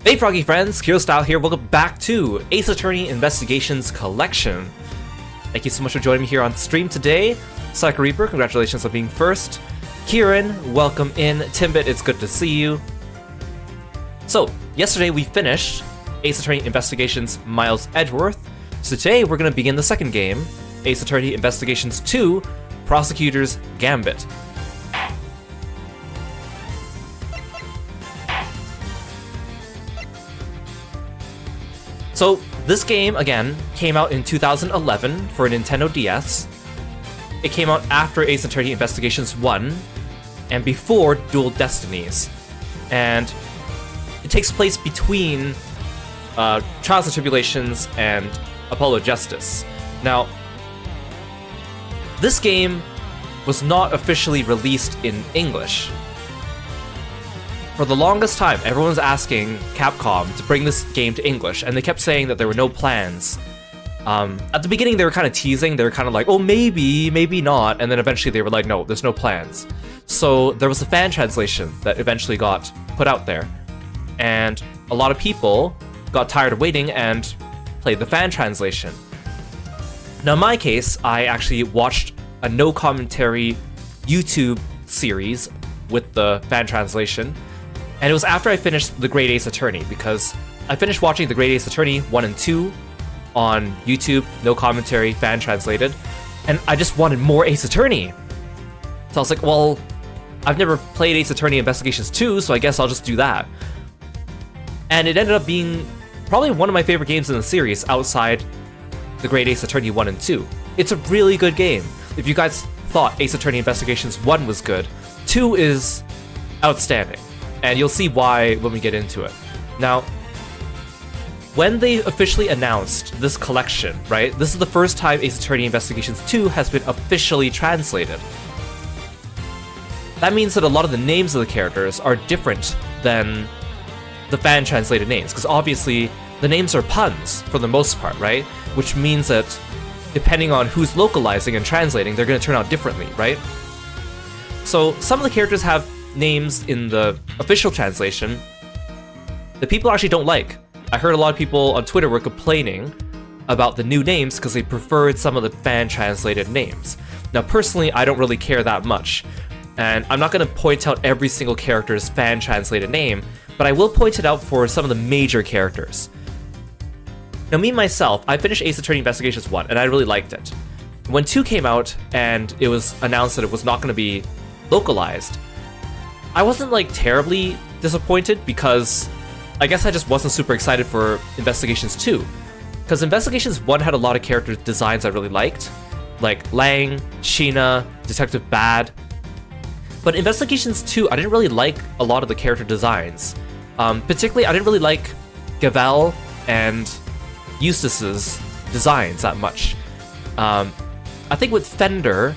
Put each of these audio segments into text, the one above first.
Hey Froggy friends, Kirostyle here, welcome back to Ace Attorney Investigations Collection. Thank you so much for joining me here on stream today. Psycho Reaper, congratulations on being first. Kieran, welcome in. Timbit, it's good to see you. So, yesterday we finished Ace Attorney Investigations Miles Edgeworth. So today we're going to begin the second game, Ace Attorney Investigations 2, Prosecutor's Gambit. So, this game, again, came out in 2011 for a Nintendo DS. It came out after Ace Attorney Investigations 1, and before Dual Destinies. And it takes place between Trials and Tribulations and Apollo Justice. Now, this game was not officially released in English. For the longest time, everyone was asking Capcom to bring this game to English, and they kept saying that there were no plans. At the beginning, they were kind of teasing. They were kind of like, oh, maybe, maybe not. And then eventually they were like, no, there's no plans. So there was a fan translation that eventually got put out there. And a lot of people got tired of waiting and played the fan translation. Now, in my case, I actually watched a no commentary YouTube series with the fan translation. And it was after I finished The Great Ace Attorney, because I finished watching The Great Ace Attorney 1 and 2 on YouTube, no commentary, fan translated, and I just wanted more Ace Attorney. So I was like, well, I've never played Ace Attorney Investigations 2, so I guess I'll just do that. And it ended up being probably one of my favorite games in the series outside The Great Ace Attorney 1 and 2. It's a really good game. If you guys thought Ace Attorney Investigations 1 was good, 2 is outstanding. And you'll see why when we get into it. Now, when they officially announced this collection, right? This is the first time Ace Attorney Investigations 2 has been officially translated. That means that a lot of the names of the characters are different than the fan translated names, because obviously the names are puns for the most part, right? Which means that depending on who's localizing and translating, they're going to turn out differently, right? So some of the characters have names in the official translation that people actually don't like. I heard a lot of people on Twitter were complaining about the new names because they preferred some of the fan translated names. Now personally, I don't really care that much, and I'm not going to point out every single character's fan translated name, but I will point it out for some of the major characters. Now me myself, I finished Ace Attorney Investigations 1 and I really liked it. When 2 came out and it was announced that it was not going to be localized, I wasn't like terribly disappointed because I guess I just wasn't super excited for Investigations 2. Because Investigations 1 had a lot of character designs I really liked, like Lang, Sheena, Detective Bad. But Investigations 2, I didn't really like a lot of the character designs. Particularly, I didn't really like Gavel and Eustace's designs that much. I think with Fender,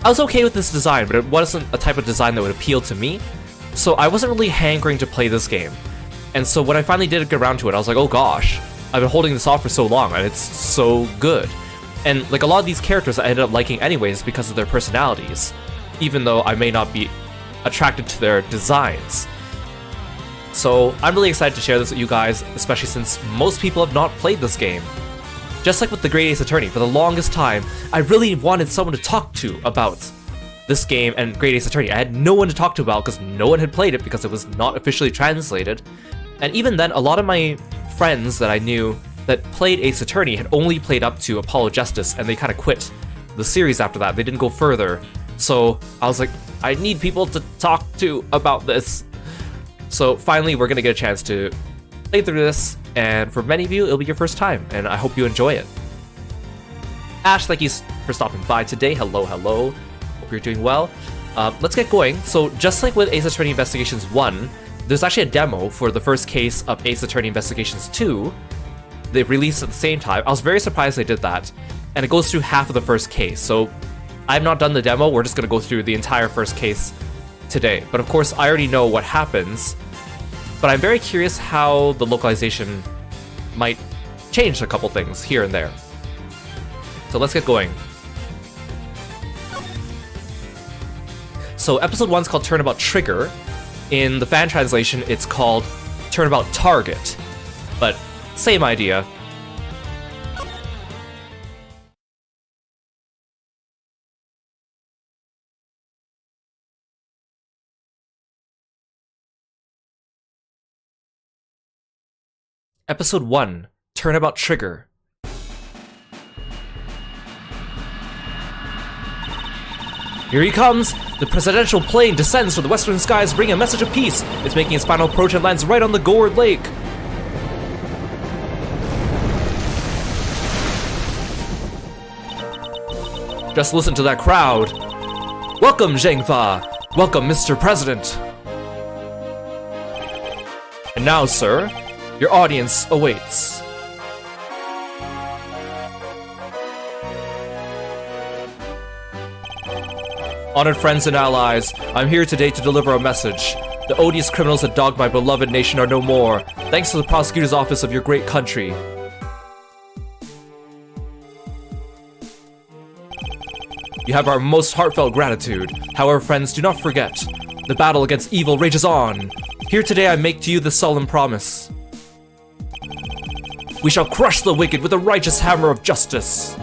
I was okay with this design, but it wasn't a type of design that would appeal to me, so I wasn't really hankering to play this game. And so when I finally did get around to it, I was like, oh gosh, I've been holding this off for so long, and it's so good. And like a lot of these characters I ended up liking anyways because of their personalities, even though I may not be attracted to their designs. So I'm really excited to share this with you guys, especially since most people have not played this game. Just like with The Great Ace Attorney, for the longest time, I really wanted someone to talk to about this game and Great Ace Attorney. I had no one to talk to about because no one had played it because it was not officially translated. And even then, a lot of my friends that I knew that played Ace Attorney had only played up to Apollo Justice, and they kind of quit the series after that. They didn't go further. So I was like, I need people to talk to about this. So finally, we're going to get a chance to play through this. And for many of you, it'll be your first time, and I hope you enjoy it. Ash, thank you for stopping by today. Hello, hello. Hope you're doing well. Let's get going. So just like with Ace Attorney Investigations 1, there's actually a demo for the first case of Ace Attorney Investigations 2. They released at the same time. I was very surprised they did that. And it goes through half of the first case. So I've not done the demo. We're just going to go through the entire first case today. But of course, I already know what happens. But I'm very curious how the localization might change a couple things here and there. So let's get going. So episode 1 is called Turnabout Trigger. In the fan translation, it's called Turnabout target, but same idea. Episode 1, Turnabout Trigger. Here he comes! The presidential plane descends from the western skies, bringing a message of peace. It's making its final approach and lands right on the Gourd Lake. Just listen to that crowd. Welcome, Zhengfa! Welcome, Mr. President! And now, sir, your audience awaits. Honored friends and allies, I'm here today to deliver a message. The odious criminals that dogged my beloved nation are no more, thanks to the Prosecutor's Office of your great country. You have our most heartfelt gratitude. However, friends, do not forget, the battle against evil rages on. Here today I make to you this solemn promise. We shall crush the wicked with the righteous hammer of justice.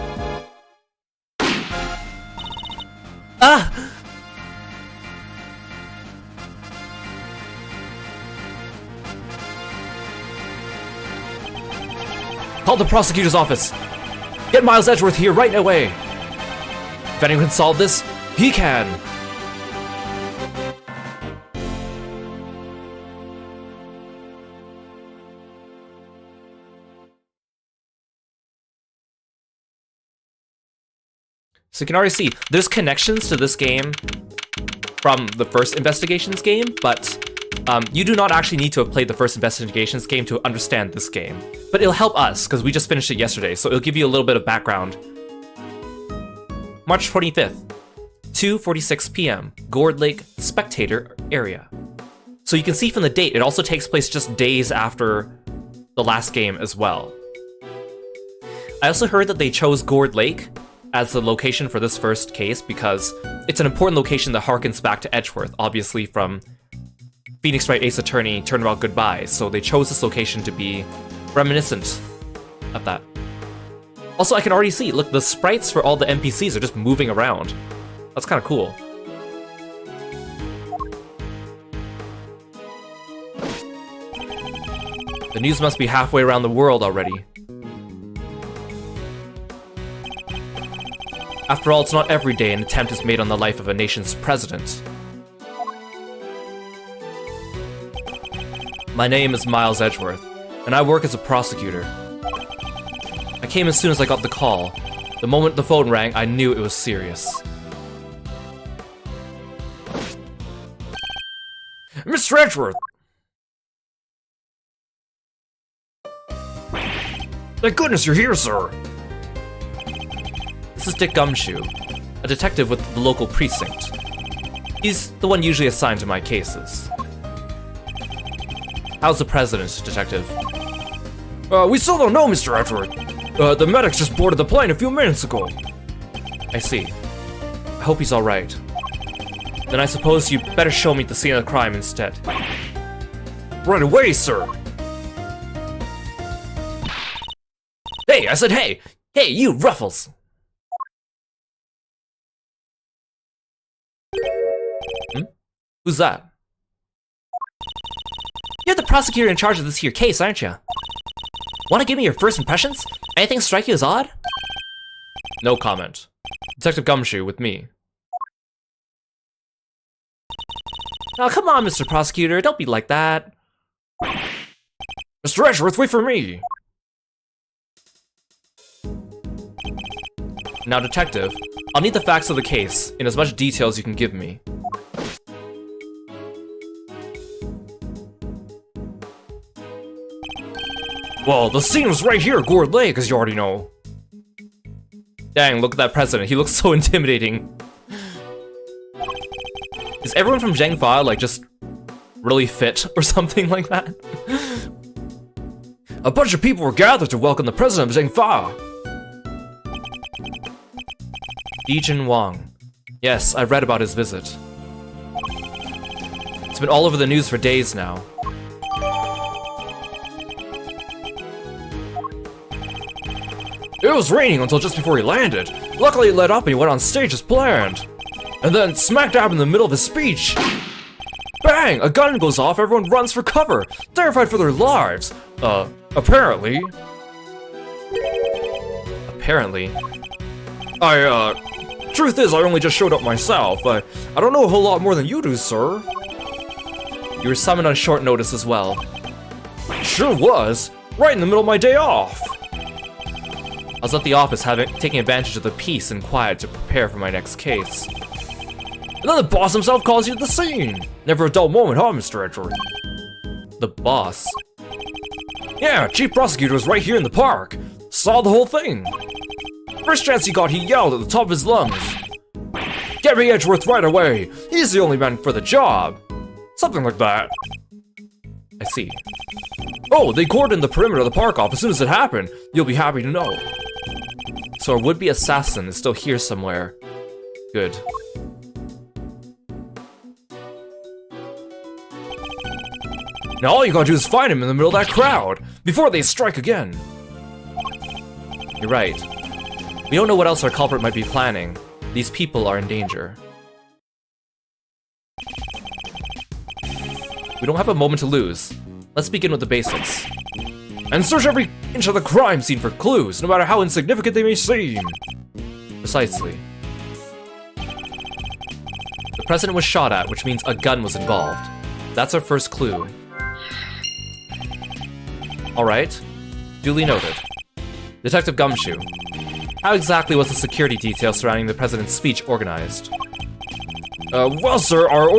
Ah! Call the prosecutor's office. Get Miles Edgeworth here right away. If anyone can solve this, he can. So you can already see, there's connections to this game from the first Investigations game, but you do not actually need to have played the first Investigations game to understand this game. But it'll help us, because we just finished it yesterday, so it'll give you a little bit of background. March 25th, 2:46 p.m., Gourd Lake Spectator area. So you can see from the date, it also takes place just days after the last game as well. I also heard that they chose Gourd Lake as the location for this first case because it's an important location that harkens back to Edgeworth, obviously from Phoenix Wright Ace Attorney Turnabout Goodbye, so they chose this location to be reminiscent of that. Also, I can already see, look, the sprites for all the NPCs are just moving around. That's kind of cool. The news must be halfway around the world already. After all, it's not every day an attempt is made on the life of a nation's president. My name is Miles Edgeworth, and I work as a prosecutor. I came as soon as I got the call. The moment the phone rang, I knew it was serious. Mr. Edgeworth! Thank goodness you're here, sir! This is Dick Gumshoe, a detective with the local precinct. He's the one usually assigned to my cases. How's the president, detective? We still don't know, Mr. Edgeworth. The medics just boarded the plane a few minutes ago. I see. I hope he's alright. Then I suppose you better show me the scene of the crime instead. Right away, sir! Hey, I said hey! Hey, you, Ruffles! Who's that? You're the prosecutor in charge of this here case, aren't you? Want to give me your first impressions? Anything strike you as odd? No comment. Detective Gumshoe with me. Oh, come on, Mr. Prosecutor, don't be like that. Mr. Edgeworth, wait for me! Now, detective, I'll need the facts of the case in as much detail as you can give me. Well, the scene was right here at Gourd Lake, as you already know. Dang, look at that president. He looks so intimidating. Is everyone from Zhengfa, like, just really fit or something like that? A bunch of people were gathered to welcome the president of Zhengfa. Dijin Wang. Yes, I read about his visit. It's been all over the news for days now. It was raining until just before he landed. Luckily it let up and he went on stage as planned. And then, smack dab in the middle of his speech, bang! A gun goes off, everyone runs for cover, terrified for their lives. Apparently. Truth is, I only just showed up myself. I don't know a whole lot more than you do, sir. You were summoned on short notice as well. Sure was. Right in the middle of my day off. I was at the office taking advantage of the peace and quiet to prepare for my next case. And then the boss himself calls you to the scene. Never a dull moment, huh, Mr. Edgeworth? The boss? Yeah, Chief Prosecutor was right here in the park. Saw the whole thing. First chance he got, he yelled at the top of his lungs. Get me Edgeworth right away. He's the only man for the job. Something like that. I see. Oh, they cordoned the perimeter of the park off as soon as it happened. You'll be happy to know. So our would-be assassin is still here somewhere. Good. Now all you gotta do is find him in the middle of that crowd, before they strike again. You're right. We don't know what else our culprit might be planning. These people are in danger. We don't have a moment to lose. Let's begin with the basics. And search every inch of the crime scene for clues, no matter how insignificant they may seem. Precisely. The president was shot at, which means a gun was involved. That's our first clue. Alright. Duly noted. Detective Gumshoe. How exactly was the security detail surrounding the president's speech organized? Well, sir, our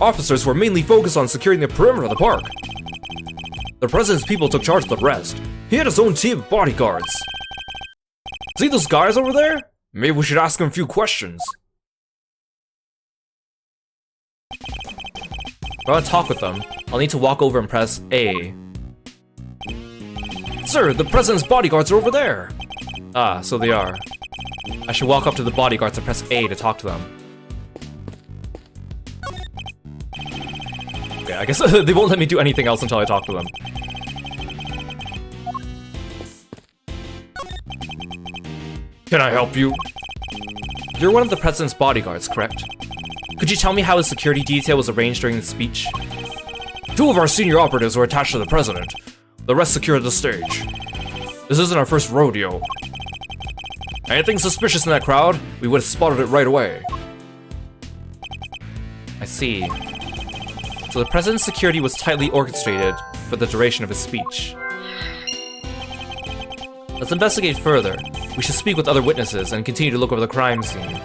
officers were mainly focused on securing the perimeter of the park. The president's people took charge of the rest. He had his own team of bodyguards. See those guys over there? Maybe we should ask them a few questions. If I want to talk with them, I'll need to walk over and press A. Sir, the president's bodyguards are over there. Ah, so they are. I should walk up to the bodyguards and press A to talk to them. Okay, I guess they won't let me do anything else until I talk to them. Can I help you? You're one of the president's bodyguards, correct? Could you tell me how his security detail was arranged during the speech? 2 of our senior operatives were attached to the president. The rest secured the stage. This isn't our first rodeo. Anything suspicious in that crowd, we would have spotted it right away. I see. So the president's security was tightly orchestrated for the duration of his speech. Let's investigate further. We should speak with other witnesses and continue to look over the crime scene.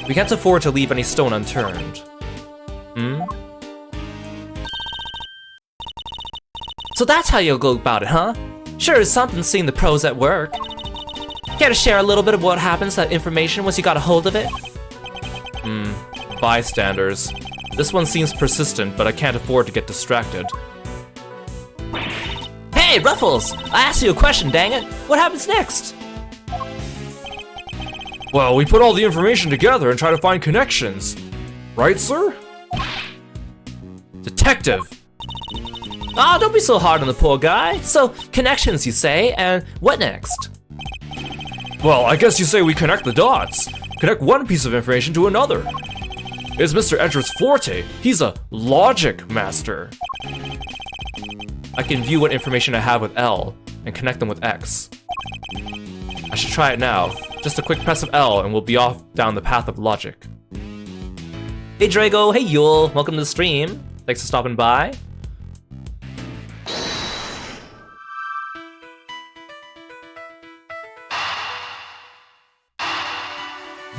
We can't afford to leave any stone unturned. So that's how you'll go about it, huh? Sure is something seeing the pros at work. Care to share a little bit of what happens to that information once you got a hold of it? Bystanders. This one seems persistent, but I can't afford to get distracted. Hey, Ruffles! I asked you a question, dang it! What happens next? Well, we put all the information together and try to find connections. Right, sir? Detective! Ah, don't be so hard on the poor guy. So, connections, you say, and what next? Well, I guess you say we connect the dots. Connect one piece of information to another. It's Mr. Edgeworth's forte. He's a logic master. I can view what information I have with L and connect them with X. I should try it now. Just a quick press of L and we'll be off down the path of logic. Hey Drago, hey Yule, welcome to the stream. Thanks for stopping by.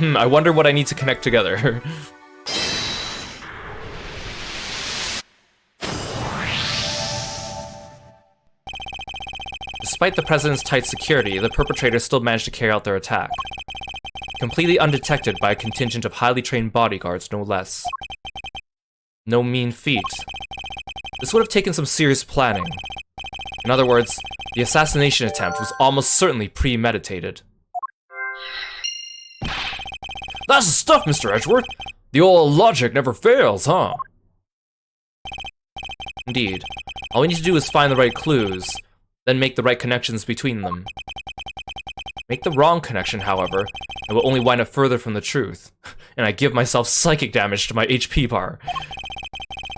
I wonder what I need to connect together. Despite the president's tight security, the perpetrators still managed to carry out their attack. Completely undetected by a contingent of highly trained bodyguards, no less. No mean feat. This would have taken some serious planning. In other words, the assassination attempt was almost certainly premeditated. That's the stuff, Mr. Edgeworth! The old logic never fails, huh? Indeed. All we need to do is find the right clues, then make the right connections between them. Make the wrong connection, however, and will only wind up further from the truth. And I give myself psychic damage to my HP bar.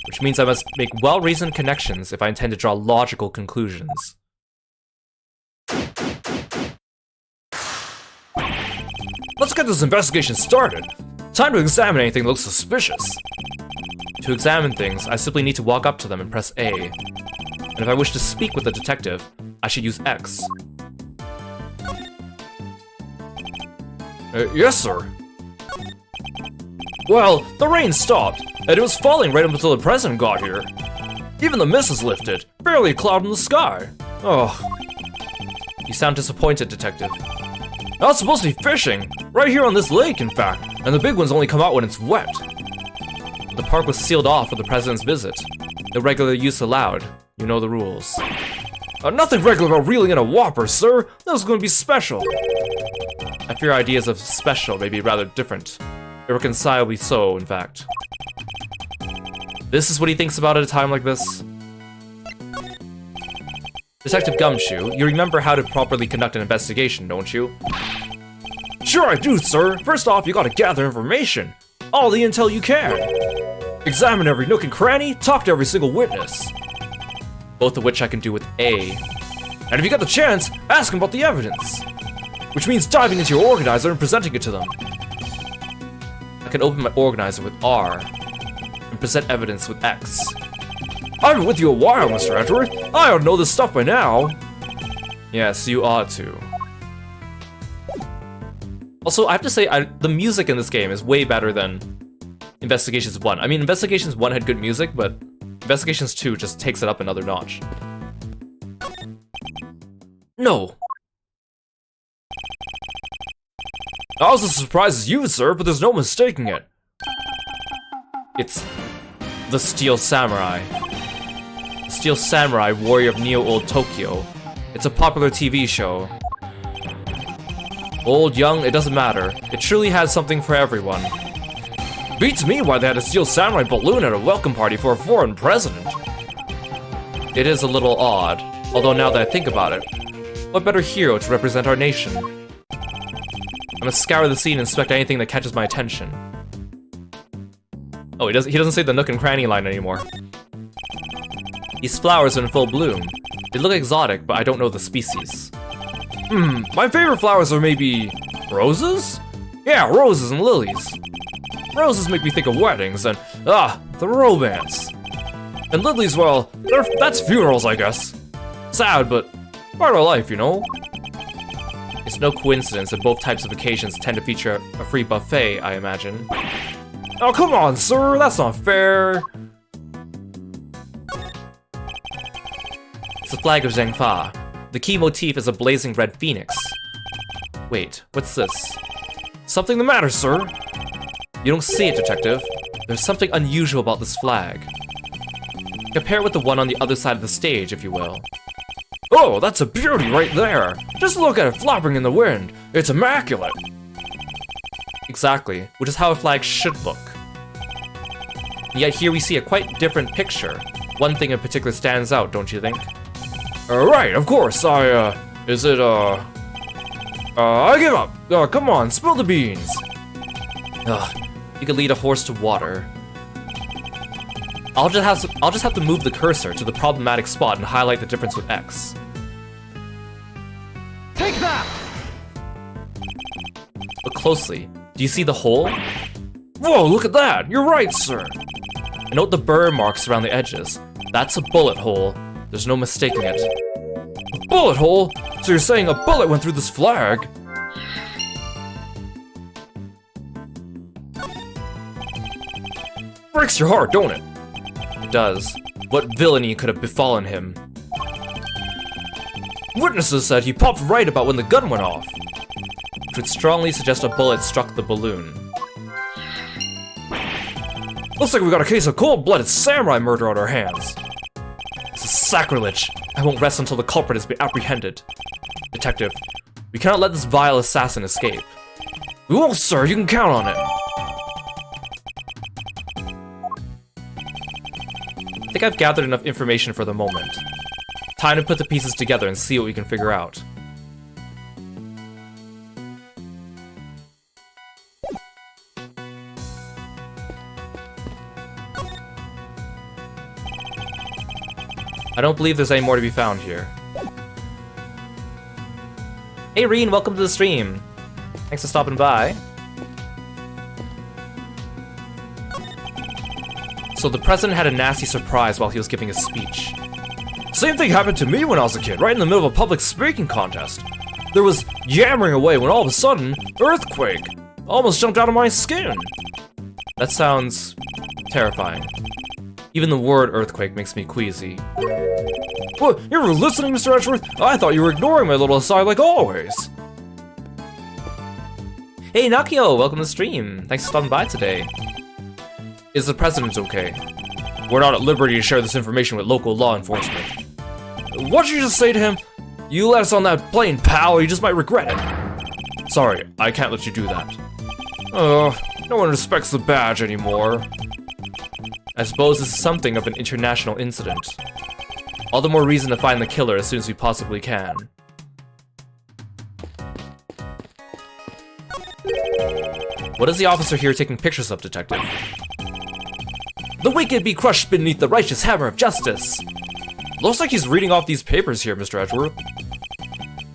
Which means I must make well-reasoned connections if I intend to draw logical conclusions. Let's get this investigation started. Time to examine anything that looks suspicious. To examine things, I simply need to walk up to them and press A. And if I wish to speak with the detective, I should use X. Yes, sir. Well, the rain stopped, and it was falling right up until the president got here. Even the mist has lifted, barely a cloud in the sky. Oh. You sound disappointed, detective. I was supposed to be fishing, right here on this lake, in fact, and the big ones only come out when it's wet. The park was sealed off for the president's visit. No regular use allowed. You know the rules. Nothing regular about reeling in a whopper, sir. That was going to be special. I fear ideas of special may be rather different. Irreconcilably so, in fact. This is what he thinks about at a time like this? Detective Gumshoe, you remember how to properly conduct an investigation, don't you? Sure I do, sir. First off, you gotta gather information. All the intel you can. Examine every nook and cranny, talk to every single witness. Both of which I can do with A. And if you get the chance, ask them about the evidence. Which means diving into your organizer and presenting it to them. I can open my organizer with R, and present evidence with X. I've been with you a while, Mr. Edgeworth. I ought to know this stuff by now. Yes, you ought to. Also, I have to say, the music in this game is way better than Investigations 1. I mean, Investigations 1 had good music, but Investigations 2 just takes it up another notch. No. I was as surprised as you, sir, but there's no mistaking it. It's the Steel Samurai. The Steel Samurai, warrior of Neo-Old Tokyo. It's a popular TV show. Old, young, it doesn't matter. It truly has something for everyone. Beats me why they had a Steel Samurai balloon at a welcome party for a foreign president. It is a little odd, although now that I think about it, what better hero to represent our nation? I must scour the scene and inspect anything that catches my attention. Oh, he doesn't say the nook and cranny line anymore. These flowers are in full bloom. They look exotic, but I don't know the species. My favorite flowers are maybe roses? Yeah, roses and lilies. Roses make me think of weddings and, the romance. And lilies, well, that's funerals, I guess. Sad, but part of life, you know? It's no coincidence that both types of occasions tend to feature a free buffet, I imagine. Oh, come on, sir, that's not fair. It's the flag of Zhengfa. The key motif is a blazing red phoenix. Wait, what's this? Something the matter, sir? You don't see it, detective. There's something unusual about this flag. Compare it with the one on the other side of the stage, if you will. Oh, that's a beauty right there! Just look at it flapping in the wind! It's immaculate! Exactly, which is how a flag should look. And yet here we see a quite different picture. One thing in particular stands out, don't you think? Right, of course, I give up! Come on, spill the beans! Ugh, you could lead a horse to water. I'll just have to move the cursor to the problematic spot and highlight the difference with X. Take that! Look closely. Do you see the hole? Whoa, look at that! You're right, sir! And note the burr marks around the edges. That's a bullet hole. There's no mistaking it. A bullet hole? So you're saying a bullet went through this flag? Breaks your heart, don't it? It does. What villainy could have befallen him? Witnesses said he popped right about when the gun went off, which would strongly suggest a bullet struck the balloon. Looks like we got a case of cold-blooded samurai murder on our hands. This is sacrilege. I won't rest until the culprit has been apprehended. Detective, we cannot let this vile assassin escape. We won't, sir. You can count on it. I think I've gathered enough information for the moment. Time to put the pieces together and see what we can figure out. I don't believe there's any more to be found here. Hey Reen, welcome to the stream. Thanks for stopping by. So the president had a nasty surprise while he was giving his speech. Same thing happened to me when I was a kid, right in the middle of a public speaking contest. There was yammering away when all of a sudden, earthquake! Almost jumped out of my skin! That sounds terrifying. Even the word earthquake makes me queasy. What? You were listening, Mr. Edgeworth? I thought you were ignoring my little aside like always. Hey Nakio, welcome to the stream. Thanks for stopping by today. Is the president okay? We're not at liberty to share this information with local law enforcement. What'd you just say to him? You let us on that plane, pal, or you just might regret it. Sorry, I can't let you do that. No one respects the badge anymore. I suppose this is something of an international incident. All the more reason to find the killer as soon as we possibly can. What is the officer here taking pictures of, Detective? The wicked be crushed beneath the righteous hammer of justice. Looks like he's reading off these papers here, Mr. Edgeworth.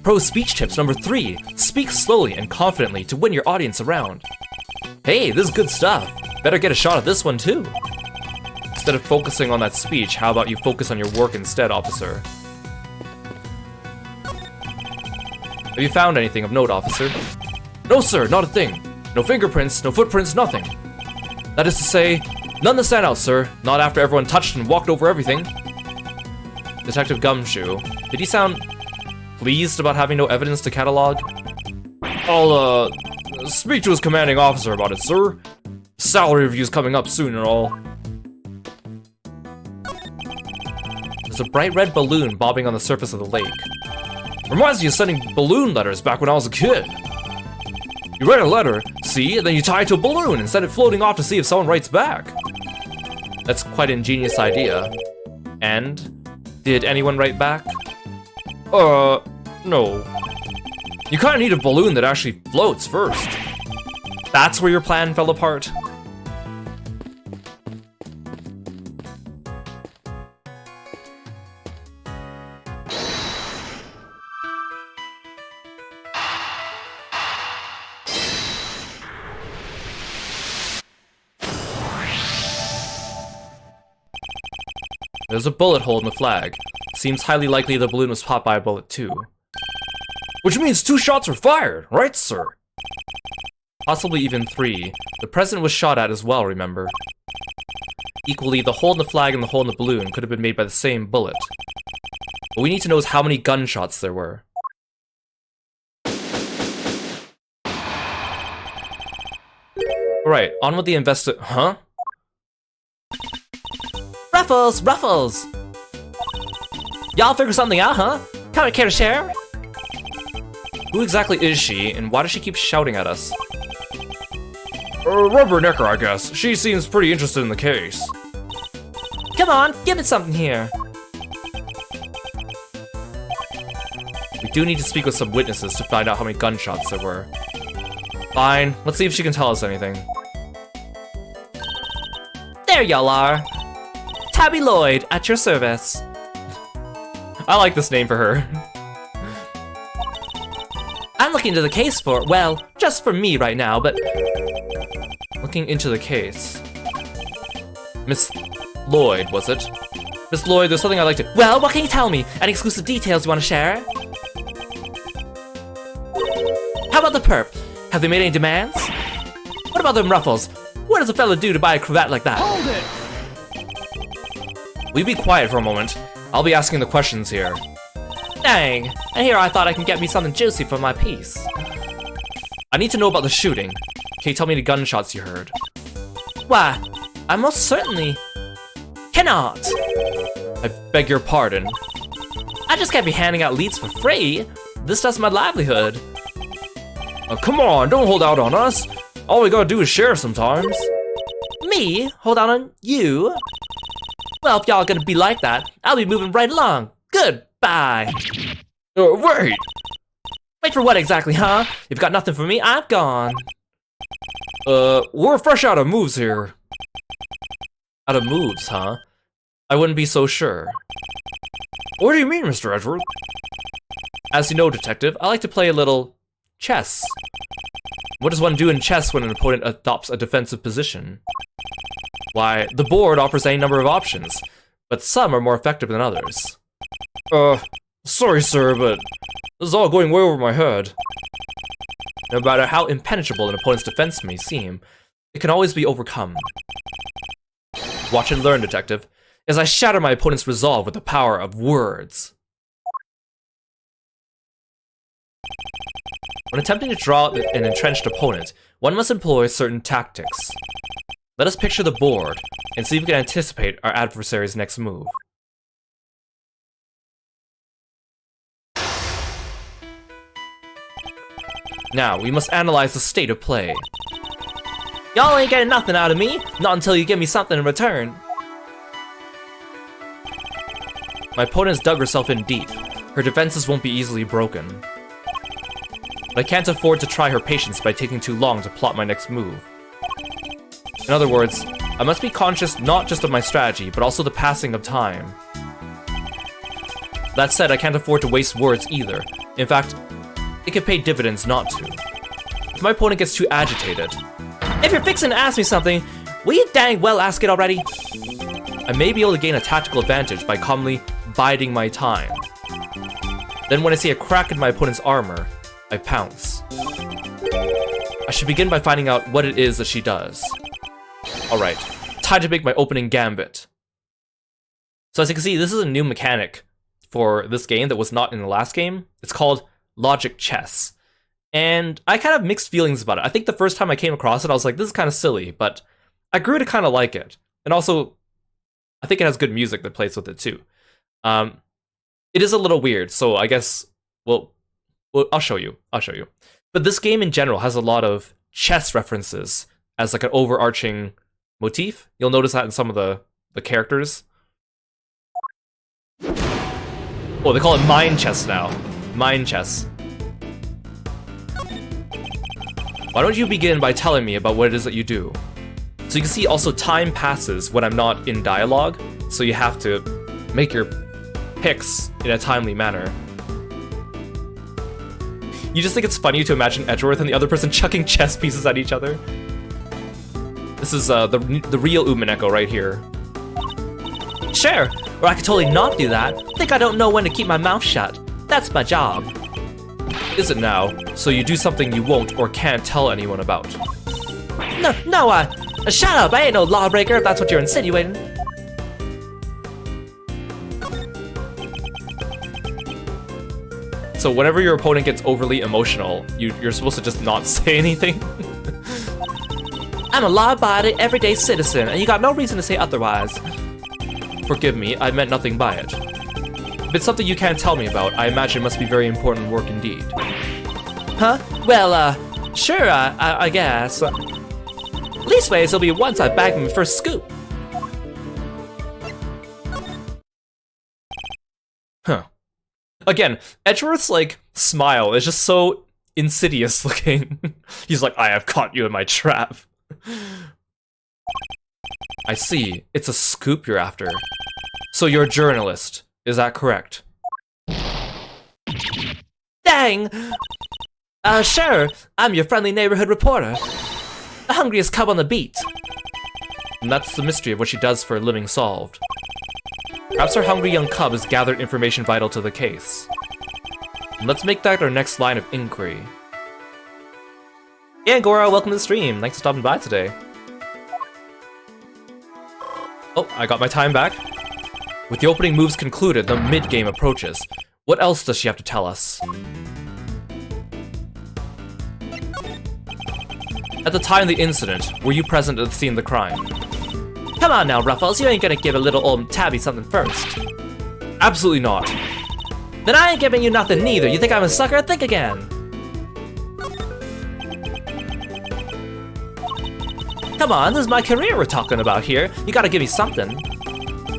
Pro speech tips number 3. Speak slowly and confidently to win your audience around. Hey, this is good stuff. Better get a shot at this one too. Instead of focusing on that speech, how about you focus on your work instead, officer? Have you found anything of note, officer? No, sir, not a thing. No fingerprints, no footprints, nothing. That is to say, none to stand out, sir. Not after everyone touched and walked over everything. Detective Gumshoe, did he sound pleased about having no evidence to catalog? I'll, speak to his commanding officer about it, sir. Salary review's coming up soon and all. There's a bright red balloon bobbing on the surface of the lake. Reminds me of sending balloon letters back when I was a kid. You write a letter, see, and then you tie it to a balloon and send it floating off to see if someone writes back. That's quite an ingenious idea. And? Did anyone write back? No. You kinda need a balloon that actually floats first. That's where your plan fell apart? There's a bullet hole in the flag. Seems highly likely the balloon was popped by a bullet too. Which means 2 shots were fired, right, sir? Possibly even 3. The president was shot at as well, remember? Equally, the hole in the flag and the hole in the balloon could have been made by the same bullet. What we need to know is how many gunshots there were. Alright, on with the Huh? Ruffles! Ruffles! Y'all figure something out, huh? Kinda care to share? Who exactly is she, and why does she keep shouting at us? Rubbernecker, I guess. She seems pretty interested in the case. Come on, give it something here. We do need to speak with some witnesses to find out how many gunshots there were. Fine, let's see if she can tell us anything. There y'all are. Tabby Lloyd, at your service. I like this name for her. I'm looking into the case for, well, just for me right now, but... Looking into the case. Miss Lloyd, was it? Miss Lloyd, there's something I'd like to... Well, what can you tell me? Any exclusive details you want to share? How about the perp? Have they made any demands? What about them ruffles? What does a fella do to buy a cravat like that? Hold it! Will you be quiet for a moment? I'll be asking the questions here. Dang, and here I thought I can get me something juicy for my piece. I need to know about the shooting. Can you tell me the gunshots you heard? Why, I most certainly cannot. I beg your pardon. I just can't be handing out leads for free. This does my livelihood. Come on, don't hold out on us. All we gotta do is share sometimes. Me? Hold out on you? Well, if y'all gonna be like that, I'll be moving right along. Goodbye. Wait! Wait for what exactly, huh? You've got nothing for me, I'm gone. We're fresh out of moves here. Out of moves, huh? I wouldn't be so sure. What do you mean, Mr. Edgeworth? As you know, Detective, I like to play a little chess. What does one do in chess when an opponent adopts a defensive position? Why, the board offers any number of options, but some are more effective than others. Sorry, sir, but this is all going way over my head. No matter how impenetrable an opponent's defense may seem, it can always be overcome. Watch and learn, Detective, as I shatter my opponent's resolve with the power of words. When attempting to draw an entrenched opponent, one must employ certain tactics. Let us picture the board, and see if we can anticipate our adversary's next move. Now, we must analyze the state of play. Y'all ain't getting nothing out of me, not until you give me something in return. My opponent has dug herself in deep. Her defenses won't be easily broken. But I can't afford to try her patience by taking too long to plot my next move. In other words, I must be conscious not just of my strategy, but also the passing of time. That said, I can't afford to waste words either. In fact, it could pay dividends not to. If my opponent gets too agitated, if you're fixing to ask me something, will you dang well ask it already? I may be able to gain a tactical advantage by calmly biding my time. Then when I see a crack in my opponent's armor, I pounce. I should begin by finding out what it is that she does. Alright, time to make my opening gambit. So as you can see, this is a new mechanic for this game that was not in the last game. It's called Logic Chess. And I kind of mixed feelings about it. I think the first time I came across it, I was like, this is kind of silly, but I grew to kind of like it. And also, I think it has good music that plays with it too. It is a little weird, so I guess, well, I'll show you. But this game in general has a lot of chess references as like an overarching motif. You'll notice that in some of the characters. Oh, they call it mind chess now. Mind chess. Why don't you begin by telling me about what it is that you do? So you can see also time passes when I'm not in dialogue, so you have to make your picks in a timely manner. You just think it's funny to imagine Edgeworth and the other person chucking chess pieces at each other. This is the real Umineko right here. Sure, or I could totally not do that. Think I don't know when to keep my mouth shut. That's my job. Is it now? So you do something you won't or can't tell anyone about. No, shut up, I ain't no lawbreaker if that's what you're insinuating. So whenever your opponent gets overly emotional, you're supposed to just not say anything. I'm a law-abiding, everyday citizen, and you got no reason to say otherwise. Forgive me, I meant nothing by it. If it's something you can't tell me about, I imagine it must be very important work indeed. Huh? Well, sure, I guess. Leastways, it'll be once I bag my first scoop. Huh. Again, Edgeworth's, like, smile is just so insidious looking. He's like, I have caught you in my trap. I see. It's a scoop you're after. So you're a journalist. Is that correct? Dang! Sure. I'm your friendly neighborhood reporter. The hungriest cub on the beat. And that's the mystery of what she does for a living solved. Perhaps our hungry young cub has gathered information vital to the case. And let's make that our next line of inquiry. Hey Angora, welcome to the stream. Thanks for stopping by today. Oh, I got my time back. With the opening moves concluded, the mid-game approaches. What else does she have to tell us? At the time of the incident, were you present at the scene of the crime? Come on now, Ruffles, you ain't gonna give a little old Tabby something first. Absolutely not. Then I ain't giving you nothing neither. You think I'm a sucker? Think again. Come on, this is my career we're talking about here. You gotta give me something.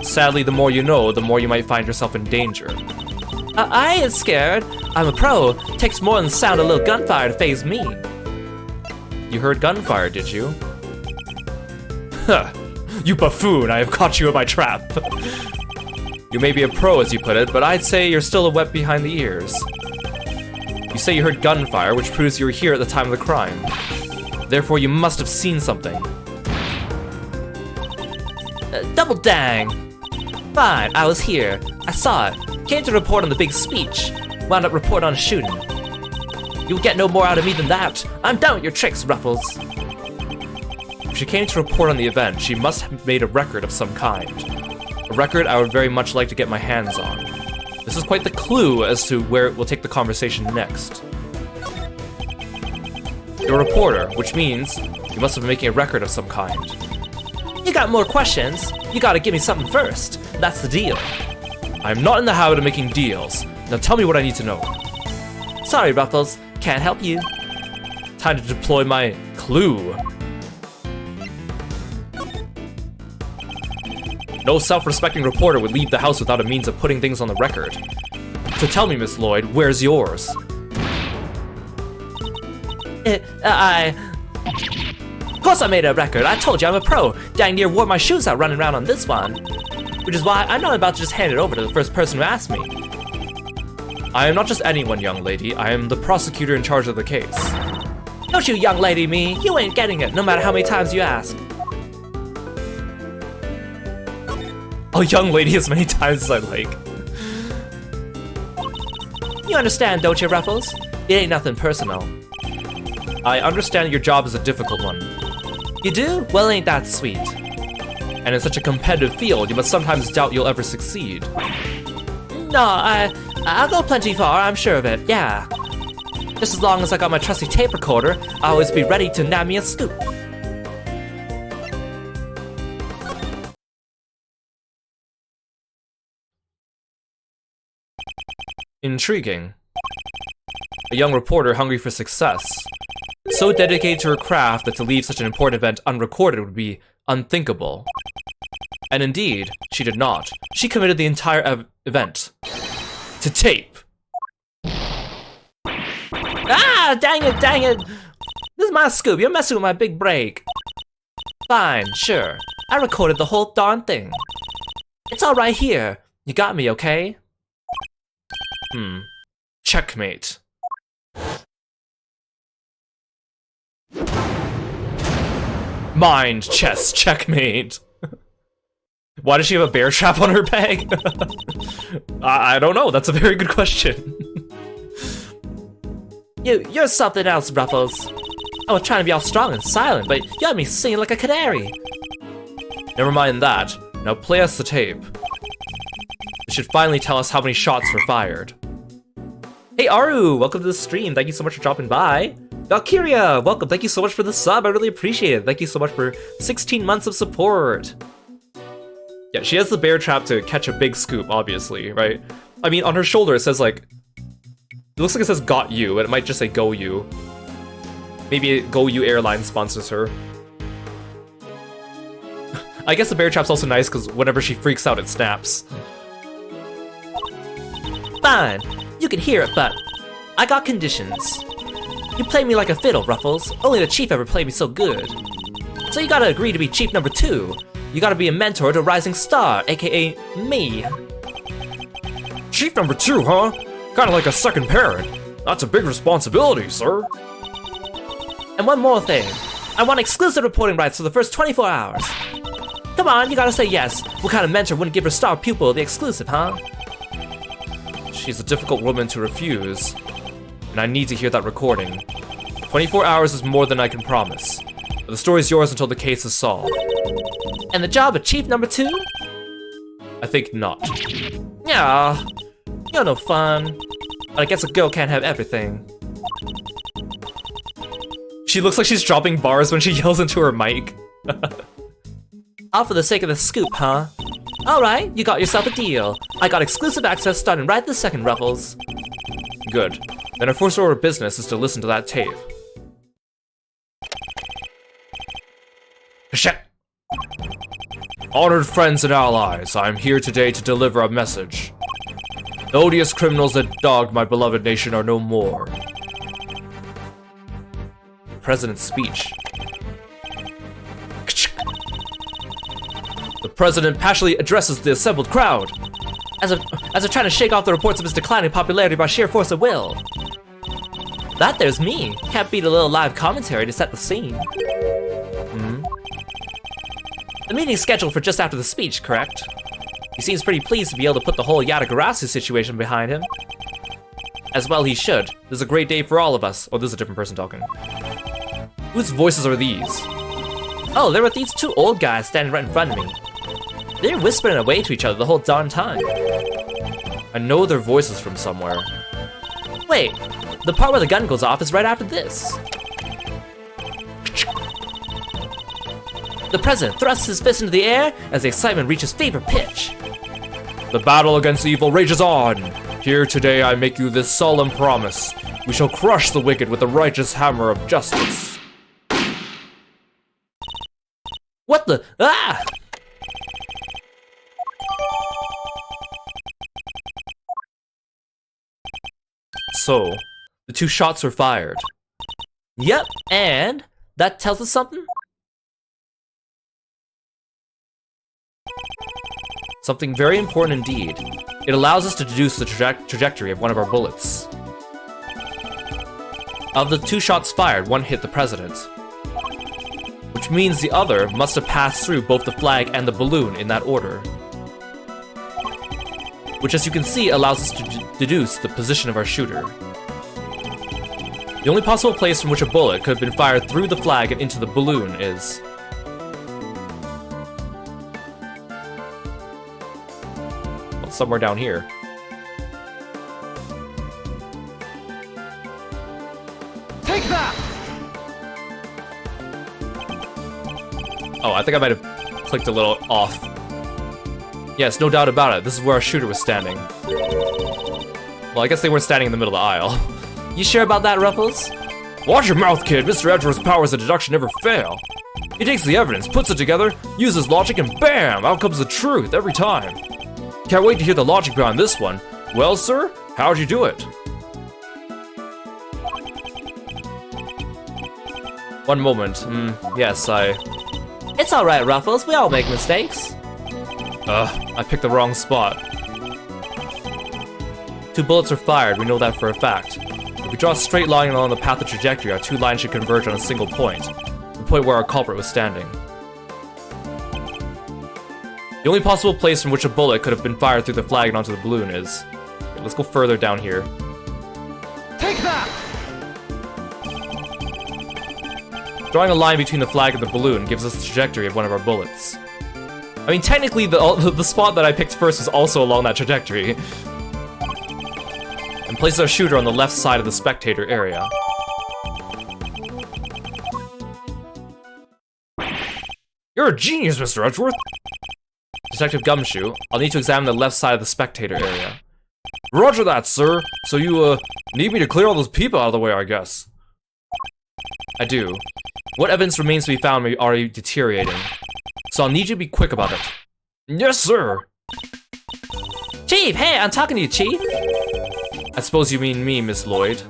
Sadly, the more you know, the more you might find yourself in danger. I ain't scared. I'm a pro. Takes more than the sound of a little gunfire to faze me. You heard gunfire, did you? Huh. You buffoon, I have caught you in my trap. You may be a pro, as you put it, but I'd say you're still a wet behind the ears. You say you heard gunfire, which proves you were here at the time of the crime. Therefore, you must have seen something. Double dang! Fine, I was here. I saw it. Came to report on the big speech. Wound up reporting on a shooting. You'll get no more out of me than that. I'm done with your tricks, Ruffles. If she came to report on the event, she must have made a record of some kind. A record I would very much like to get my hands on. This is quite the clue as to where it will take the conversation next. You're a reporter, which means you must have been making a record of some kind. You got more questions? You gotta give me something first. That's the deal. I'm not in the habit of making deals. Now tell me what I need to know. Sorry, Ruffles. Can't help you. Time to deploy my clue. No self-respecting reporter would leave the house without a means of putting things on the record. So tell me, Miss Lloyd, where's yours? Of course I made a record. I told you I'm a pro. Dang near wore my shoes out running around on this one. Which is why I'm not about to just hand it over to the first person who asks me. I am not just anyone, young lady. I am the prosecutor in charge of the case. Don't you young lady me. You ain't getting it, no matter how many times you ask. Oh, young lady as many times as I like. You understand, don't you, Ruffles? It ain't nothing personal. I understand your job is a difficult one. You do? Well, ain't that sweet. And in such a competitive field, you must sometimes doubt you'll ever succeed. No, I'll go plenty far, I'm sure of it, yeah. Just as long as I got my trusty tape recorder, I'll always be ready to nab me a scoop. Intriguing. A young reporter hungry for success. So dedicated to her craft that to leave such an important event unrecorded would be unthinkable. And indeed, she did not. She committed the entire event to tape. Ah, dang it, dang it! This is my scoop, you're messing with my big break. Fine, sure. I recorded the whole darn thing. It's all right here. You got me, okay? Checkmate. Mind chess checkmate. Why does she have a bear trap on her bag? I don't know, that's a very good question. You're something else, Ruffles. I was trying to be all strong and silent, but you had me singing like a canary. Never mind that. Now play us the tape. It should finally tell us how many shots were fired. Hey Aru, welcome to the stream. Thank you so much for dropping by. Valkyria, welcome. Thank you so much for the sub. I really appreciate it. Thank you so much for 16 months of support. Yeah, she has the bear trap to catch a big scoop, obviously, right? I mean, on her shoulder it says like, it looks like it says got you, but it might just say go you. Maybe Go You Airlines sponsors her. I guess the bear trap's also nice because whenever she freaks out, it snaps. Fine, you can hear it, but I got conditions. You play me like a fiddle, Ruffles. Only the chief ever played me so good. So you gotta agree to be chief number 2. You gotta be a mentor to Rising Star, aka me. Chief number 2, huh? Kinda like a second parent. That's a big responsibility, sir. And one more thing. I want exclusive reporting rights for the first 24 hours. Come on, you gotta say yes. What kind of mentor wouldn't give her star pupil the exclusive, huh? She's a difficult woman to refuse. And I need to hear that recording. 24 hours is more than I can promise. But the story's yours until the case is solved. And the job of chief number 2? I think not. Yeah, you're no fun. But I guess a girl can't have everything. She looks like she's dropping bars when she yells into her mic. All for the sake of the scoop, huh? Alright, you got yourself a deal. I got exclusive access starting right this second, Ruffles. Good. Then our first order of business is to listen to that tape. Shit! Honored friends and allies, I am here today to deliver a message. The odious criminals that dogged my beloved nation are no more. The President's speech. The President passionately addresses the assembled crowd. as if trying to shake off the reports of his declining popularity by sheer force of will. That there's me. Can't beat a little live commentary to set the scene. The meeting's scheduled for just after the speech, correct? He seems pretty pleased to be able to put the whole Yatagarasu situation behind him. As well he should. This is a great day for all of us. Oh, this is a different person talking. Whose voices are these? Oh, there were these two old guys standing right in front of me. They were whispering away to each other the whole darn time. I know their voices from somewhere. Wait, the part where the gun goes off is right after this. The president thrusts his fist into the air as the excitement reaches fever pitch. The battle against evil rages on. Here today I make you this solemn promise. We shall crush the wicked with the righteous hammer of justice. What the? Ah! So, the two shots were fired. Yep, and that tells us something? Something very important indeed. It allows us to deduce the trajectory of one of our bullets. Of the two shots fired, one hit the president. Which means the other must have passed through both the flag and the balloon in that order. Which, as you can see, allows us to deduce the position of our shooter. The only possible place from which a bullet could have been fired through the flag and into the balloon is... well, somewhere down here. Take that! Oh, I think I might have clicked a little off. Yes, no doubt about it. This is where our shooter was standing. Well, I guess they weren't standing in the middle of the aisle. You sure about that, Ruffles? Watch your mouth, kid. Mr. Edgeworth's powers of deduction never fail. He takes the evidence, puts it together, uses logic, and bam! Out comes the truth every time. Can't wait to hear the logic behind this one. Well, sir, how'd you do it? One moment. Yes, It's alright, Ruffles. We all make mistakes. I picked the wrong spot. Two bullets are fired, we know that for a fact. If we draw a straight line along the path of trajectory, our two lines should converge on a single point. The point where our culprit was standing. The only possible place from which a bullet could have been fired through the flag and onto the balloon is... okay, let's go further down here. Take that! Drawing a line between the flag and the balloon gives us the trajectory of one of our bullets. I mean, technically, the spot that I picked first was also along that trajectory. And places our shooter on the left side of the spectator area. You're a genius, Mr. Edgeworth! Detective Gumshoe, I'll need to examine the left side of the spectator area. Roger that, sir. So you, need me to clear all those people out of the way, I guess. I do. What evidence remains to be found may be already deteriorating. So I'll need you to be quick about it. Yes, sir! Chief, hey, I'm talking to you, Chief. I suppose you mean me, Miss Lloyd.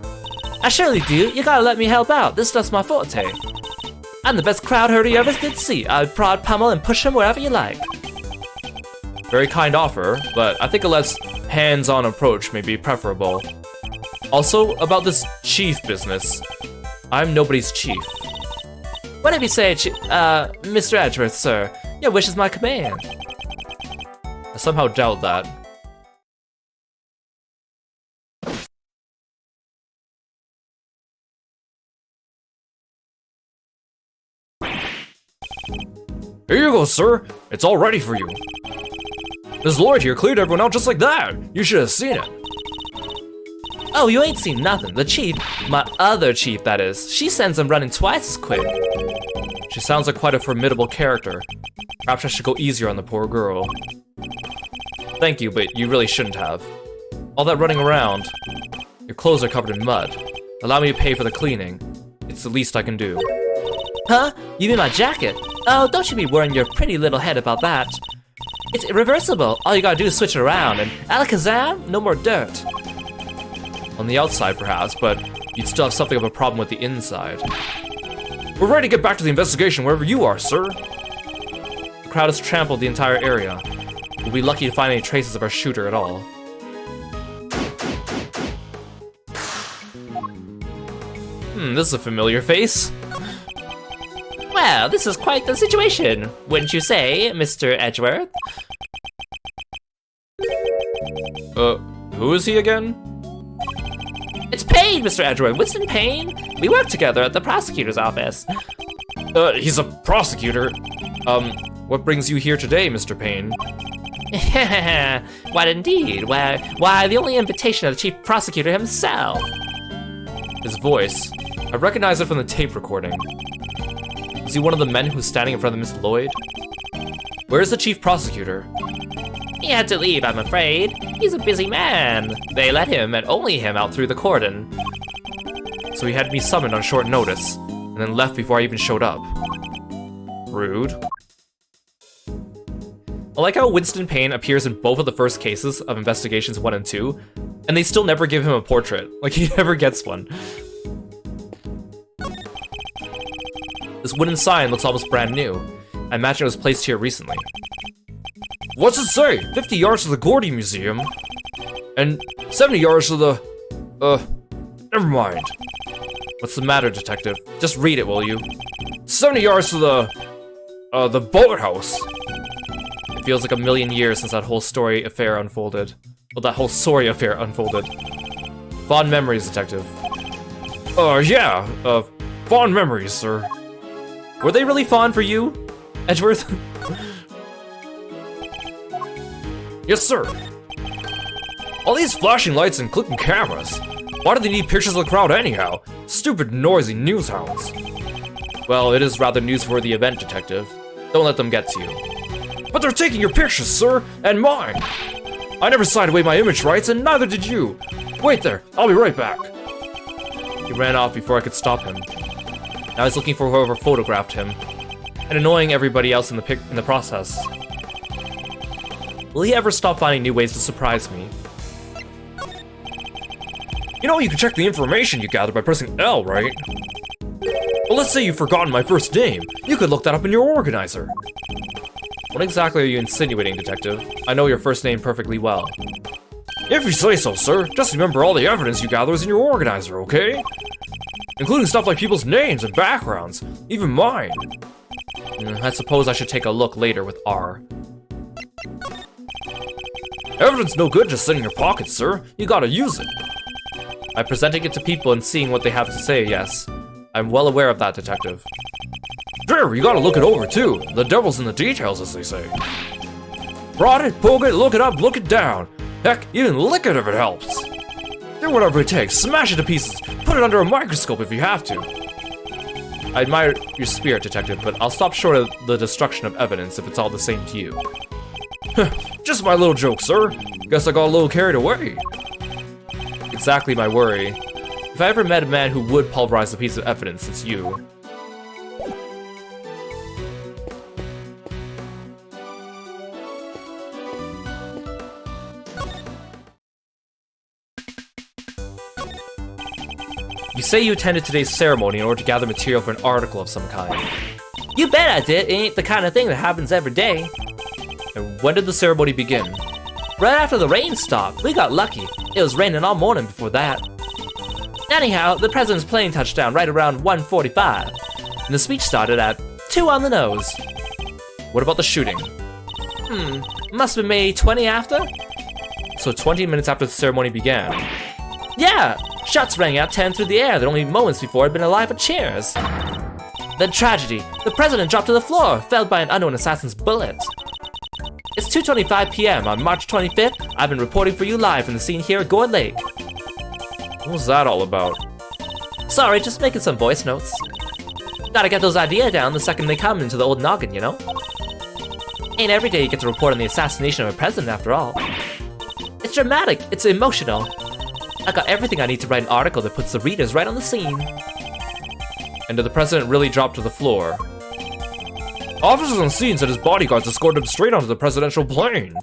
I surely do. You gotta let me help out. This stuff's my forte. I'm the best crowd herder you ever did see. I would prod, pummel, and push him wherever you like. Very kind offer, but I think a less hands-on approach may be preferable. Also, about this chief business. I'm nobody's chief. Whatever you say, Mr. Edgeworth, sir. Your wish is my command. I somehow doubt that. Here you go, sir. It's all ready for you. Ms. Lloyd here cleared everyone out just like that. You should have seen it. Oh, you ain't seen nothing. The chief, my other chief, that is, she sends them running twice as quick. She sounds like quite a formidable character. Perhaps I should go easier on the poor girl. Thank you, but you really shouldn't have. All that running around. Your clothes are covered in mud. Allow me to pay for the cleaning. It's the least I can do. Huh? You mean my jacket? Oh, don't you be worrying your pretty little head about that. It's reversible. All you gotta do is switch it around, and alakazam, no more dirt. On the outside, perhaps, but you'd still have something of a problem with the inside. We're ready to get back to the investigation wherever you are, sir. The crowd has trampled the entire area. We'll be lucky to find any traces of our shooter at all. This is a familiar face. Well, this is quite the situation, wouldn't you say, Mr. Edgeworth? Who is he again? It's Payne, Mr. Edgeworth. Winston Payne. We work together at the prosecutor's office. He's a prosecutor. What brings you here today, Mr. Payne? What indeed? Why, the only invitation of the chief prosecutor himself. His voice. I recognize it from the tape recording. Is he one of the men who's standing in front of Miss Lloyd? Where's the chief prosecutor? He had to leave, I'm afraid. He's a busy man. They let him, and only him, out through the cordon. So he had me summoned on short notice, and then left before I even showed up. Rude. I like how Winston Payne appears in both of the first cases of Investigations 1 and 2, and they still never give him a portrait. Like, he never gets one. This wooden sign looks almost brand new. I imagine it was placed here recently. What's it say? 50 yards to the Gordy Museum. And 70 yards to the... never mind. What's the matter, detective? Just read it, will you? 70 yards to the boathouse. It feels like a million years since that whole story affair unfolded. Well, that whole sorry affair unfolded. Fond memories, detective. Yeah. Fond memories, sir. Were they really fond for you, Edgeworth? Yes, sir. All these flashing lights and clicking cameras. Why do they need pictures of the crowd anyhow? Stupid, noisy news hounds. Well, it is rather newsworthy event, detective. Don't let them get to you. But they're taking your pictures, sir, and mine. I never signed away my image rights, and neither did you. Wait there, I'll be right back. He ran off before I could stop him. Now he's looking for whoever photographed him, and annoying everybody else in the process. Will he ever stop finding new ways to surprise me? You know, you can check the information you gathered by pressing L, right? Well, let's say you've forgotten my first name. You could look that up in your organizer. What exactly are you insinuating, detective? I know your first name perfectly well. If you say so, sir, just remember all the evidence you gather is in your organizer, okay? Including stuff like people's names and backgrounds, even mine. I suppose I should take a look later with R. Evidence no good just sitting in your pocket, sir. You gotta use it. By presenting it to people and seeing what they have to say, yes. I'm well aware of that, detective. Sure, you gotta look it over, too. The devil's in the details, as they say. Prod it, poke it, look it up, look it down. Heck, even lick it if it helps. Do whatever it takes, smash it to pieces, put it under a microscope if you have to. I admire your spirit, detective, but I'll stop short of the destruction of evidence if it's all the same to you. Just my little joke, sir. Guess I got a little carried away. Exactly my worry. If I ever met a man who would pulverize a piece of evidence, it's you. You say you attended today's ceremony in order to gather material for an article of some kind. You bet I did. It ain't the kind of thing that happens every day. And when did the ceremony begin? Right after the rain stopped. We got lucky. It was raining all morning before that. Anyhow, the president's plane touched down right around 1:45, and the speech started at 2 on the nose. What about the shooting? Must have been maybe 20 after? So 20 minutes after the ceremony began. Yeah, shots rang out 10 through the air that only moments before had been alive for cheers. Then tragedy. The president dropped to the floor, felled by an unknown assassin's bullet. It's 2:25 p.m. on March 25th. I've been reporting for you live from the scene here at Gourd Lake. What was that all about? Sorry, just making some voice notes. Gotta get those ideas down the second they come into the old noggin, you know? Ain't every day you get to report on the assassination of a president, after all. It's dramatic, it's emotional. I got everything I need to write an article that puts the readers right on the scene. And did the president really drop to the floor? Officers on scene said his bodyguards escorted him straight onto the presidential plane.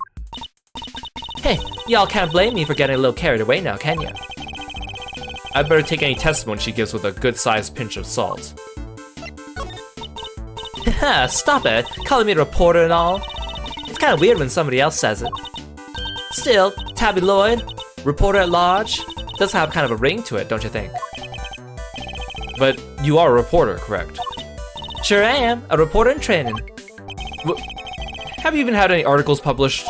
Hey, y'all can't blame me for getting a little carried away now, can ya? I'd better take any testimony she gives with a good-sized pinch of salt. Haha, stop it, calling me a reporter and all. It's kind of weird when somebody else says it. Still, Tabby Lloyd, reporter at large, does have kind of a ring to it, don't you think? But you are a reporter, correct? Sure I am, a reporter in training. Have you even had any articles published?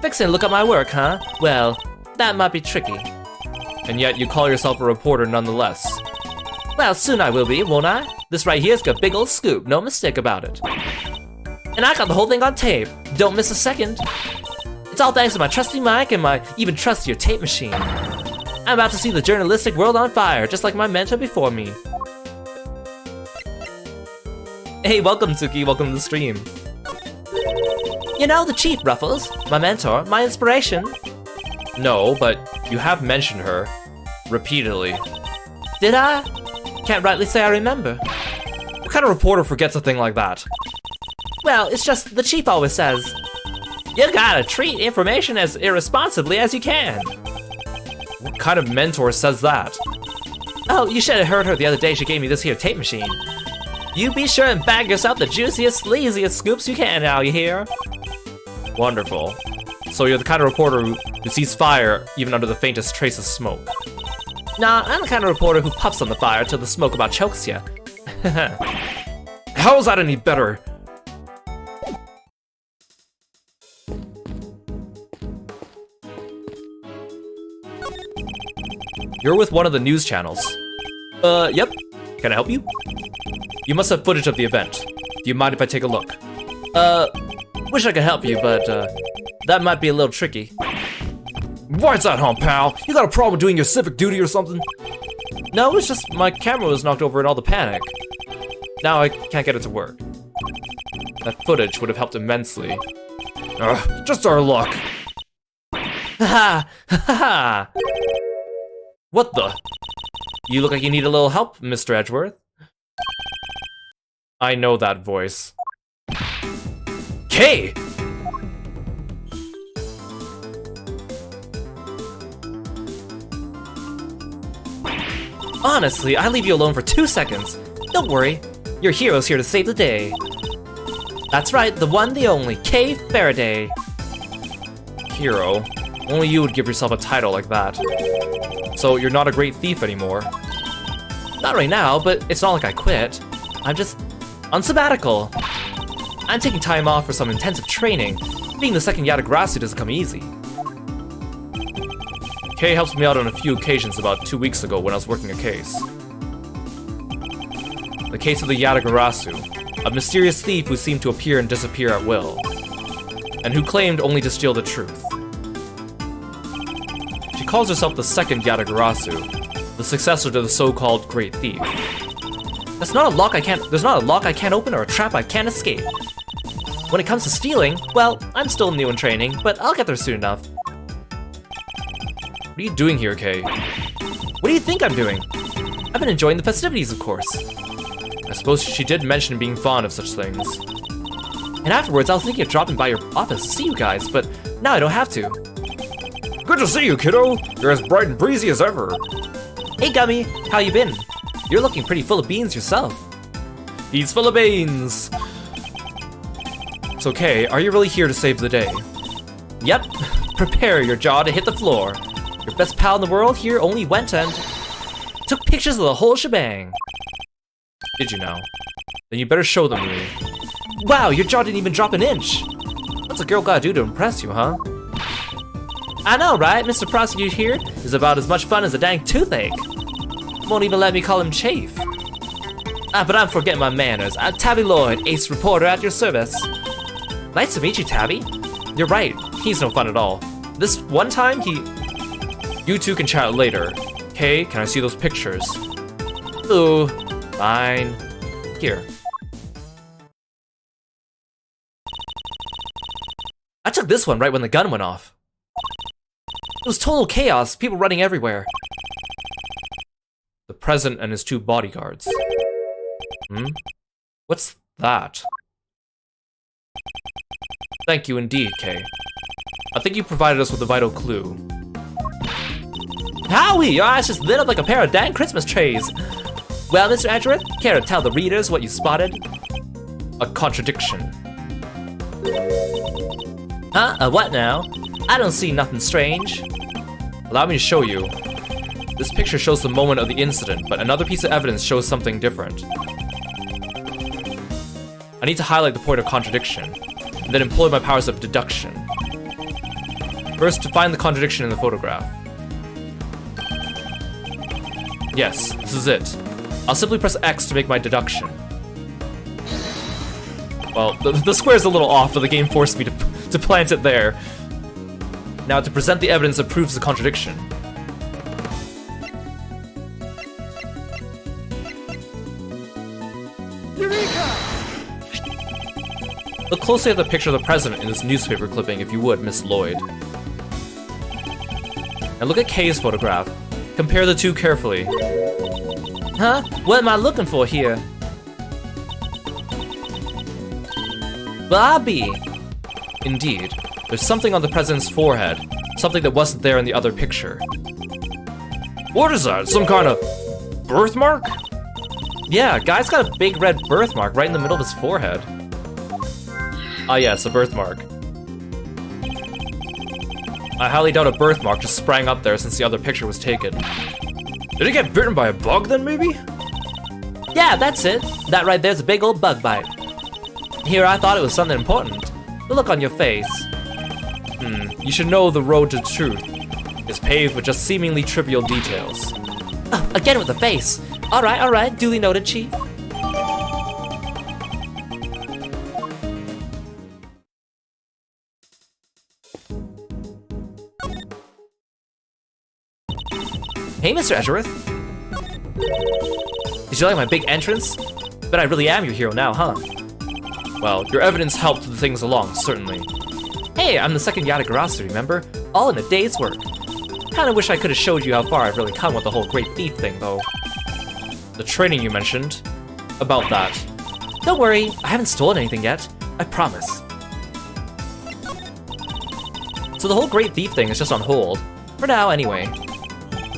Fixin' to look at my work, huh? Well, that might be tricky. And yet you call yourself a reporter nonetheless. Well, soon I will be, won't I? This right here's got a big old scoop, no mistake about it. And I got the whole thing on tape, don't miss a second. It's all thanks to my trusty mic and my even trustier tape machine. I'm about to see the journalistic world on fire, just like my mentor before me. Hey, welcome Suki, welcome to the stream. You know the Chief, Ruffles, my mentor, my inspiration. No, but you have mentioned her repeatedly. Did I? Can't rightly say I remember. What kind of reporter forgets a thing like that? Well, it's just the Chief always says, you gotta treat information as irresponsibly as you can. What kind of mentor says that? Oh, you should have heard her the other day. She gave me this here tape machine. You be sure and bag yourself the juiciest, sleaziest scoops you can now, you hear? Wonderful. So you're the kind of reporter who sees fire even under the faintest trace of smoke. Nah, I'm the kind of reporter who puffs on the fire till the smoke about chokes ya. How is that any better? You're with one of the news channels. Yep. Can I help you? You must have footage of the event. Do you mind if I take a look? Wish I could help you, but, that might be a little tricky. Why's that, huh, pal? You got a problem doing your civic duty or something? No, it's just my camera was knocked over in all the panic. Now I can't get it to work. That footage would have helped immensely. Just our luck. Ha ha! What the? You look like you need a little help, Mr. Edgeworth. I know that voice. Kay! Honestly, I leave you alone for 2 seconds. Don't worry, your hero's here to save the day. That's right, the one, the only, Kay Faraday. Kiro, only you would give yourself a title like that. So you're not a great thief anymore. Not right now, but it's not like I quit. I'm just on sabbatical. I'm taking time off for some intensive training. Being the second Yatagarasu doesn't come easy. Kay helped me out on a few occasions about 2 weeks ago when I was working a case. The case of the Yatagarasu, a mysterious thief who seemed to appear and disappear at will, and who claimed only to steal the truth. She calls herself the second Yatagarasu, the successor to the so-called Great Thief. There's not a lock I can't open or a trap I can't escape. When it comes to stealing, well, I'm still new in training, but I'll get there soon enough. What are you doing here, Kay? What do you think I'm doing? I've been enjoying the festivities, of course. I suppose she did mention being fond of such things. And afterwards, I was thinking of dropping by your office to see you guys, but now I don't have to. Good to see you, kiddo! You're as bright and breezy as ever. Hey, Gummy, how you been? You're looking pretty full of beans yourself. He's full of beans! So, Kay, are you really here to save the day? Yep. Prepare your jaw to hit the floor. Your best pal in the world here only went and took pictures of the whole shebang. Did you now? Then you better show them to me. Wow, your jaw didn't even drop an inch. What's a girl gotta do to impress you, huh? I know, right? Mr. Prosecutor here is about as much fun as a dang toothache. Won't even let me call him Chafe. But I'm forgetting my manners. Tabby Lloyd, ace reporter at your service. Nice to meet you, Tabby. You're right, he's no fun at all. This one time, You two can chat later. Kay, can I see those pictures? Ooh, fine. Here. I took this one right when the gun went off. It was total chaos, people running everywhere. The president and his 2 bodyguards. What's that? Thank you indeed, Kay. I think you provided us with a vital clue. Howie, your eyes just lit up like a pair of dang Christmas trees. Well, Mr. Edgeworth, care to tell the readers what you spotted? A contradiction. Huh? What now? I don't see nothing strange. Allow me to show you. This picture shows the moment of the incident, but another piece of evidence shows something different. I need to highlight the point of contradiction, and then employ my powers of deduction. First, to find the contradiction in the photograph. Yes, this is it. I'll simply press X to make my deduction. Well, the square's a little off, but the game forced me to plant it there. Now, to present the evidence that proves the contradiction. Look closely at the picture of the president in this newspaper clipping, if you would, Miss Lloyd. Now look at Kay's photograph. Compare the two carefully. Huh? What am I looking for here? Bobby! Indeed, there's something on the president's forehead, something that wasn't there in the other picture. What is that? Some kind of birthmark? Yeah, guy's got a big red birthmark right in the middle of his forehead. Ah yes, a birthmark. I highly doubt a birthmark just sprang up there since the other picture was taken. Did he get bitten by a bug then, maybe? Yeah, that's it. That right there's a big old bug bite. Here, I thought it was something important. The look on your face. You should know the road to truth is paved with just seemingly trivial details. Again with the face. Alright, duly noted, Chief. Hey, Mr. Edgeworth. Did you like my big entrance? Bet I really am your hero now, huh? Well, your evidence helped things along, certainly. Hey, I'm the second Yatagarasu, remember? All in a day's work. Kinda wish I could've showed you how far I've really come with the whole great thief thing, though. The training you mentioned, about that. Don't worry, I haven't stolen anything yet. I promise. So the whole great thief thing is just on hold. For now, anyway.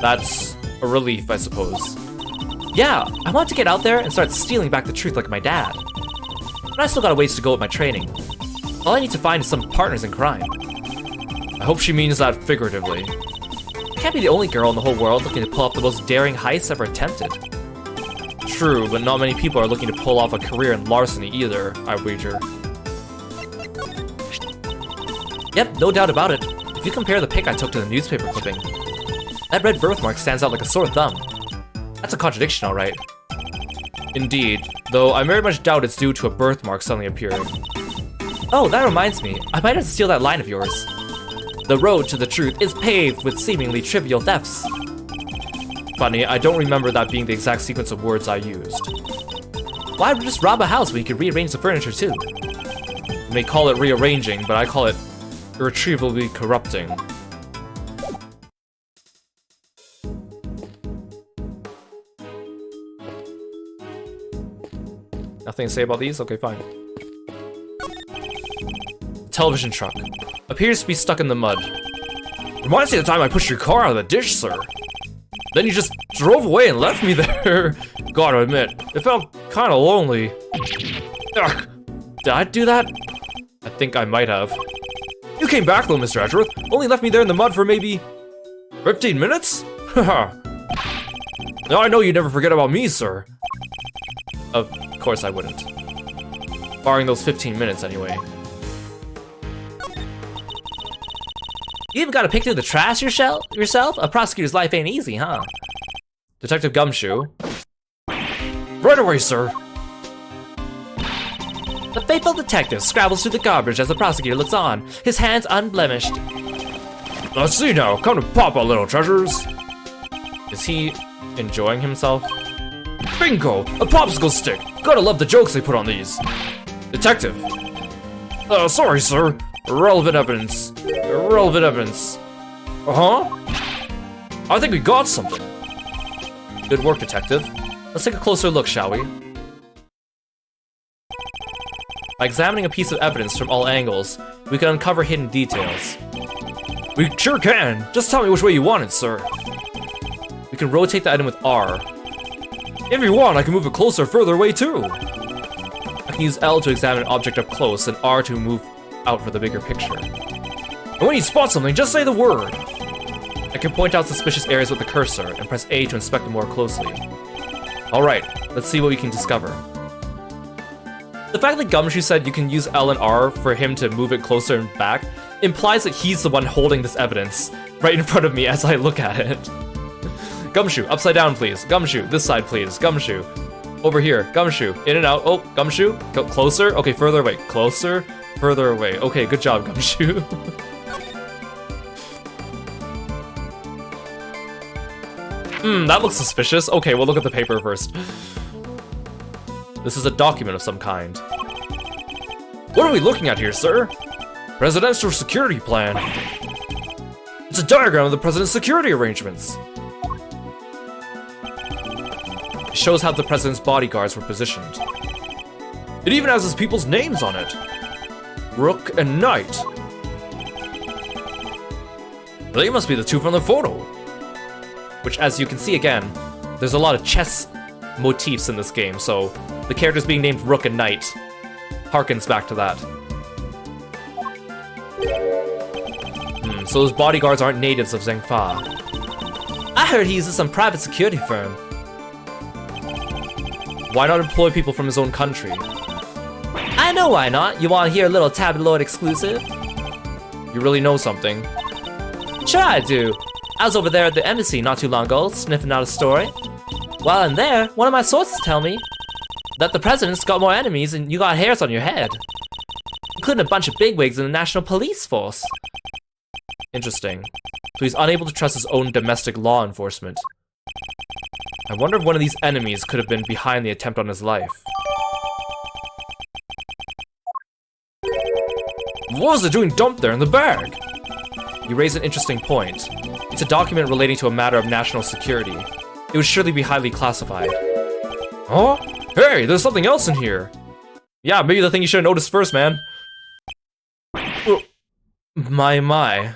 That's a relief, I suppose. Yeah, I want to get out there and start stealing back the truth like my dad. But I still got a ways to go with my training. All I need to find is some partners in crime. I hope she means that figuratively. I can't be the only girl in the whole world looking to pull off the most daring heists ever attempted. True, but not many people are looking to pull off a career in larceny either, I wager. Yep, no doubt about it. If you compare the pic I took to the newspaper clipping, that red birthmark stands out like a sore thumb. That's a contradiction, alright. Indeed, though I very much doubt it's due to a birthmark suddenly appearing. Oh, that reminds me. I might have to steal that line of yours. The road to the truth is paved with seemingly trivial thefts. Funny, I don't remember that being the exact sequence of words I used. Why just rob a house when you could rearrange the furniture too? You may call it rearranging, but I call it irretrievably corrupting. Nothing to say about these? Okay, fine. Television truck. Appears to be stuck in the mud. Reminds me of the time I pushed your car out of the ditch, sir. Then you just drove away and left me there. Gotta admit, it felt kinda lonely. Ugh. Did I do that? I think I might have. You came back though, Mr. Edgeworth. Only left me there in the mud for maybe 15 minutes? Haha. Now I know you'd never forget about me, sir. Of course I wouldn't. Barring those 15 minutes anyway. You even got to pick through the trash yourself? A prosecutor's life ain't easy, huh? Detective Gumshoe. Right away, sir. The faithful detective scrabbles through the garbage as the prosecutor looks on, his hands unblemished. Let's see now, come to Papa, little treasures. Is he enjoying himself? Bingo! A popsicle stick! Gotta love the jokes they put on these. Detective. Sorry, sir. Irrelevant evidence. Irrelevant evidence. Uh-huh? I think we got something. Good work, detective. Let's take a closer look, shall we? By examining a piece of evidence from all angles, we can uncover hidden details. We sure can. Just tell me which way you want it, sir. We can rotate the item with R. If you want, I can move it closer, further away too. I can use L to examine an object up close and R to move out for the bigger picture. And when you spot something, just say the word! I can point out suspicious areas with the cursor and press A to inspect them more closely. Alright, let's see what we can discover. The fact that Gumshoe said you can use L and R for him to move it closer and back implies that he's the one holding this evidence right in front of me as I look at it. Gumshoe, upside down please. Gumshoe, this side please. Gumshoe. Over here. Gumshoe, in and out. Oh, Gumshoe, go closer. Okay, further away. Closer, further away. Okay, good job, Gumshoe. That looks suspicious. Okay, we'll look at the paper first. This is a document of some kind. What are we looking at here, sir? Presidential security plan. It's a diagram of the president's security arrangements. It shows how the president's bodyguards were positioned. It even has his people's names on it. Rook and Knight. They must be the two from the photo. Which, as you can see again, there's a lot of chess motifs in this game, so the characters being named Rook and Knight harkens back to that. So those bodyguards aren't natives of Zhengfa. I heard he uses some private security firm. Why not employ people from his own country? I know why not. You want to hear a little tabloid exclusive? You really know something. Sure I do. I was over there at the embassy not too long ago, sniffing out a story. While I'm there, one of my sources tell me that the president's got more enemies and you got hairs on your head. Including a bunch of bigwigs in the National Police Force. Interesting. So he's unable to trust his own domestic law enforcement. I wonder if one of these enemies could have been behind the attempt on his life. What was it doing dumped there in the bag? You raise an interesting point. It's a document relating to a matter of national security. It would surely be highly classified. Huh? Hey, there's something else in here. Yeah, maybe the thing you should have noticed first, man. My.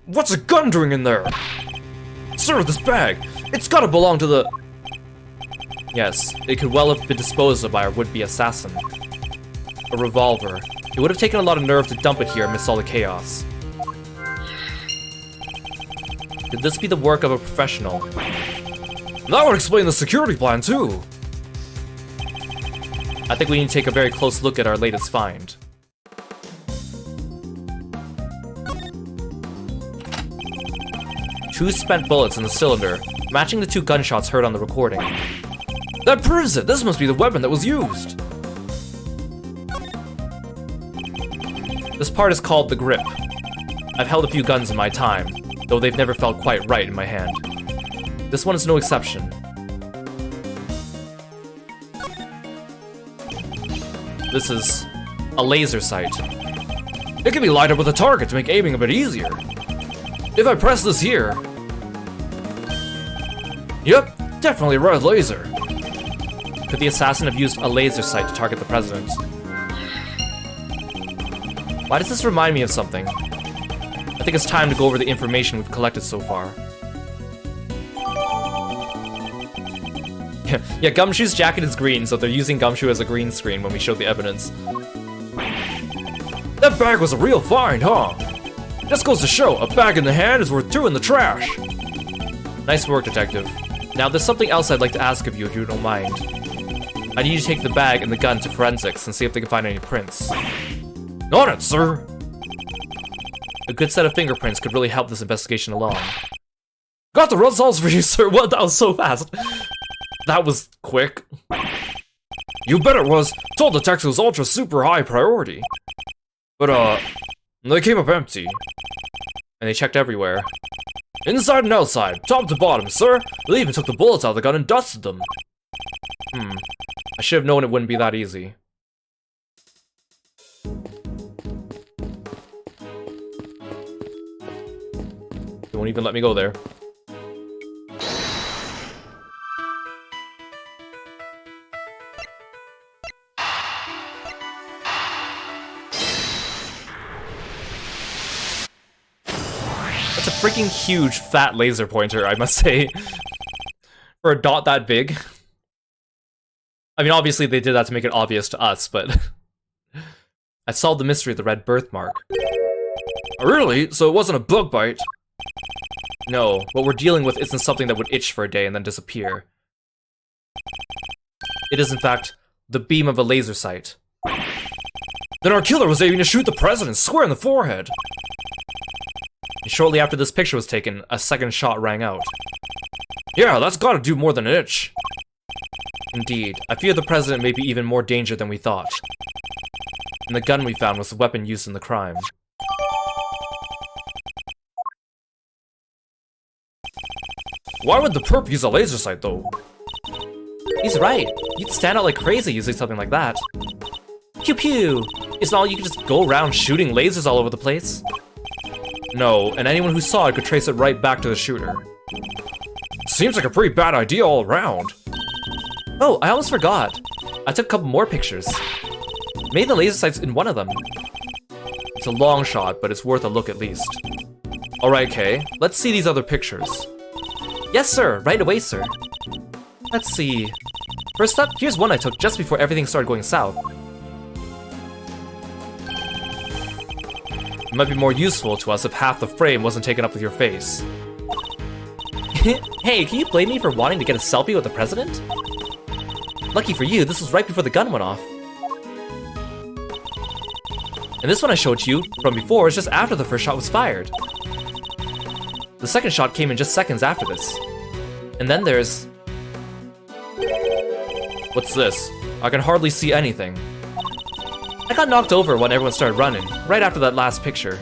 What's a gun doing in there? Sir, this bag, it's gotta belong to the... Yes, it could well have been disposed of by our would-be assassin. A revolver. It would have taken a lot of nerve to dump it here amidst all the chaos. Could this be the work of a professional? That would explain the security plan, too. I think we need to take a very close look at our latest find. Two spent bullets in the cylinder, matching the two gunshots heard on the recording. That proves it! This must be the weapon that was used! This part is called the grip. I've held a few guns in my time, though they've never felt quite right in my hand. This one is no exception. This is a laser sight. It can be lined up with a target to make aiming a bit easier. If I press this here... Yep, definitely a red laser. Could the assassin have used a laser sight to target the president? Why does this remind me of something? I think it's time to go over the information we've collected so far. Yeah, Gumshoe's jacket is green, so they're using Gumshoe as a green screen when we show the evidence. That bag was a real find, huh? Just goes to show, a bag in the hand is worth two in the trash. Nice work, detective. Now, there's something else I'd like to ask of you if you don't mind. I need you to take the bag and the gun to forensics and see if they can find any prints. On it, sir. A good set of fingerprints could really help this investigation along. Got the results for you, sir. What? That was so fast. That was quick. You bet it was. Told the text was ultra super high priority. But, they came up empty. And they checked everywhere. Inside and outside, top to bottom, sir. They even took the bullets out of the gun and dusted them. I should have known it wouldn't be that easy. They won't even let me go there. That's a freaking huge fat laser pointer, I must say. For a dot that big. I mean, obviously they did that to make it obvious to us, but... I solved the mystery of the red birthmark. Oh, really? So it wasn't a bug bite? No, what we're dealing with isn't something that would itch for a day and then disappear. It is, in fact, the beam of a laser sight. Then our killer was aiming to shoot the president square in the forehead. And shortly after this picture was taken, a second shot rang out. Yeah, that's gotta do more than an itch. Indeed, I fear the president may be even more danger than we thought. And the gun we found was the weapon used in the crime. Why would the perp use a laser sight, though? He's right. You'd stand out like crazy using something like that. Pew pew! Isn't all you can just go around shooting lasers all over the place? No, and anyone who saw it could trace it right back to the shooter. Seems like a pretty bad idea all around. Oh, I almost forgot. I took a couple more pictures. Maybe the laser sight's in one of them. It's a long shot, but it's worth a look at least. Alright, Kay, let's see these other pictures. Yes, sir, right away, sir. Let's see. First up, here's one I took just before everything started going south. It might be more useful to us if half the frame wasn't taken up with your face. Hey, can you blame me for wanting to get a selfie with the president? Lucky for you, this was right before the gun went off. And this one I showed you from before is just after the first shot was fired. The second shot came in just seconds after this. And then there's... What's this? I can hardly see anything. I got knocked over when everyone started running, right after that last picture.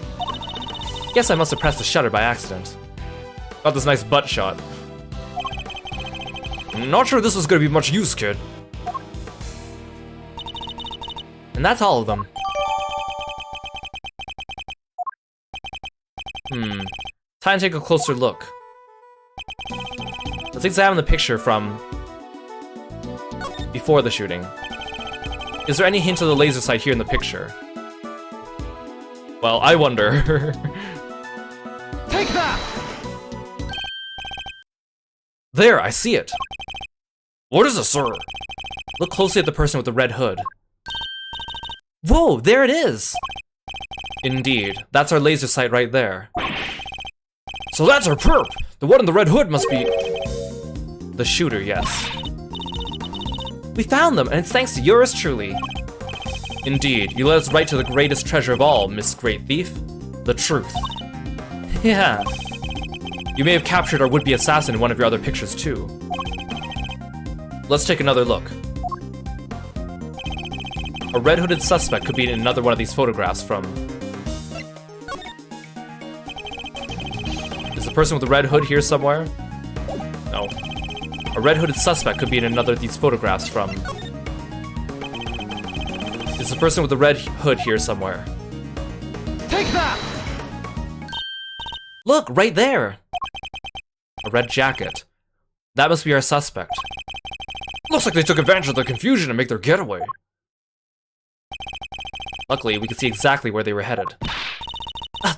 Guess I must have pressed the shutter by accident. Got this nice butt shot. Not sure this is gonna be much use, kid. And that's all of them. Time to take a closer look. Let's examine the picture from before the shooting. Is there any hint of the laser sight here in the picture? Well, I wonder. Take that! There, I see it. What is this, sir? Look closely at the person with the red hood. Whoa, there it is! Indeed, that's our laser sight right there. So that's our perp! The one in the red hood must be... The shooter, yes. We found them, and it's thanks to yours truly. Indeed, you led us right to the greatest treasure of all, Miss Great Thief. The truth. Yeah. You may have captured our would-be assassin in one of your other pictures, too. Let's take another look. A red-hooded suspect could be in another one of these photographs from... Is the person with the red hood here somewhere? No. A red-hooded suspect could be in another of these photographs from... Is the person with the red hood here somewhere? Take that! Look, right there! A red jacket. That must be our suspect. Looks like they took advantage of the confusion to make their getaway. Luckily, we could see exactly where they were headed.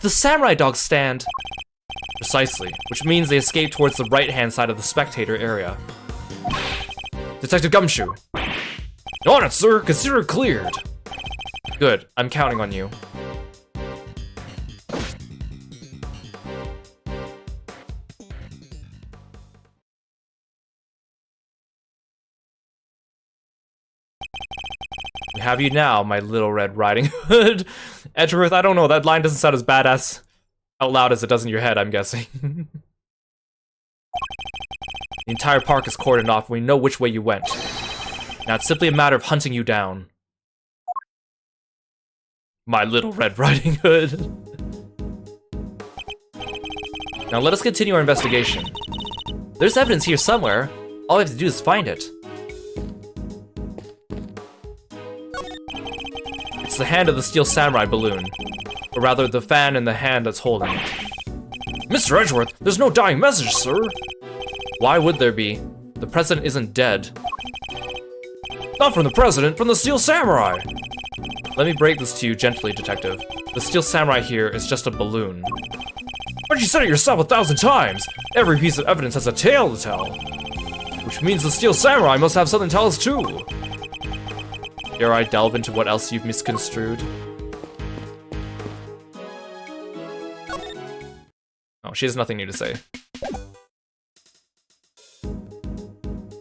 The samurai dog stand! Precisely, which means they escaped towards the right-hand side of the spectator area. Detective Gumshoe. On it, sir. Consider it cleared. Good. I'm counting on you. We have you now, my little Red Riding Hood. Edgeworth, I don't know, that line doesn't sound as badass out loud as it does in your head, I'm guessing. The entire park is cordoned off, and we know which way you went. Now it's simply a matter of hunting you down. My little Red Riding Hood. Now let us continue our investigation. There's evidence here somewhere. All we have to do is find it. It's the hand of the steel samurai balloon. Or rather, the fan in the hand that's holding it. Mr. Edgeworth, there's no dying message, sir. Why would there be? The president isn't dead. Not from the president, from the steel samurai. Let me break this to you gently, detective. The steel samurai here is just a balloon. But you said it yourself 1,000 times. Every piece of evidence has a tale to tell. Which means the steel samurai must have something to tell us too. Dare I delve into what else you've misconstrued? Oh, she has nothing new to say.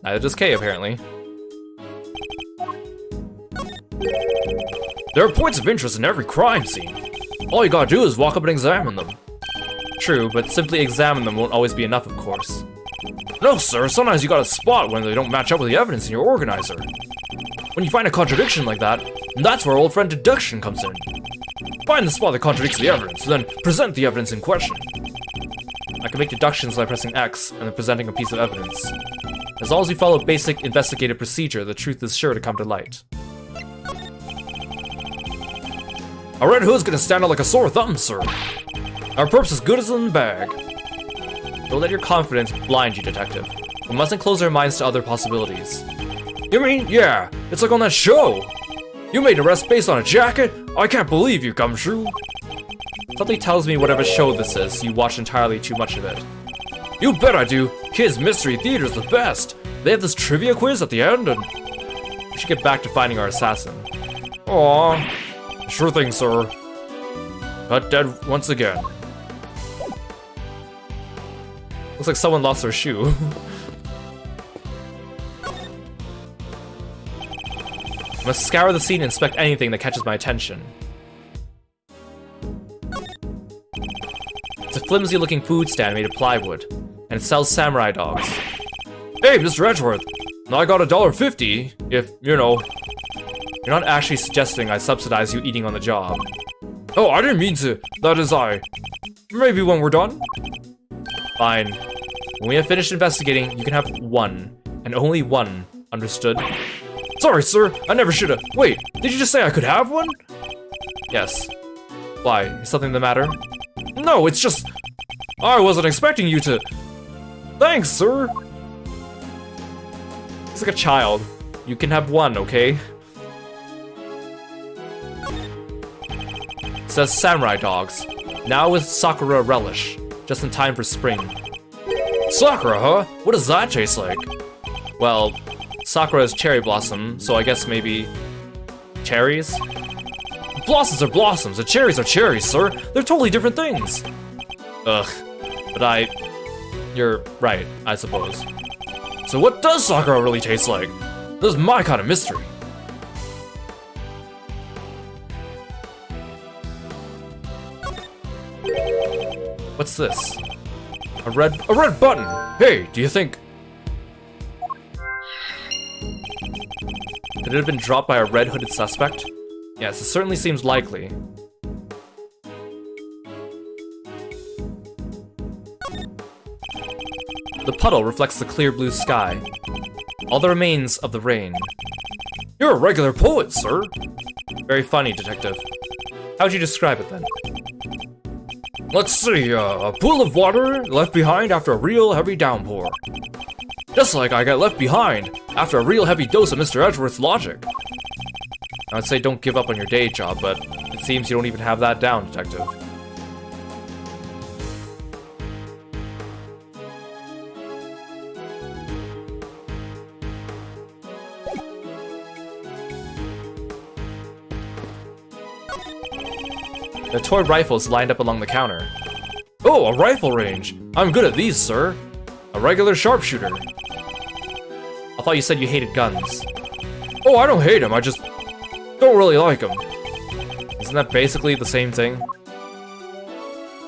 Neither does Kay, apparently. There are points of interest in every crime scene. All you gotta do is walk up and examine them. True, but simply examine them won't always be enough, of course. No, sir, sometimes you gotta spot when they don't match up with the evidence in your organizer. When you find a contradiction like that, that's where old friend deduction comes in. Find the spot that contradicts the evidence, then present the evidence in question. I can make deductions by pressing X and then presenting a piece of evidence. As long as you follow basic investigative procedure, the truth is sure to come to light. A red hood's gonna stand out like a sore thumb, sir. Our purpose is good as in the bag. Don't let your confidence blind you, detective. We mustn't close our minds to other possibilities. You mean, yeah, it's like on that show. You made an arrest based on a jacket? I can't believe you, Gumshoe. Something tells me whatever show this is, you watch entirely too much of it. You bet I do. Kids Mystery Theater's the best. They have this trivia quiz at the end and... We should get back to finding our assassin. Aw, sure thing, sir. But dead once again. Looks like someone lost their shoe. I must scour the scene and inspect anything that catches my attention. It's a flimsy-looking food stand made of plywood, and it sells samurai dogs. Hey, Mr. Edgeworth, I got $1.50 if, you know... You're not actually suggesting I subsidize you eating on the job. Oh, I didn't mean to. That is maybe when we're done? Fine. When we have finished investigating, you can have one, and only one, understood? Sorry, sir, I never should've. Wait, did you just say I could have one? Yes. Why? Is something the matter? No, it's just... I wasn't expecting you to... Thanks, sir. It's like a child. You can have one, okay? It says samurai dogs. Now with Sakura relish. Just in time for spring. Sakura, huh? What does that taste like? Well, Sakura is cherry blossom, so I guess maybe... cherries? Blossoms are blossoms, and cherries are cherries, sir. They're totally different things. Ugh. But you're right, I suppose. So what does Sakura really taste like? This is my kind of mystery. What's this? A red button. Hey, do you think... Could it have been dropped by a red-hooded suspect? Yes, it certainly seems likely. The puddle reflects the clear blue sky. All the remains of the rain. You're a regular poet, sir. Very funny, detective. How would you describe it then? Let's see, a pool of water left behind after a real heavy downpour. Just like I got left behind after a real heavy dose of Mr. Edgeworth's logic. I would say don't give up on your day job, but it seems you don't even have that down, detective. There are toy rifles lined up along the counter. Oh, a rifle range. I'm good at these, sir. A regular sharpshooter. I thought you said you hated guns. Oh, I don't hate them, I just don't really like them. Isn't that basically the same thing?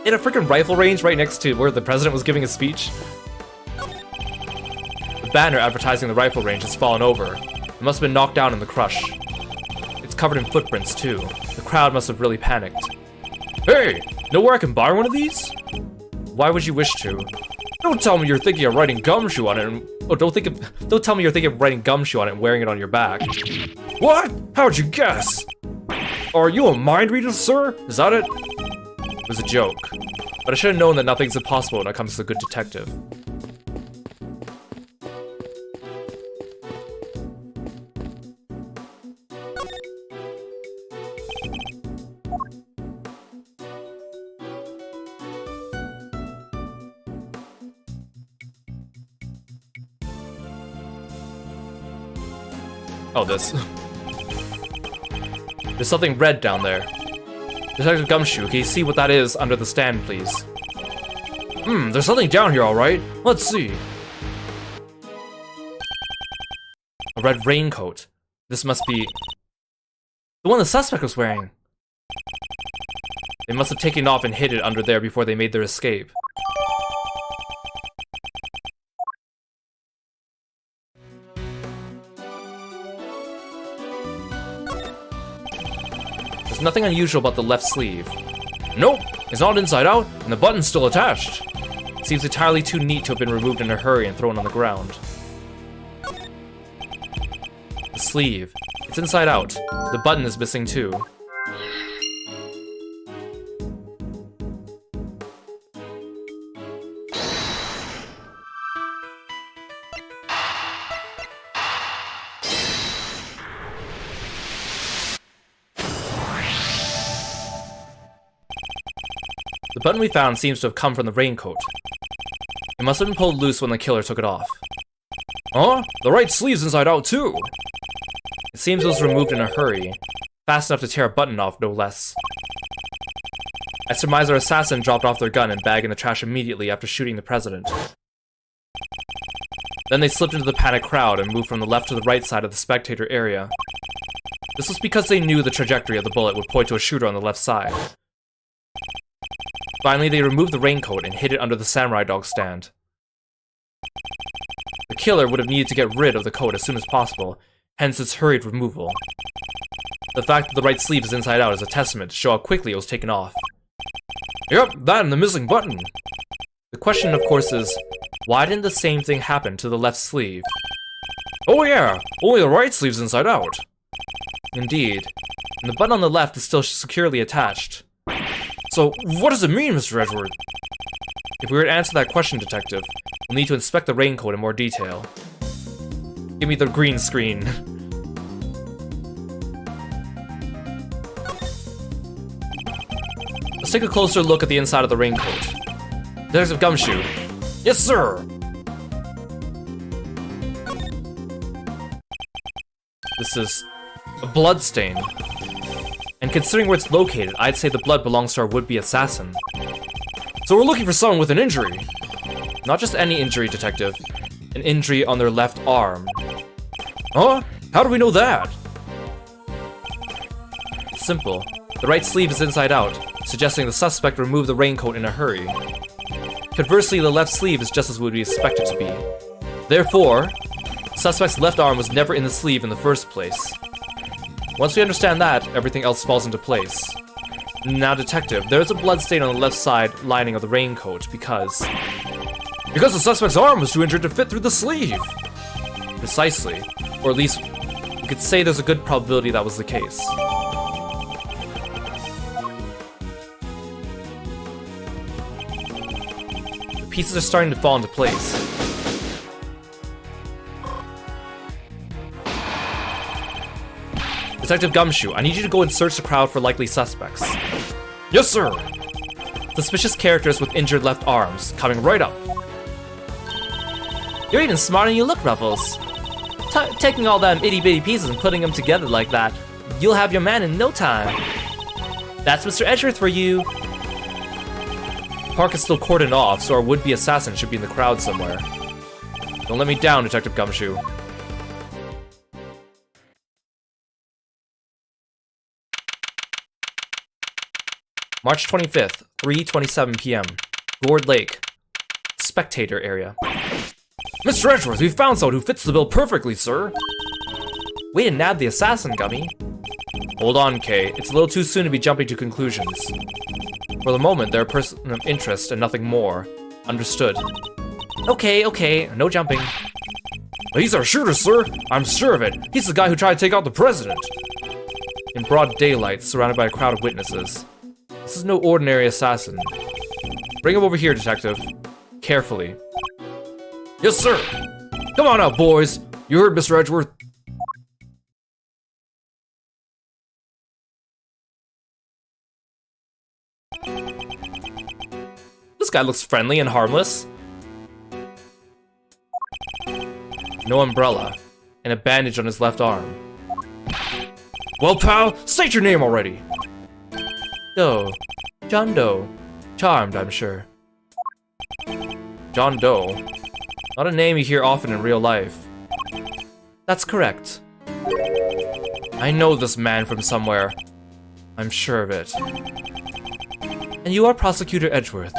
In a freaking rifle range right next to where the president was giving a speech? The banner advertising the rifle range has fallen over. It must have been knocked down in the crush. It's covered in footprints, too. The crowd must have really panicked. Hey, know where I can buy one of these? Why would you wish to? Don't tell me you're thinking of writing Gumshoe on it and... Oh, don't tell me you're thinking of writing Gumshoe on it and wearing it on your back. What? How'd you guess? Are you a mind reader, sir? Is that it? It was a joke. But I should have known that nothing's impossible when it comes to a good detective. Oh, this. There's something red down there. Detective Gumshoe, can you see what that is under the stand, please? There's something down here, alright? Let's see. A red raincoat. This must be the one the suspect was wearing. They must have taken it off and hid it under there before they made their escape. There's nothing unusual about the left sleeve. Nope, it's not inside out, and the button's still attached. It seems entirely too neat to have been removed in a hurry and thrown on the ground. The sleeve. It's inside out. The button is missing too. The button we found seems to have come from the raincoat. It must have been pulled loose when the killer took it off. Huh? The right sleeve's inside out too. It seems it was removed in a hurry, fast enough to tear a button off, no less. I surmise our assassin dropped off their gun and bag in the trash immediately after shooting the president. Then they slipped into the panicked crowd and moved from the left to the right side of the spectator area. This was because they knew the trajectory of the bullet would point to a shooter on the left side. Finally, they removed the raincoat and hid it under the samurai dog stand. The killer would have needed to get rid of the coat as soon as possible, hence its hurried removal. The fact that the right sleeve is inside out is a testament to show how quickly it was taken off. Yep, that and the missing button. The question, of course, is, why didn't the same thing happen to the left sleeve? Oh yeah, only the right sleeve's inside out. Indeed, and the button on the left is still securely attached. So, what does it mean, Mr. Edgeworth? If we were to answer that question, Detective, we'll need to inspect the raincoat in more detail. Give me the green screen. Let's take a closer look at the inside of the raincoat. Detective Gumshoe. Yes, sir. This is a blood stain. And considering where it's located, I'd say the blood belongs to our would-be assassin. So we're looking for someone with an injury. Not just any injury, Detective. An injury on their left arm. Huh? How do we know that? It's simple. The right sleeve is inside out, suggesting the suspect removed the raincoat in a hurry. Conversely, the left sleeve is just as would be expected to be. Therefore, the suspect's left arm was never in the sleeve in the first place. Once we understand that, everything else falls into place. Now, Detective, there is a blood stain on the left side lining of the raincoat because the suspect's arm was too injured to fit through the sleeve. Precisely. Or at least, we could say there's a good probability that was the case. The pieces are starting to fall into place. Detective Gumshoe, I need you to go and search the crowd for likely suspects. Yes, sir. Suspicious characters with injured left arms, coming right up. You're even smarter than you look, Ruffles. Taking all them itty-bitty pieces and putting them together like that, you'll have your man in no time. That's Mr. Edgeworth for you. The park is still cordoned off, so our would-be assassin should be in the crowd somewhere. Don't let me down, Detective Gumshoe. March 25th, 3:27 p.m. Gourd Lake. Spectator area. Mr. Edgeworth, we found someone who fits the bill perfectly, sir. Way to nab the assassin, Gummy. Hold on, Kay. It's a little too soon to be jumping to conclusions. For the moment, they're a person of interest and nothing more. Understood. Okay, no jumping. He's our shooter, sir. I'm sure of it. He's the guy who tried to take out the president. In broad daylight, surrounded by a crowd of witnesses. This is no ordinary assassin. Bring him over here, Detective. Carefully. Yes, sir. Come on out, boys. You heard Mr. Edgeworth. This guy looks friendly and harmless. No umbrella, and a bandage on his left arm. Well, pal, state your name already. Doe. John Doe. Charmed, I'm sure. John Doe. Not a name you hear often in real life. That's correct. I know this man from somewhere. I'm sure of it. And you are Prosecutor Edgeworth.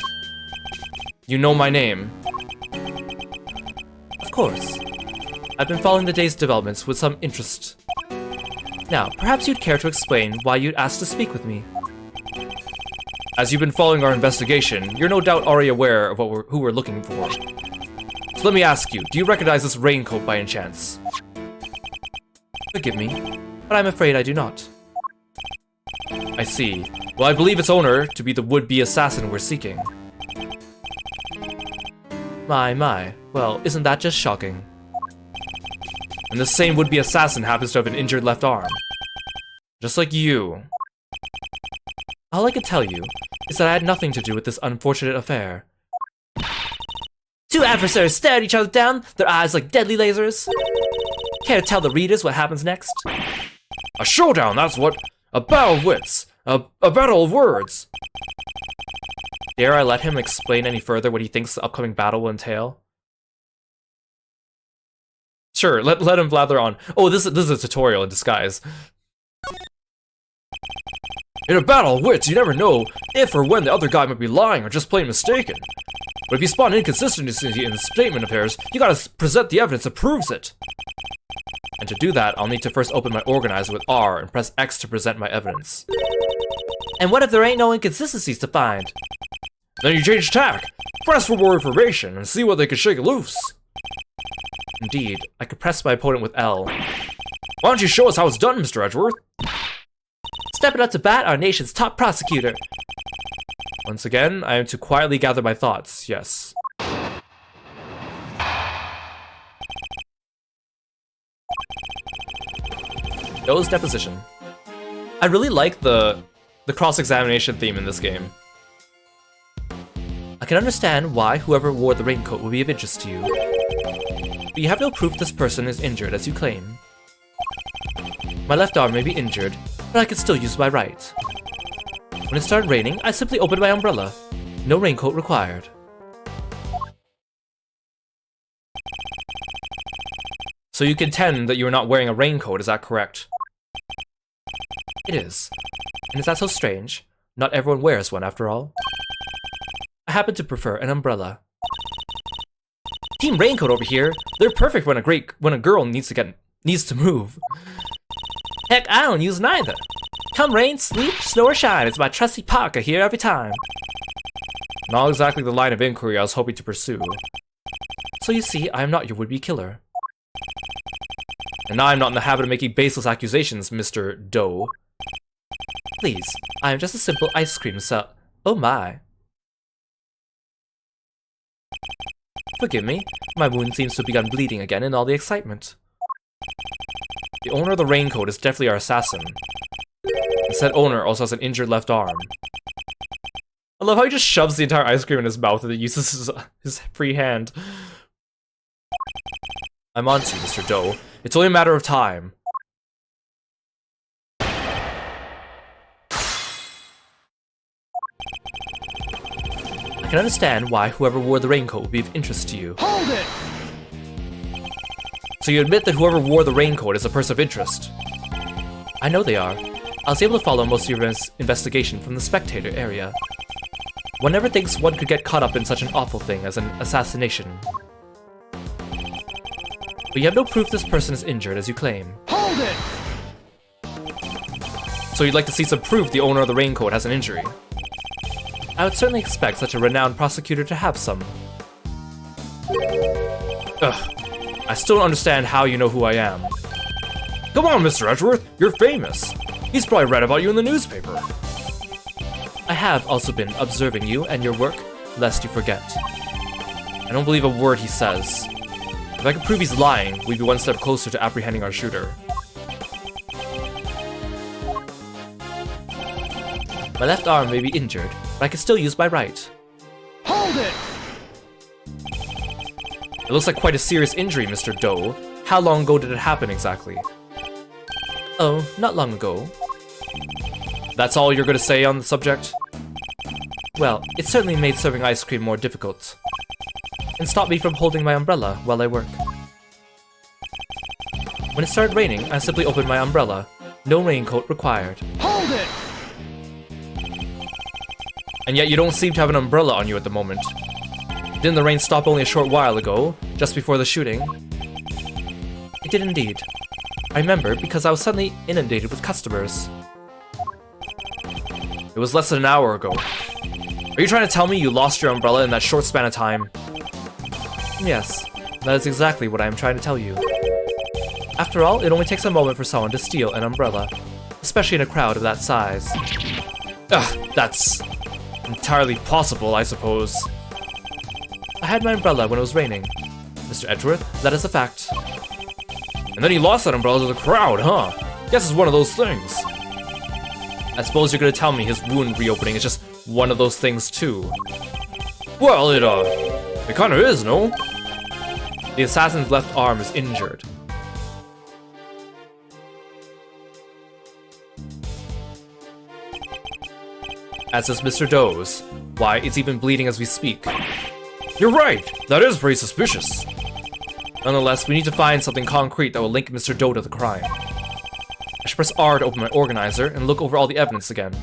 You know my name. Of course. I've been following the day's developments with some interest. Now, perhaps you'd care to explain why you'd asked to speak with me. As you've been following our investigation, you're no doubt already aware of who we're looking for. So let me ask you, do you recognize this raincoat by any chance? Forgive me, but I'm afraid I do not. I see. Well, I believe its owner to be the would-be assassin we're seeking. My. Well, isn't that just shocking? And this same would-be assassin happens to have an injured left arm. Just like you. All I can tell you is that I had nothing to do with this unfortunate affair. Two adversaries stare at each other down, their eyes like deadly lasers. Care to tell the readers what happens next? A showdown, that's what. A battle of wits. A battle of words. Dare I let him explain any further what he thinks the upcoming battle will entail? Sure, let him blather on. Oh, this is a tutorial in disguise. In a battle of wits, you never know if or when the other guy might be lying or just plain mistaken. But if you spot an inconsistency in the statement of hers, you gotta present the evidence that proves it. And to do that, I'll need to first open my organizer with R and press X to present my evidence. And what if there ain't no inconsistencies to find? Then you change tack, press for more information, and see what they can shake loose. Indeed, I could press my opponent with L. Why don't you show us how it's done, Mr. Edgeworth? Stepping up to bat, our nation's top prosecutor. Once again, I am to quietly gather my thoughts, yes. Doe's deposition. I really like the cross-examination theme in this game. I can understand why whoever wore the raincoat would be of interest to you. But you have no proof this person is injured as you claim. My left arm may be injured, but I can still use my right. When it started raining, I simply opened my umbrella. No raincoat required. So you contend that you are not wearing a raincoat, is that correct? It is. And is that so strange? Not everyone wears one, after all. I happen to prefer an umbrella. Team Raincoat over here. They're perfect when a girl needs to move. Heck, I don't use neither. Come rain, sleet, snow or shine, it's my trusty parka here every time. Not exactly the line of inquiry I was hoping to pursue. So you see, I am not your would-be killer. And I am not in the habit of making baseless accusations, Mr. Doe. Please, I am just a simple ice cream oh my. Forgive me, my wound seems to have begun bleeding again in all the excitement. The owner of the raincoat is definitely our assassin. The said owner also has an injured left arm. I love how he just shoves the entire ice cream in his mouth and then uses his free hand. I'm on to you, Mr. Doe. It's only a matter of time. I can understand why whoever wore the raincoat would be of interest to you. Hold it! So you admit that whoever wore the raincoat is a person of interest? I know they are. I was able to follow most of your investigation from the spectator area. One never thinks one could get caught up in such an awful thing as an assassination. But you have no proof this person is injured as you claim. Hold it! So you'd like to see some proof the owner of the raincoat has an injury? I would certainly expect such a renowned prosecutor to have some. Ugh. I still don't understand how you know who I am. Come on, Mr. Edgeworth, you're famous. He's probably read about you in the newspaper. I have also been observing you and your work, lest you forget. I don't believe a word he says. If I could prove he's lying, we'd be one step closer to apprehending our shooter. My left arm may be injured, but I can still use my right. Hold it! It looks like quite a serious injury, Mr. Doe. How long ago did it happen exactly? Oh, not long ago. That's all you're gonna say on the subject? Well, it certainly made serving ice cream more difficult. And stopped me from holding my umbrella while I work. When it started raining, I simply opened my umbrella. No raincoat required. Hold it! And yet you don't seem to have an umbrella on you at the moment. Didn't the rain stop only a short while ago, just before the shooting? It did indeed. I remember because I was suddenly inundated with customers. It was less than an hour ago. Are you trying to tell me you lost your umbrella in that short span of time? Yes, that is exactly what I am trying to tell you. After all, it only takes a moment for someone to steal an umbrella, especially in a crowd of that size. Ugh, that's entirely possible, I suppose. I had my umbrella when it was raining. Mr. Edgeworth, that is a fact. And then he lost that umbrella to the crowd, huh? Guess it's one of those things. I suppose you're gonna tell me his wound reopening is just one of those things too. Well, it kinda is, no? The assassin's left arm is injured. As is Mr. Doe's. Why, it's even bleeding as we speak. You're right! That is pretty suspicious. Nonetheless, we need to find something concrete that will link Mr. Doe to the crime. I should press R to open my organizer and look over all the evidence again.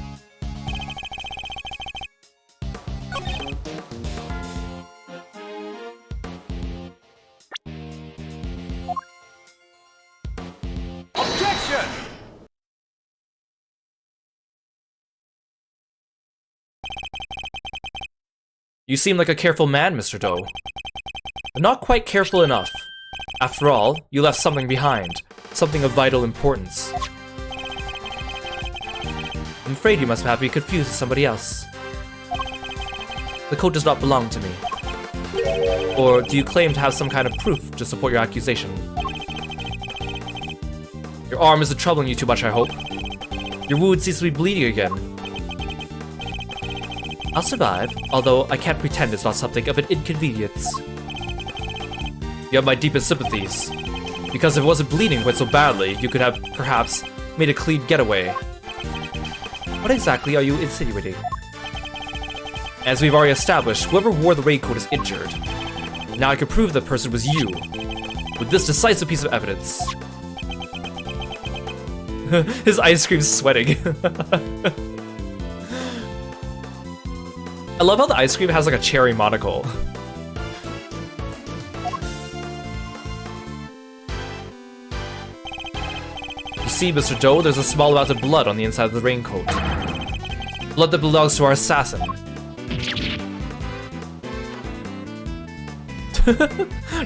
Objection! You seem like a careful man, Mr. Doe. But not quite careful enough. After all, you left something behind. Something of vital importance. I'm afraid you must have me confused with somebody else. The coat does not belong to me. Or do you claim to have some kind of proof to support your accusation? Your arm isn't troubling you too much, I hope. Your wound seems to be bleeding again. I'll survive, although I can't pretend it's not something of an inconvenience. You have my deepest sympathies. Because if it wasn't bleeding quite so badly, you could have, perhaps, made a clean getaway. What exactly are you insinuating? As we've already established, whoever wore the raincoat is injured. Now I can prove the person was you, with this decisive piece of evidence. His ice cream's sweating. I love how the ice cream has like a cherry monocle. You see, Mr. Doe, there's a small amount of blood on the inside of the raincoat. Blood that belongs to our assassin.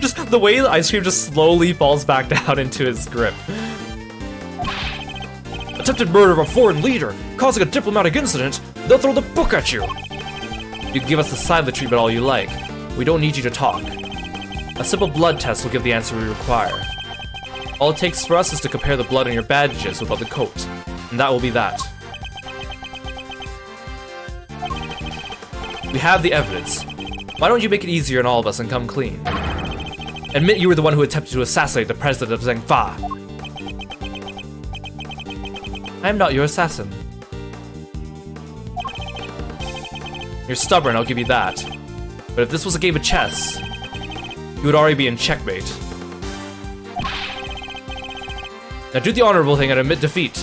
Just the way the ice cream just slowly falls back down into his grip. Attempted murder of a foreign leader, causing a diplomatic incident, they'll throw the book at you! You can give us the silent treatment all you like. We don't need you to talk. A simple blood test will give the answer we require. All it takes for us is to compare the blood on your bandages with on the coat, and that will be that. We have the evidence. Why don't you make it easier on all of us and come clean? Admit you were the one who attempted to assassinate the president of Zhengfa. I am not your assassin. You're stubborn, I'll give you that. But if this was a game of chess, you would already be in checkmate. Now do the honorable thing and admit defeat.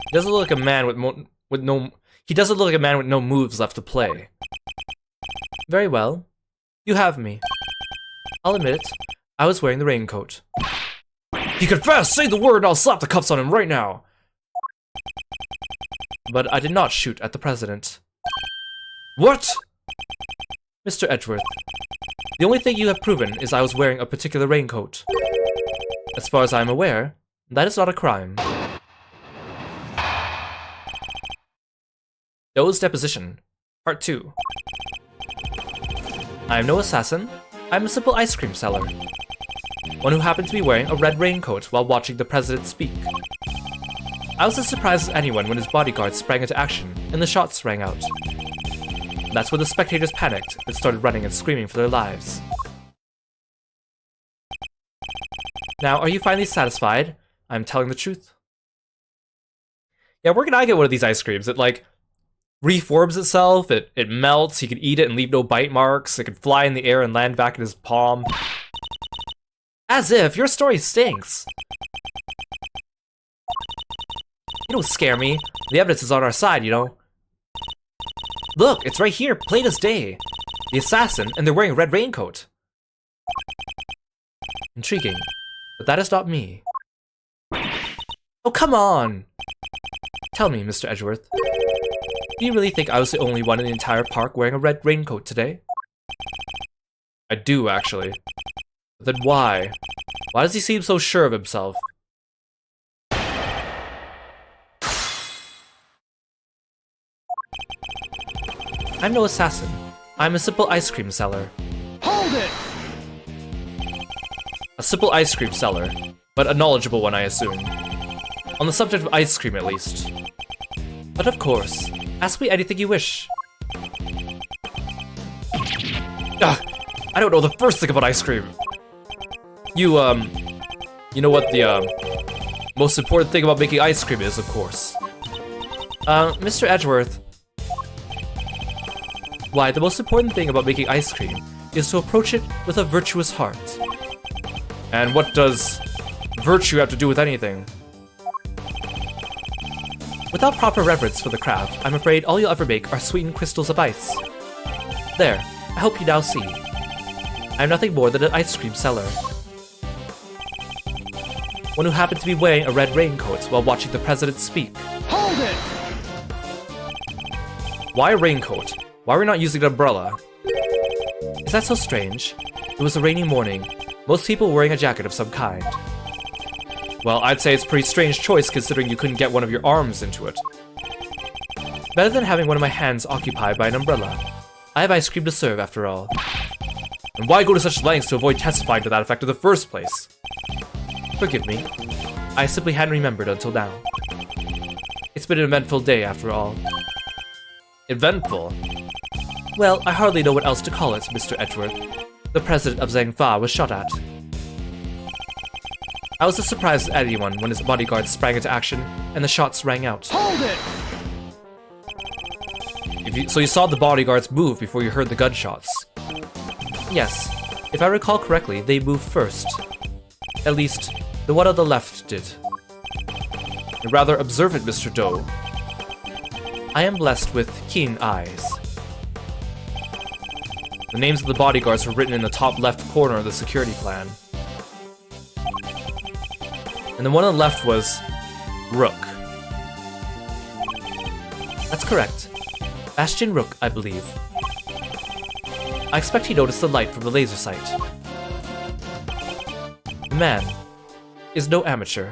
He doesn't look like a man with no moves left to play. Very well. You have me. I'll admit it. I was wearing the raincoat. He confessed! Say the word and I'll slap the cuffs on him right now! But I did not shoot at the president. What? Mr. Edgeworth, the only thing you have proven is I was wearing a particular raincoat. As far as I am aware, that is not a crime. Doe's deposition, part 2. I am no assassin. I am a simple ice cream seller. One who happened to be wearing a red raincoat while watching the president speak. I was as surprised as anyone when his bodyguards sprang into action and the shots rang out. That's when the spectators panicked and started running and screaming for their lives. Now, are you finally satisfied? I'm telling the truth. Yeah, where can I get one of these ice creams? It, like, reforms itself, it melts, he could eat it and leave no bite marks, it could fly in the air and land back in his palm. As if, your story stinks. You don't scare me. The evidence is on our side, you know. Look, it's right here, plain as day. The assassin, and they're wearing a red raincoat. Intriguing, but that is not me. Oh, come on! Tell me, Mr. Edgeworth. Do you really think I was the only one in the entire park wearing a red raincoat today? I do, actually. But then why? Why does he seem so sure of himself? I'm no assassin. I'm a simple ice cream seller. Hold it! A simple ice cream seller, but a knowledgeable one, I assume. On the subject of ice cream, at least. But of course, ask me anything you wish. I don't know the first thing about ice cream. You know what the, most important thing about making ice cream is, of course. Mr. Edgeworth. Why, the most important thing about making ice cream is to approach it with a virtuous heart. And what does virtue have to do with anything? Without proper reverence for the craft, I'm afraid all you'll ever make are sweetened crystals of ice. There, I hope you now see. I'm nothing more than an ice cream seller. One who happened to be wearing a red raincoat while watching the president speak. Hold it! Why a raincoat? Why are we not using an umbrella? Is that so strange? It was a rainy morning. Most people were wearing a jacket of some kind. Well, I'd say it's a pretty strange choice considering you couldn't get one of your arms into it. Better than having one of my hands occupied by an umbrella. I have ice cream to serve, after all. And why go to such lengths to avoid testifying to that effect in the first place? Forgive me. I simply hadn't remembered until now. It's been an eventful day, after all. Eventful? Well, I hardly know what else to call it, Mr. Edgeworth. The president of Zhangfa was shot at. I was as surprised as anyone when his bodyguards sprang into action and the shots rang out. Hold it! So you saw the bodyguards move before you heard the gunshots? Yes. If I recall correctly, they moved first. At least, the one on the left did. You're rather observant, Mr. Doe. I am blessed with keen eyes. The names of the bodyguards were written in the top left corner of the security plan. And the one on the left was Rook. That's correct. Bastion Rook, I believe. I expect he noticed the light from the laser sight. The man is no amateur.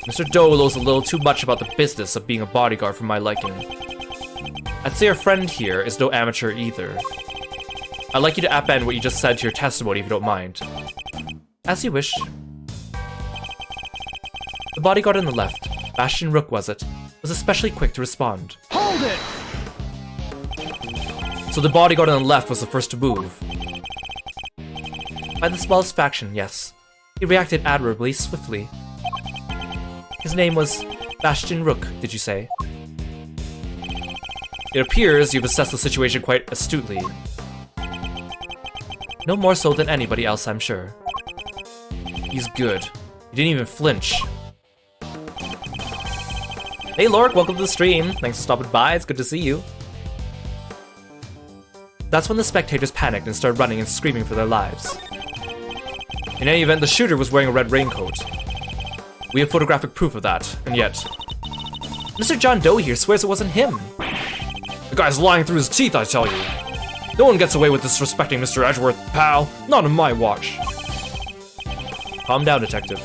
Mr. Doe knows a little too much about the business of being a bodyguard for my liking. I'd say our friend here is no amateur either. I'd like you to append what you just said to your testimony if you don't mind. As you wish. The bodyguard on the left, Bastion Rook was it, was especially quick to respond. Hold it! So the bodyguard on the left was the first to move. By the smallest fraction, yes. He reacted admirably swiftly. His name was Bastion Rook, did you say? It appears you've assessed the situation quite astutely. No more so than anybody else, I'm sure. He's good. He didn't even flinch. Hey Lork, welcome to the stream. Thanks for stopping by, it's good to see you. That's when the spectators panicked and started running and screaming for their lives. In any event, the shooter was wearing a red raincoat. We have photographic proof of that, and yet... Mr. John Doe here swears it wasn't him. The guy's lying through his teeth, I tell you. No one gets away with disrespecting Mr. Edgeworth, pal. Not on my watch. Calm down, detective.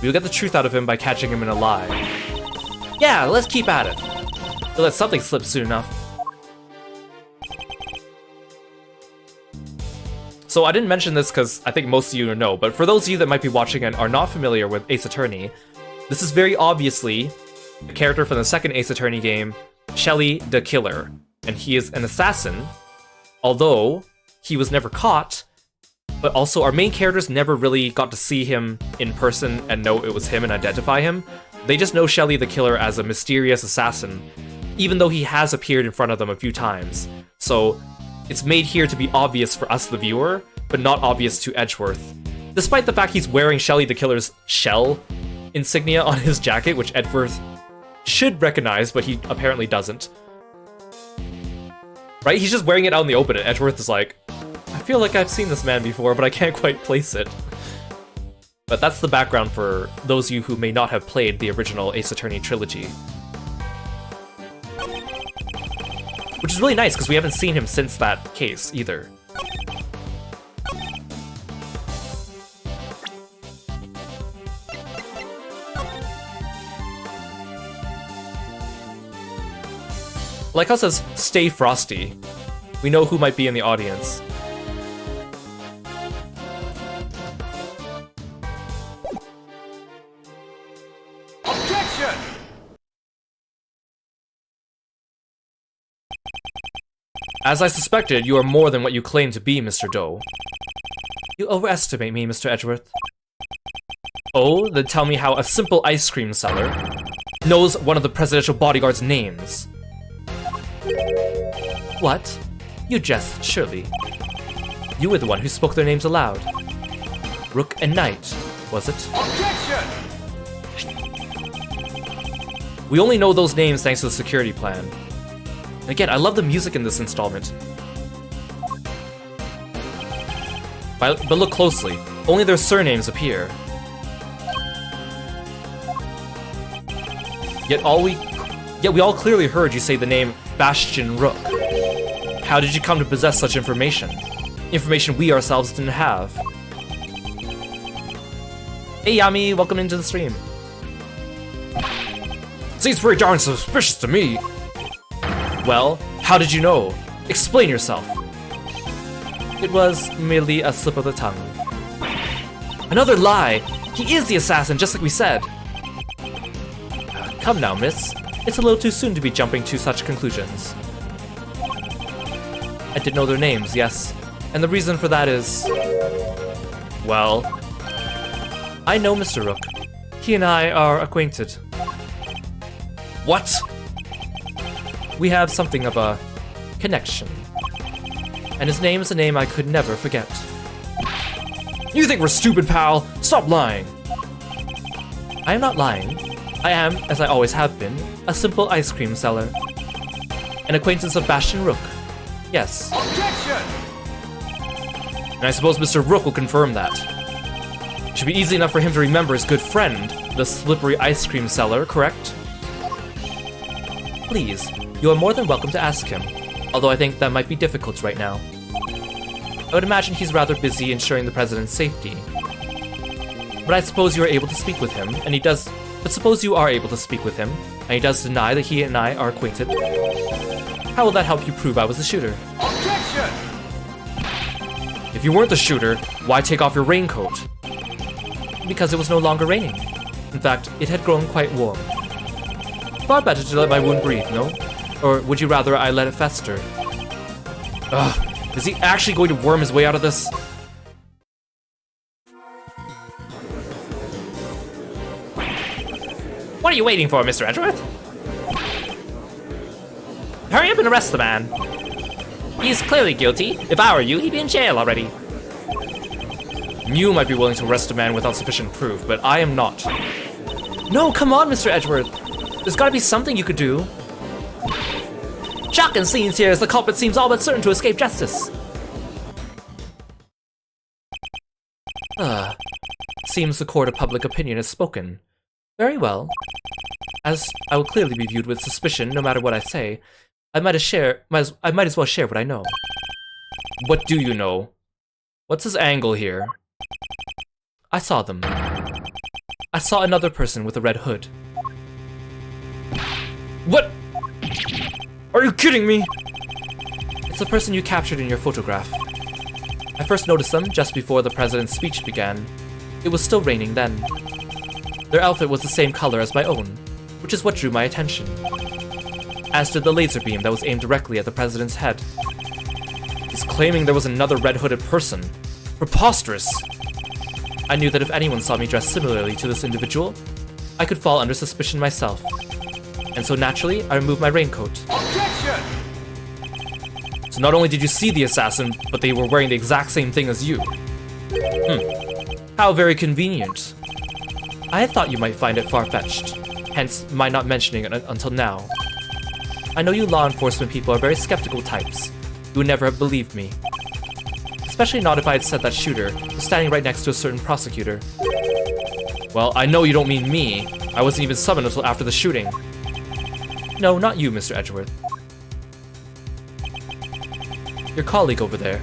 We'll get the truth out of him by catching him in a lie. Yeah, let's keep at it. We'll let something slip soon enough. So I didn't mention this because I think most of you know, but for those of you that might be watching and are not familiar with Ace Attorney, this is very obviously a character from the second Ace Attorney game, Shelly the Killer. And he is an assassin, although he was never caught, but also our main characters never really got to see him in person and know it was him and identify him. They just know Shelly the Killer as a mysterious assassin, even though he has appeared in front of them a few times. So it's made here to be obvious for us, the viewer, but not obvious to Edgeworth. Despite the fact he's wearing Shelly the Killer's shell insignia on his jacket, which Edgeworth should recognize, but he apparently doesn't. Right? He's just wearing it out in the open, and Edgeworth is like, I feel like I've seen this man before, but I can't quite place it. But that's the background for those of you who may not have played the original Ace Attorney trilogy. Which is really nice, because we haven't seen him since that case, either. Like how it says, stay frosty. We know who might be in the audience. Objection! As I suspected, you are more than what you claim to be, Mr. Doe. You overestimate me, Mr. Edgeworth. Oh, then tell me how a simple ice cream seller knows one of the presidential bodyguard's names. What? You jest, surely. You were the one who spoke their names aloud. Rook and Knight, was it? Objection! We only know those names thanks to the security plan. And again, I love the music in this installment. But look closely, only their surnames appear. Yet we all clearly heard you say the name Bastion Rook. How did you come to possess such information? Information we ourselves didn't have. Hey Yami, welcome into the stream. Seems pretty darn suspicious to me. Well, how did you know? Explain yourself. It was merely a slip of the tongue. Another lie! He is the assassin, just like we said. Come now, miss. It's a little too soon to be jumping to such conclusions. I did know their names, yes. And the reason for that is... well... I know Mr. Rook. He and I are acquainted. What? We have something of a connection. And his name is a name I could never forget. You think we're stupid, pal? Stop lying. I am not lying. I am, as I always have been, a simple ice cream seller. An acquaintance of Bastion Rook. Yes. Objection! And I suppose Mr. Rook will confirm that. Should be easy enough for him to remember his good friend, the slippery ice cream seller, correct? Please, you are more than welcome to ask him, although I think that might be difficult right now. I would imagine he's rather busy ensuring the president's safety. But I suppose you are able to speak with him, and he does... But suppose you are able to speak with him, and he does deny that he and I are acquainted. How will that help you prove I was the shooter? Objection! If you weren't the shooter, why take off your raincoat? Because it was no longer raining. In fact, it had grown quite warm. Far better to let my wound breathe, no? Or would you rather I let it fester? Ugh, is he actually going to worm his way out of this? What are you waiting for, Mr. Edgeworth? Hurry up and arrest the man. He's clearly guilty. If I were you, he'd be in jail already. You might be willing to arrest a man without sufficient proof, but I am not. No, come on, Mr. Edgeworth. There's gotta be something you could do. Shocking scenes here as the culprit seems all but certain to escape justice. Seems the court of public opinion has spoken. Very well. As I will clearly be viewed with suspicion no matter what I say, I might as well share what I know. What do you know? What's his angle here? I saw them. I saw another person with a red hood. What? Are you kidding me? It's the person you captured in your photograph. I first noticed them just before the president's speech began. It was still raining then. Their outfit was the same color as my own, which is what drew my attention. As did the laser beam that was aimed directly at the president's head. He's claiming there was another red-hooded person. Preposterous! I knew that if anyone saw me dressed similarly to this individual, I could fall under suspicion myself. And so naturally, I removed my raincoat. Objection! So not only did you see the assassin, but they were wearing the exact same thing as you. How very convenient. I had thought you might find it far-fetched, hence my not mentioning it until now. I know you law enforcement people are very skeptical types. You would never have believed me. Especially not if I had said that shooter was standing right next to a certain prosecutor. Well, I know you don't mean me. I wasn't even summoned until after the shooting. No, not you, Mr. Edgeworth. Your colleague over there.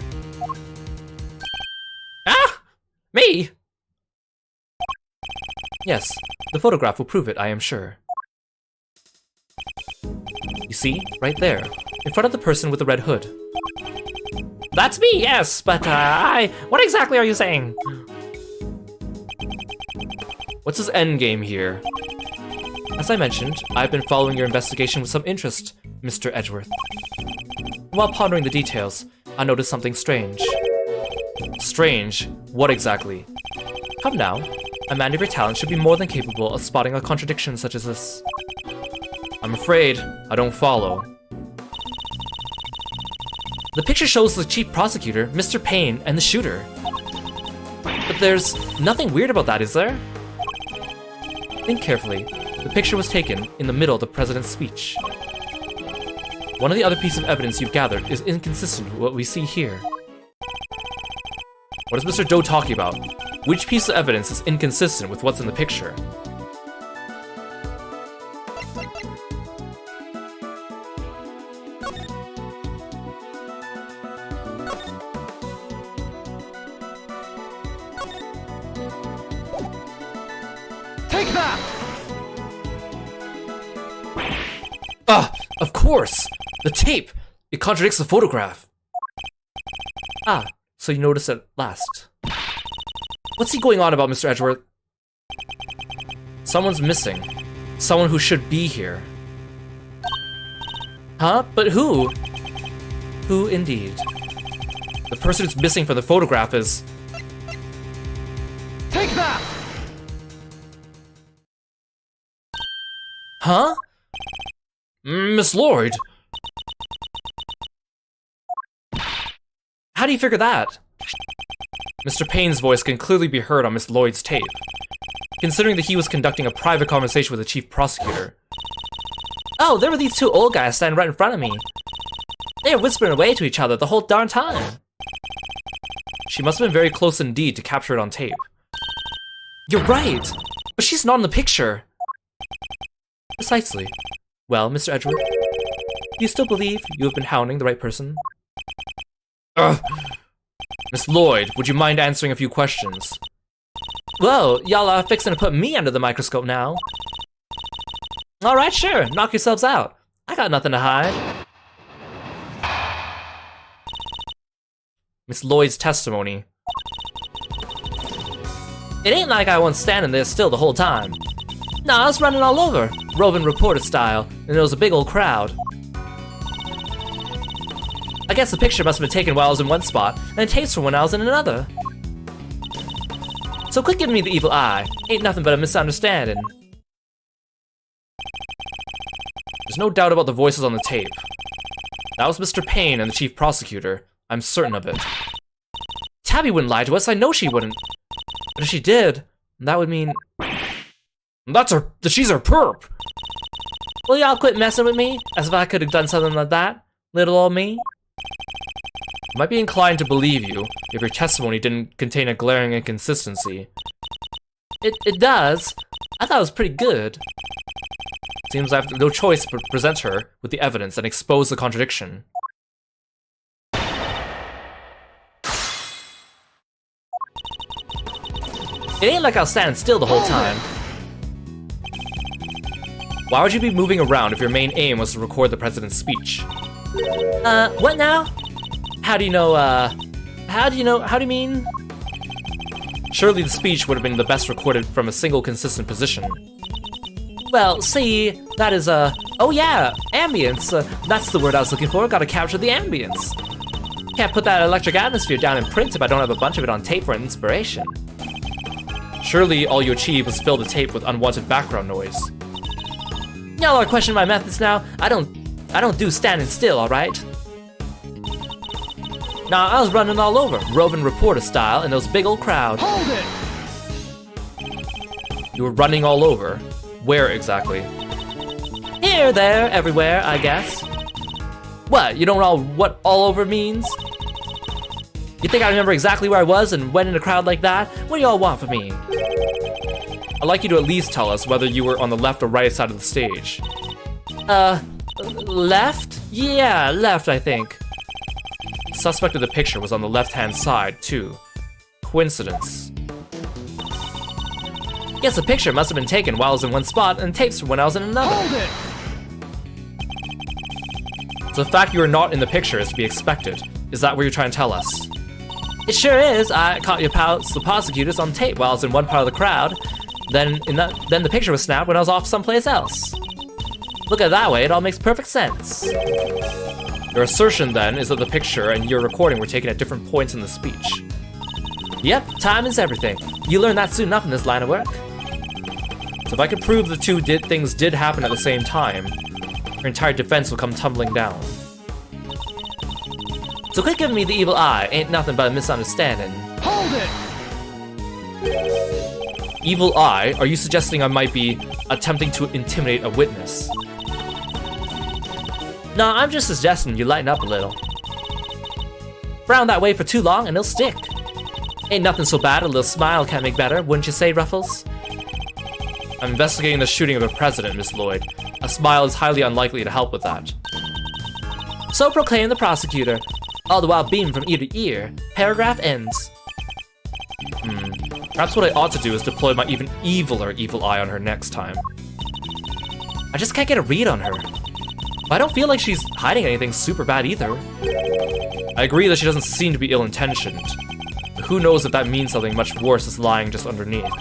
Ah! Me? Yes, the photograph will prove it, I am sure. You see, right there, in front of the person with the red hood. That's me, yes, but what exactly are you saying? What's his endgame here? As I mentioned, I've been following your investigation with some interest, Mr. Edgeworth. While pondering the details, I noticed something strange. Strange? What exactly? Come now, a man of your talent should be more than capable of spotting a contradiction such as this. I'm afraid I don't follow. The picture shows the chief prosecutor, Mr. Payne, and the shooter. But there's nothing weird about that, is there? Think carefully. The picture was taken in the middle of the president's speech. One of the other pieces of evidence you've gathered is inconsistent with what we see here. What is Mr. Doe talking about? Which piece of evidence is inconsistent with what's in the picture? Take that! Of course! The tape! It contradicts the photograph! Ah, so you noticed at last. What's he going on about, Mr. Edgeworth? Someone's missing. Someone who should be here. Huh? But who? Who indeed? The person who's missing from the photograph is... Take that! Huh? Miss Lloyd? How do you figure that? Mr. Payne's voice can clearly be heard on Miss Lloyd's tape, considering that he was conducting a private conversation with the chief prosecutor. Oh, there were these two old guys standing right in front of me. They were whispering away to each other the whole darn time. She must have been very close indeed to capture it on tape. You're right! But she's not in the picture! Precisely. Well, Mr. Edgeworth, do you still believe you have been hounding the right person? Miss Lloyd, would you mind answering a few questions? Whoa, y'all are fixing to put me under the microscope now. Alright, sure, knock yourselves out. I got nothing to hide. Miss Lloyd's testimony. It ain't like I wasn't standing there still the whole time. Nah, I was running all over, roving reporter style, and there was a big old crowd. I guess the picture must have been taken while I was in one spot, and tapes from when I was in another. So quit giving me the evil eye. Ain't nothing but a misunderstanding. There's no doubt about the voices on the tape. That was Mr. Payne and the chief prosecutor. I'm certain of it. Tabby wouldn't lie to us, I know she wouldn't. But if she did, that would mean... She's our perp! Will y'all quit messing with me? As if I could have done something like that? Little old me? I might be inclined to believe you if your testimony didn't contain a glaring inconsistency. It does. I thought it was pretty good. Seems I have no choice but present her with the evidence and expose the contradiction. It ain't like I was standing still the whole time. Why would you be moving around if your main aim was to record the president's speech? What now? How do you know, how do you mean? Surely the speech would have been the best recorded from a single consistent position. Well, see, that is, oh yeah, ambience. That's the word I was looking for, gotta capture the ambience. Can't put that electric atmosphere down in print if I don't have a bunch of it on tape for inspiration. Surely all you achieved was fill the tape with unwanted background noise. Y'all are questioning my methods now. I don't do standing still, alright? Nah, I was running all over, roving reporter style in those big old crowd. Hold it! You were running all over? Where exactly? Here, there, everywhere, I guess. What, you don't know what all over means? You think I remember exactly where I was and went in a crowd like that? What do y'all want from me? I'd like you to at least tell us whether you were on the left or right side of the stage. Left? Yeah, left, I think. The suspect of the picture was on the left-hand side, too. Coincidence. Guess the picture must have been taken while I was in one spot and tapes from when I was in another. Hold it! So the fact you were not in the picture is to be expected. Is that what you're trying to tell us? It sure is. I caught your pals, the prosecutors, on tape while I was in one part of the crowd. Then the picture was snapped when I was off someplace else. Look at it that way, it all makes perfect sense. Your assertion, then, is that the picture and your recording were taken at different points in the speech. Yep, time is everything. You learn that soon enough in this line of work. So if I could prove the two things did happen at the same time, your entire defense will come tumbling down. So quit giving me the evil eye, ain't nothing but a misunderstanding. Hold it! Evil eye? Are you suggesting I might be attempting to intimidate a witness? No, I'm just suggesting you lighten up a little. Frown that way for too long and it'll stick. Ain't nothing so bad, a little smile can't make better, wouldn't you say, Ruffles? I'm investigating the shooting of a president, Miss Lloyd. A smile is highly unlikely to help with that. So proclaimed the prosecutor, all the while beaming from ear to ear. Paragraph ends. Perhaps what I ought to do is deploy my even eviler evil eye on her next time. I just can't get a read on her. But I don't feel like she's hiding anything super bad either. I agree that she doesn't seem to be ill-intentioned. But who knows if that means something much worse is lying just underneath.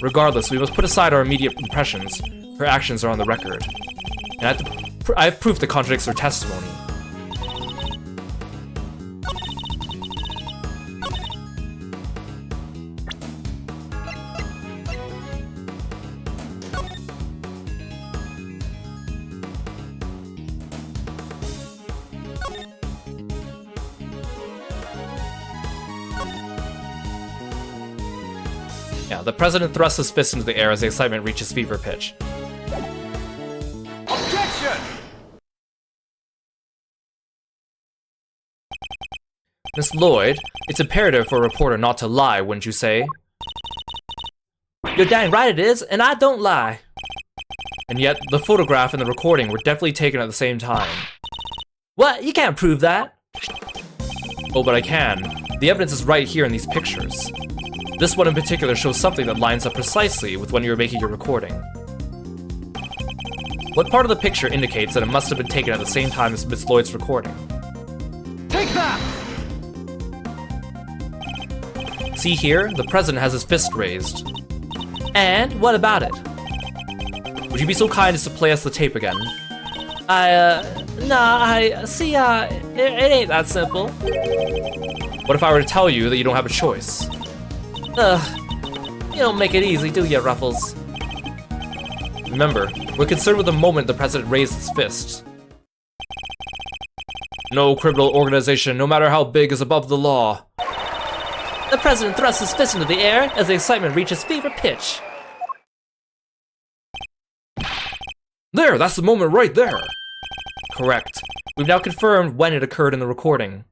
Regardless, we must put aside our immediate impressions. Her actions are on the record. And I have proof that contradicts her testimony. Yeah, the president thrusts his fist into the air as the excitement reaches fever pitch. Objection! Miss Lloyd, it's imperative for a reporter not to lie, wouldn't you say? You're dang right it is, and I don't lie. And yet, the photograph and the recording were definitely taken at the same time. What? You can't prove that. Oh, but I can. The evidence is right here in these pictures. This one in particular shows something that lines up precisely with when you were making your recording. What part of the picture indicates that it must have been taken at the same time as Miss Lloyd's recording? Take that! See here, the president has his fist raised. And what about it? Would you be so kind as to play us the tape again? It ain't that simple. What if I were to tell you that you don't have a choice? You don't make it easy, do ya, Ruffles? Remember, we're concerned with the moment the president raised his fist. No criminal organization, no matter how big, is above the law. The president thrusts his fist into the air as the excitement reaches fever pitch. There, that's the moment right there. Correct. We've now confirmed when it occurred in the recording.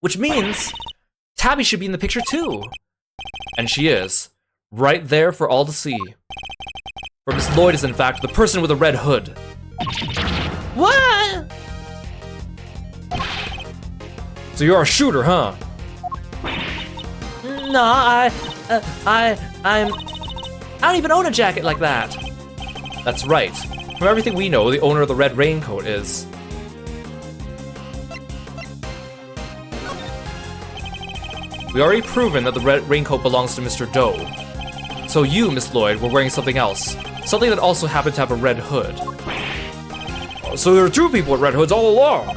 Which means Tabby should be in the picture too. And she is. Right there for all to see. For Miss Lloyd is in fact the person with a red hood. What? So you're a shooter, huh? No, I don't even own a jacket like that. That's right. From everything we know, the owner of the red raincoat is... We already proven that the red raincoat belongs to Mr. Doe. So you, Miss Lloyd, were wearing something else. Something that also happened to have a red hood. So there are two people with red hoods all along.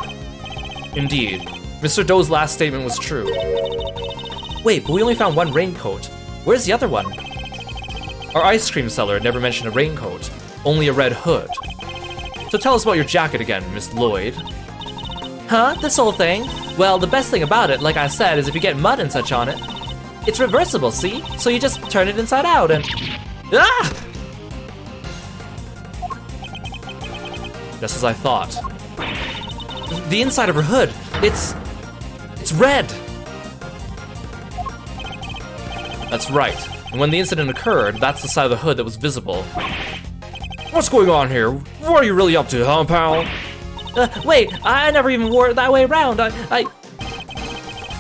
Indeed, Mr. Doe's last statement was true. Wait, but we only found one raincoat. Where's the other one? Our ice cream seller never mentioned a raincoat, only a red hood. So tell us about your jacket again, Miss Lloyd. Huh? This whole thing? Well, the best thing about it, like I said, is if you get mud and such on it, it's reversible, see? So you just turn it inside out and... Ah! Just as I thought. The inside of her hood, it's red! That's right. And when the incident occurred, that's the side of the hood that was visible. What's going on here? What are you really up to, huh, pal? Wait, I never even wore it that way around.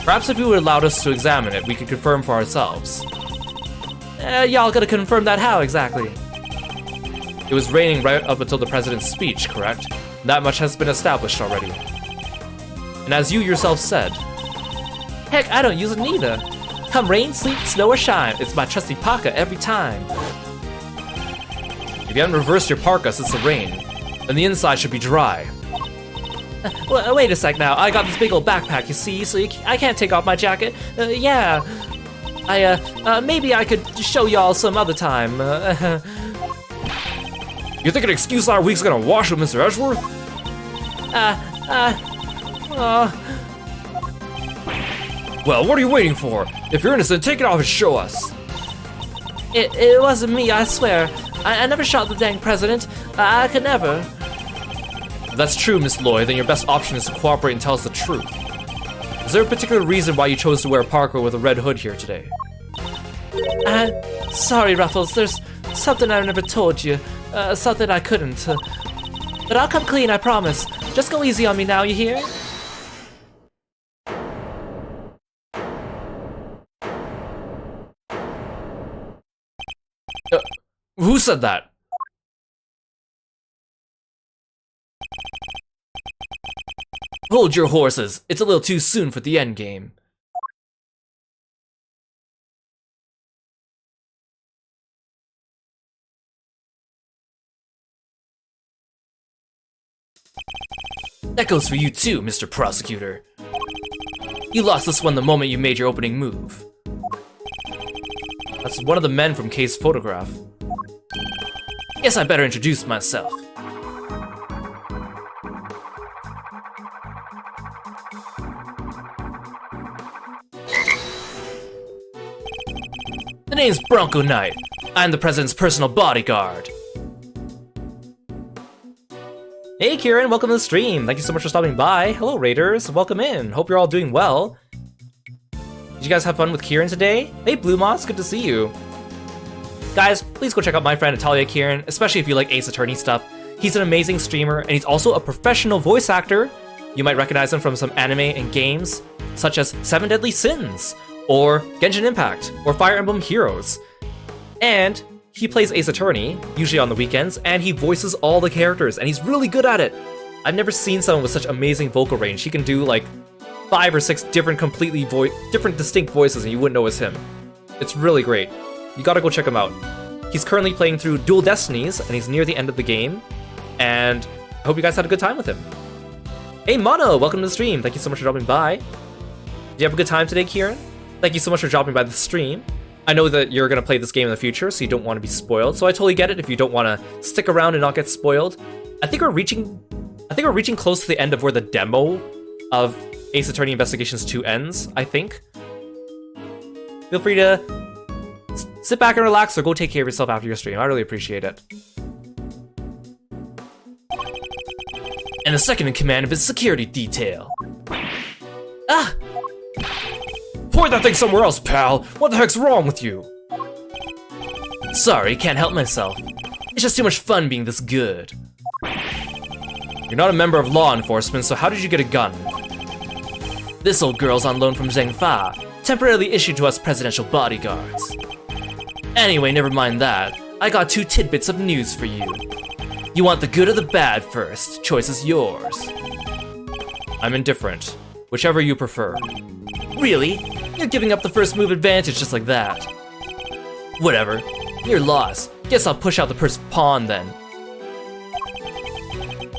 Perhaps if you would allowed us to examine it, we could confirm for ourselves. Y'all gotta confirm that how exactly? It was raining right up until the president's speech, correct? That much has been established already. And as you yourself said... Heck, I don't use it neither. Come rain, sleet, snow, or shine, it's my trusty parka every time. If you hadn't reversed your parka since the rain, then the inside should be dry. Wait a sec now, I got this big old backpack, you see, so I can't take off my jacket. Yeah. Maybe I could show y'all some other time. You think an excuse last week's gonna wash with Mr. Edgeworth? Well, what are you waiting for? If you're innocent, take it off and show us. It wasn't me, I swear. I never shot the dang president. I could never. If that's true, Miss Lloyd, then your best option is to cooperate and tell us the truth. Is there a particular reason why you chose to wear a parka with a red hood here today? Sorry, Ruffles, there's something I never told you. Something I couldn't. But I'll come clean, I promise. Just go easy on me now, you hear? Who said that? Hold your horses. It's a little too soon for the endgame. That goes for you too, Mr. Prosecutor. You lost this one the moment you made your opening move. That's one of the men from K's photograph. Guess I better introduce myself. The name's Bronco Knight. I'm the president's personal bodyguard. Hey Kieran, welcome to the stream. Thank you so much for stopping by. Hello Raiders, welcome in. Hope you're all doing well. Did you guys have fun with Kieran today? Hey Blue Moss, good to see you. Guys, please go check out my friend Natalia Kieran, especially if you like Ace Attorney stuff. He's an amazing streamer, and he's also a professional voice actor. You might recognize him from some anime and games, such as 7 Deadly Sins, or Genshin Impact, or Fire Emblem Heroes. And he plays Ace Attorney, usually on the weekends, and he voices all the characters, and he's really good at it. I've never seen someone with such amazing vocal range. He can do like 5 or 6 different different distinct voices, and you wouldn't know it's him. It's really great. You gotta go check him out. He's currently playing through Dual Destinies, and he's near the end of the game, and I hope you guys had a good time with him. Hey Mono, welcome to the stream. Thank you so much for dropping by. Did you have a good time today, Kieran? Thank you so much for dropping by the stream. I know that you're gonna play this game in the future, so you don't want to be spoiled, so I totally get it if you don't want to stick around and not get spoiled. I think we're reaching close to the end of where the demo of Ace Attorney Investigations 2 ends, I think. Feel free to sit back and relax or go take care of yourself after your stream. I really appreciate it. And the second in command of his security detail. Ah! Point that thing somewhere else, pal! What the heck's wrong with you? Sorry, can't help myself. It's just too much fun being this good. You're not a member of law enforcement, so how did you get a gun? This old girl's on loan from Zheng Fa, temporarily issued to us presidential bodyguards. Anyway, never mind that. I got 2 tidbits of news for you. You want the good or the bad first? Choice is yours. I'm indifferent. Whichever you prefer. Really? You're giving up the first move advantage just like that. Whatever. Your loss. Guess I'll push out the first pawn then.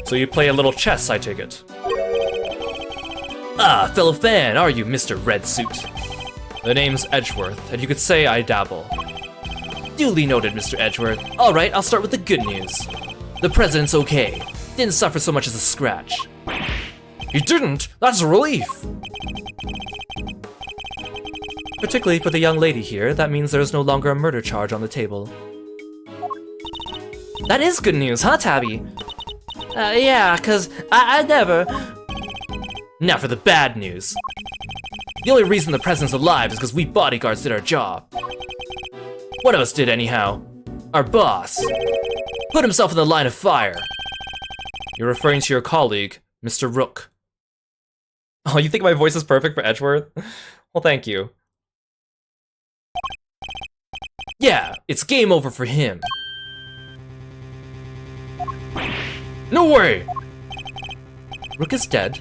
So you play a little chess, I take it. Ah, fellow fan, are you Mr. Red Suit? The name's Edgeworth, and you could say I dabble. Duly noted, Mr. Edgeworth. Alright, I'll start with the good news. The president's okay. Didn't suffer so much as a scratch. He didn't? That's a relief! Particularly for the young lady here, that means there's no longer a murder charge on the table. That is good news, huh, Tabby? Yeah, cause I never... Now for the bad news. The only reason the president's alive is because we bodyguards did our job. One of us did anyhow. Our boss. Put himself in the line of fire. You're referring to your colleague, Mr. Rook. Oh, you think my voice is perfect for Edgeworth? Well, thank you. Yeah, it's game over for him. No way! Rook is dead.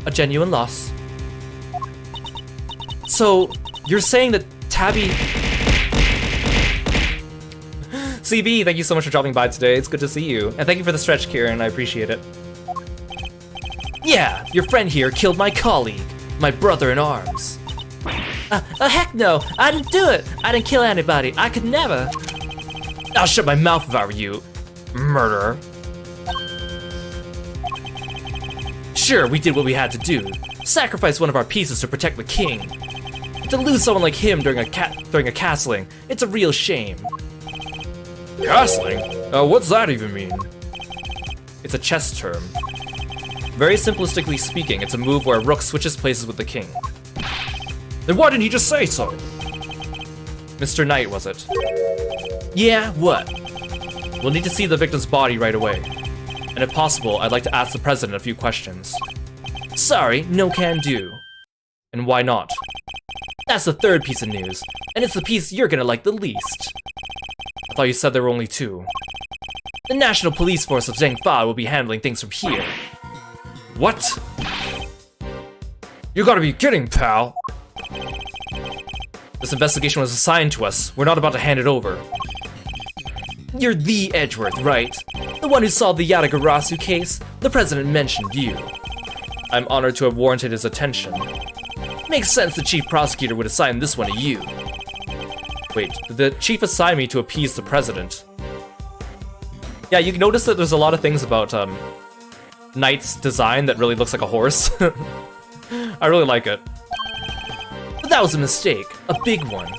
A genuine loss. So, you're saying that Tabby... CB, thank you so much for dropping by today. It's good to see you. And thank you for the stretch, Kieran. I appreciate it. Yeah, your friend here killed my colleague. My brother in arms. Heck no! I didn't do it! I didn't kill anybody. I could never. I'll shut my mouth if I were you. Murderer. Sure, we did what we had to do. Sacrifice one of our pieces to protect the king. To lose someone like him during a castling, it's a real shame. Castling? What's that even mean? It's a chess term. Very simplistically speaking, it's a move where a rook switches places with the king. Then why didn't he just say so? Mr. Knight, was it? Yeah, what? We'll need to see the victim's body right away. And if possible, I'd like to ask the president a few questions. Sorry, no can do. And why not? That's the third piece of news, and it's the piece you're gonna like the least. I thought you said there were only two. The National Police Force of Zhengfa will be handling things from here. What? You gotta be kidding, pal. This investigation was assigned to us. We're not about to hand it over. You're the Edgeworth, right? The one who solved the Yatagarasu case? The president mentioned you. I'm honored to have warranted his attention. Makes sense the chief prosecutor would assign this one to you. Wait, did the chief assign me to appease the president? Yeah, you can notice that there's a lot of things about Knight's design that really looks like a horse. I really like it. But that was a mistake, a big one.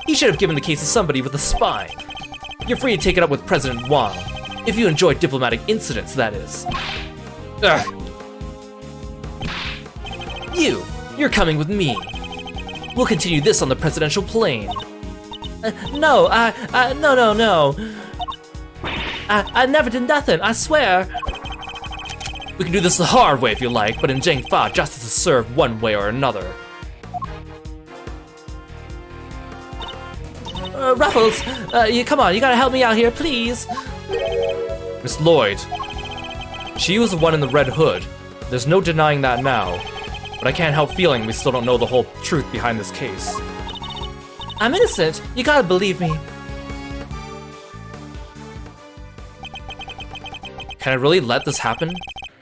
He should have given the case to somebody with a spine. You're free to take it up with President Wang. If you enjoy diplomatic incidents, that is. Ugh. You're coming with me. We'll continue this on the presidential plane. No. I never did nothing, I swear. We can do this the hard way if you like, but in Zhengfa, justice is served one way or another. Ruffles, come on, you gotta help me out here, please. Miss Lloyd. She was the one in the red hood. There's no denying that now. But I can't help feeling we still don't know the whole truth behind this case. I'm innocent. You gotta believe me. Can I really let this happen?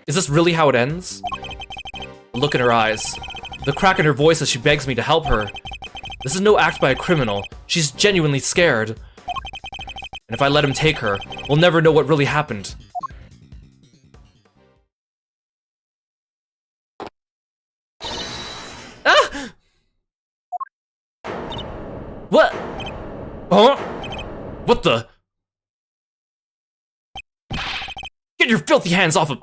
Is this really how it ends? The look in her eyes. The crack in her voice as she begs me to help her. This is no act by a criminal. She's genuinely scared. And if I let him take her, we'll never know what really happened. Ah! What? Huh? What the? Get your filthy hands off of—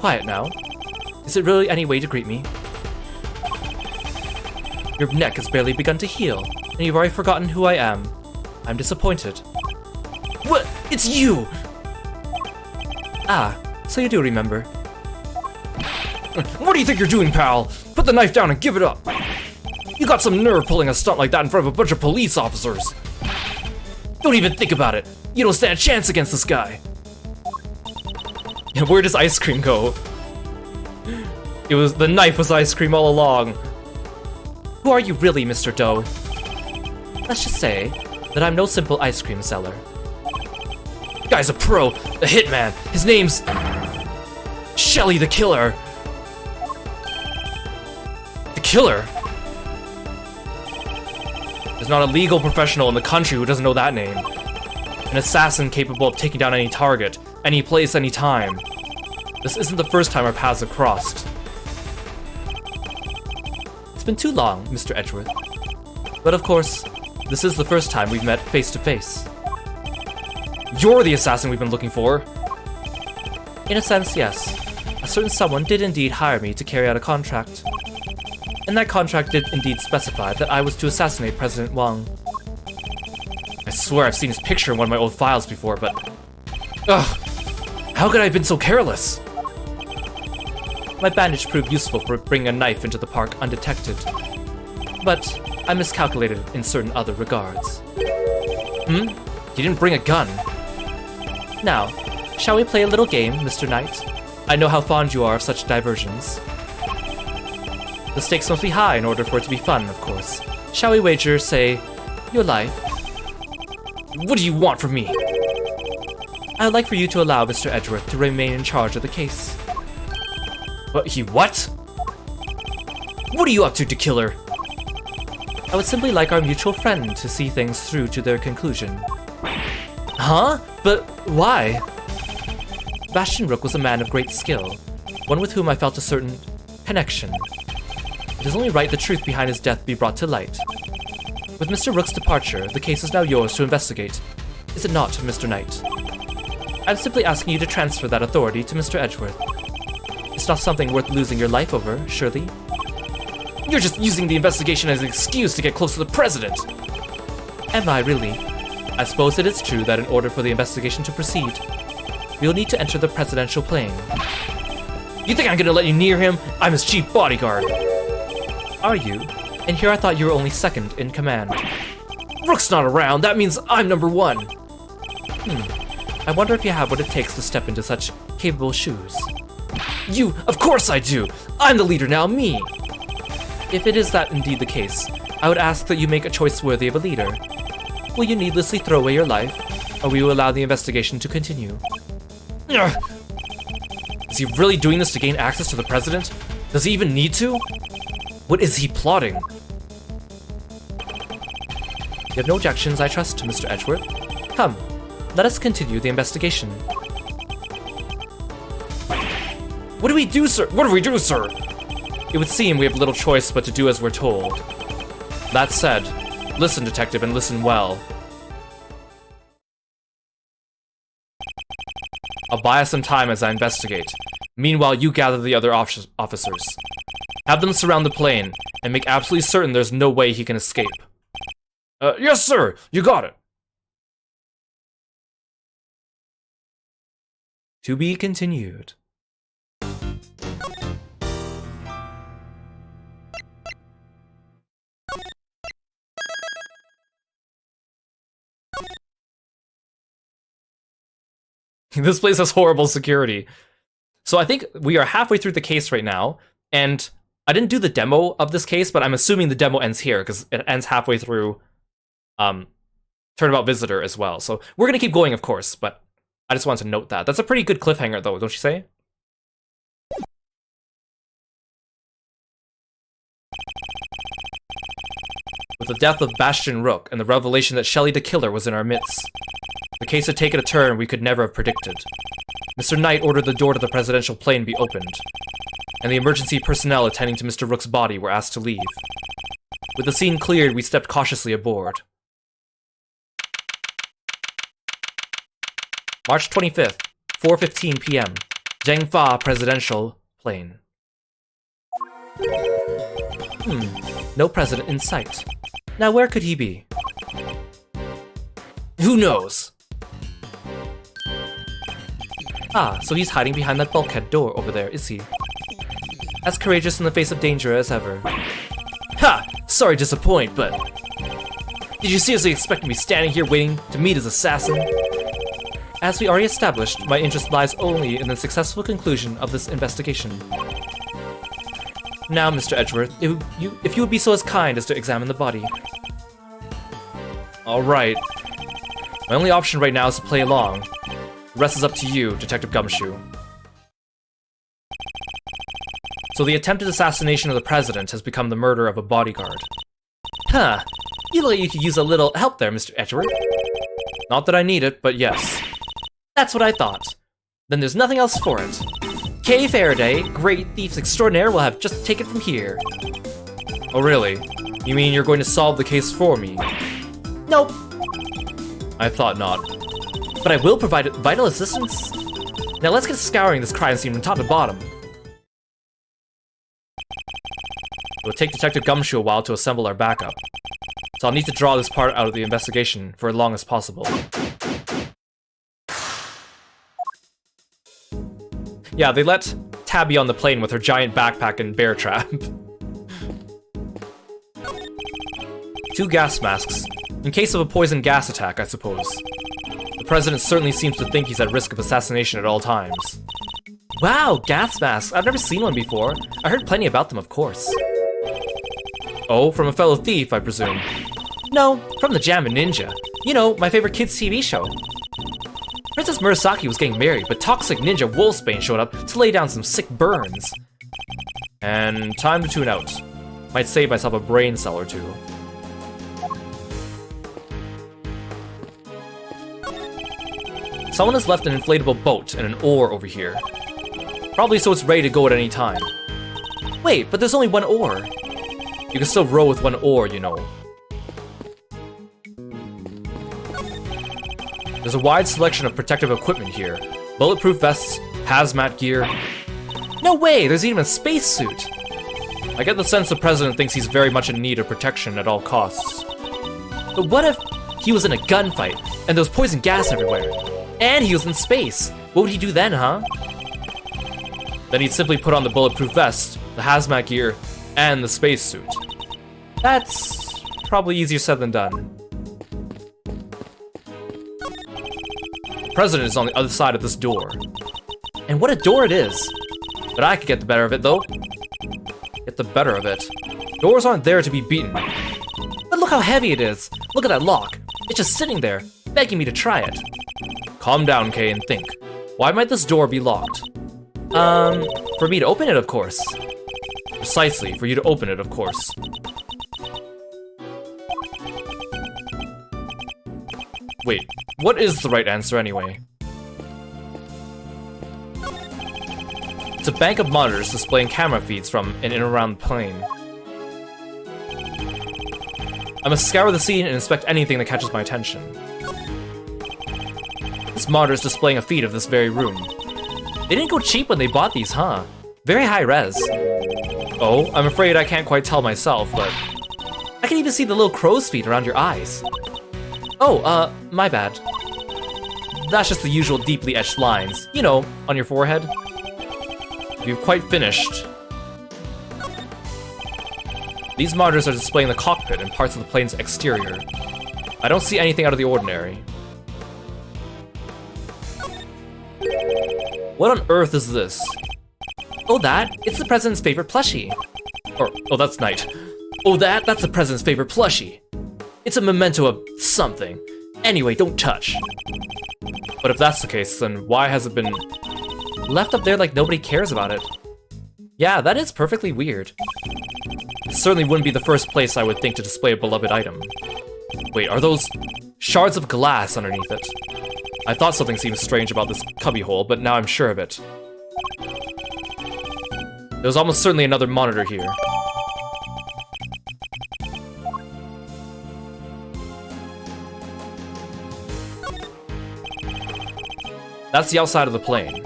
Quiet now. Is it really any way to greet me? Your neck has barely begun to heal, and you've already forgotten who I am. I'm disappointed. What? It's you! Ah, so you do remember. What do you think you're doing, pal? Put the knife down and give it up. You got some nerve pulling a stunt like that in front of a bunch of police officers. Don't even think about it. You don't stand a chance against this guy. Where does ice cream go? The knife was ice cream all along. Who are you really, Mr. Doe? Let's just say that I'm no simple ice cream seller. Guy's a pro, a hitman. His name's— Shelly the killer! The killer? There's not a legal professional in the country who doesn't know that name. An assassin capable of taking down any target, any place, any time. This isn't the first time our paths have crossed. It's been too long, Mr. Edgeworth. But of course, this is the first time we've met face to face. You're the assassin we've been looking for. In a sense, yes. A certain someone did indeed hire me to carry out a contract. And that contract did indeed specify that I was to assassinate President Wang. I swear I've seen his picture in one of my old files before, but... Ugh! How could I have been so careless? My bandage proved useful for bringing a knife into the park undetected. But I miscalculated in certain other regards. You didn't bring a gun. Now, shall we play a little game, Mr. Knight? I know how fond you are of such diversions. The stakes must be high in order for it to be fun, of course. Shall we wager, say, your life? What do you want from me? I would like for you to allow Mr. Edgeworth to remain in charge of the case. But what? What are you up to, killer? I would simply like our mutual friend to see things through to their conclusion. Huh? But why? Bastion Rook was a man of great skill, one with whom I felt a certain connection. It is only right the truth behind his death be brought to light. With Mr. Rook's departure, the case is now yours to investigate. Is it not, Mr. Knight? I'm simply asking you to transfer that authority to Mr. Edgeworth. It's not something worth losing your life over, surely? You're just using the investigation as an excuse to get close to the president! Am I really? I suppose it is true that in order for the investigation to proceed, we will need to enter the presidential plane. You think I'm gonna let you near him? I'm his chief bodyguard! Are you? And here I thought you were only second in command. Rook's not around, that means I'm number one! I wonder if you have what it takes to step into such capable shoes. Of course I do! I'm the leader now, me! If it is that indeed the case, I would ask that you make a choice worthy of a leader. Will you needlessly throw away your life, or will you allow the investigation to continue? Ugh. Is he really doing this to gain access to the president? Does he even need to? What is he plotting? You have no objections, I trust, Mr. Edgeworth. Come, let us continue the investigation. What do we do, sir? What do we do, sir? It would seem we have little choice but to do as we're told. That said, listen, detective, and listen well. I'll buy us some time as I investigate. Meanwhile, you gather the other officers. Have them surround the plane, and make absolutely certain there's no way he can escape. Yes, sir! You got it! To be continued. This place has horrible security. So I think we are halfway through the case right now, and I didn't do the demo of this case, but I'm assuming the demo ends here, because it ends halfway through Turnabout Visitor as well. So we're going to keep going, of course, but I just wanted to note that. That's a pretty good cliffhanger, though, don't you say? With the death of Bastion Rook and the revelation that Shelly the Killer was in our midst, the case had taken a turn we could never have predicted. Mr. Knight ordered the door to the presidential plane be opened, and the emergency personnel attending to Mr. Rook's body were asked to leave. With the scene cleared, we stepped cautiously aboard. March 25th, 4:15 p.m. Zhengfa presidential plane. No president in sight. Now where could he be? Who knows? Ah, so he's hiding behind that bulkhead door over there, is he? As courageous in the face of danger as ever. Ha! Sorry to disappoint, but... Did you seriously expect me standing here waiting to meet his assassin? As we already established, my interest lies only in the successful conclusion of this investigation. Now, Mr. Edgeworth, if you would be so kind as to examine the body. Alright. My only option right now is to play along. The rest is up to you, Detective Gumshoe. So the attempted assassination of the president has become the murder of a bodyguard. Huh. You look like you could use a little help there, Mr. Edgeworth. Not that I need it, but yes. That's what I thought. Then there's nothing else for it. Kay Faraday, great thieves extraordinaire, will have just take it from here. Oh really? You mean you're going to solve the case for me? Nope. I thought not. But I will provide vital assistance. Now let's get scouring this crime scene from top to bottom. It will take Detective Gumshoe a while to assemble our backup. So I'll need to draw this part out of the investigation for as long as possible. Yeah, they let Tabby on the plane with her giant backpack and bear trap. 2 gas masks. In case of a poison gas attack, I suppose. The president certainly seems to think he's at risk of assassination at all times. Wow, gas masks. I've never seen one before. I heard plenty about them, of course. Oh, from a fellow thief, I presume. No, from the Jam and Ninja. You know, my favorite kids' TV show. Princess Murasaki was getting married, but toxic ninja Wolfsbane showed up to lay down some sick burns. And time to tune out. Might save myself a brain cell or two. Someone has left an inflatable boat and an oar over here. Probably so it's ready to go at any time. Wait, but there's only 1 oar. You can still row with 1 oar, you know. There's a wide selection of protective equipment here. Bulletproof vests, hazmat gear. No way, there's even a spacesuit. I get the sense the president thinks he's very much in need of protection at all costs. But what if he was in a gunfight, and there was poison gas everywhere? And he was in space. What would he do then, huh? Then he'd simply put on the bulletproof vest, the hazmat gear, and the spacesuit. That's probably easier said than done. The president is on the other side of this door. And what a door it is! But I could get the better of it, though. Get the better of it. Doors aren't there to be beaten. But look how heavy it is! Look at that lock! It's just sitting there, begging me to try it. Calm down, Kay, and think. Why might this door be locked? For me to open it, of course. Precisely, for you to open it, of course. Wait, what is the right answer anyway? It's a bank of monitors displaying camera feeds from and in and around the plane. I must scour the scene and inspect anything that catches my attention. This monitor is displaying a feed of this very room. They didn't go cheap when they bought these, huh? Very high res. Oh, I'm afraid I can't quite tell myself, but... I can even see the little crow's feet around your eyes. Oh, my bad. That's just the usual deeply etched lines, you know, on your forehead. You've quite finished. These monitors are displaying the cockpit and parts of the plane's exterior. I don't see anything out of the ordinary. What on earth is this? Oh, it's the president's favorite plushie. Or, oh, that's Knight. Oh, that's the president's favorite plushie. It's a memento of something. Anyway, don't touch. But if that's the case, then why has it been left up there like nobody cares about it? Yeah, that is perfectly weird. It certainly wouldn't be the first place I would think to display a beloved item. Wait, are those shards of glass underneath it? I thought something seemed strange about this cubbyhole, but now I'm sure of it. There's almost certainly another monitor here. That's the outside of the plane.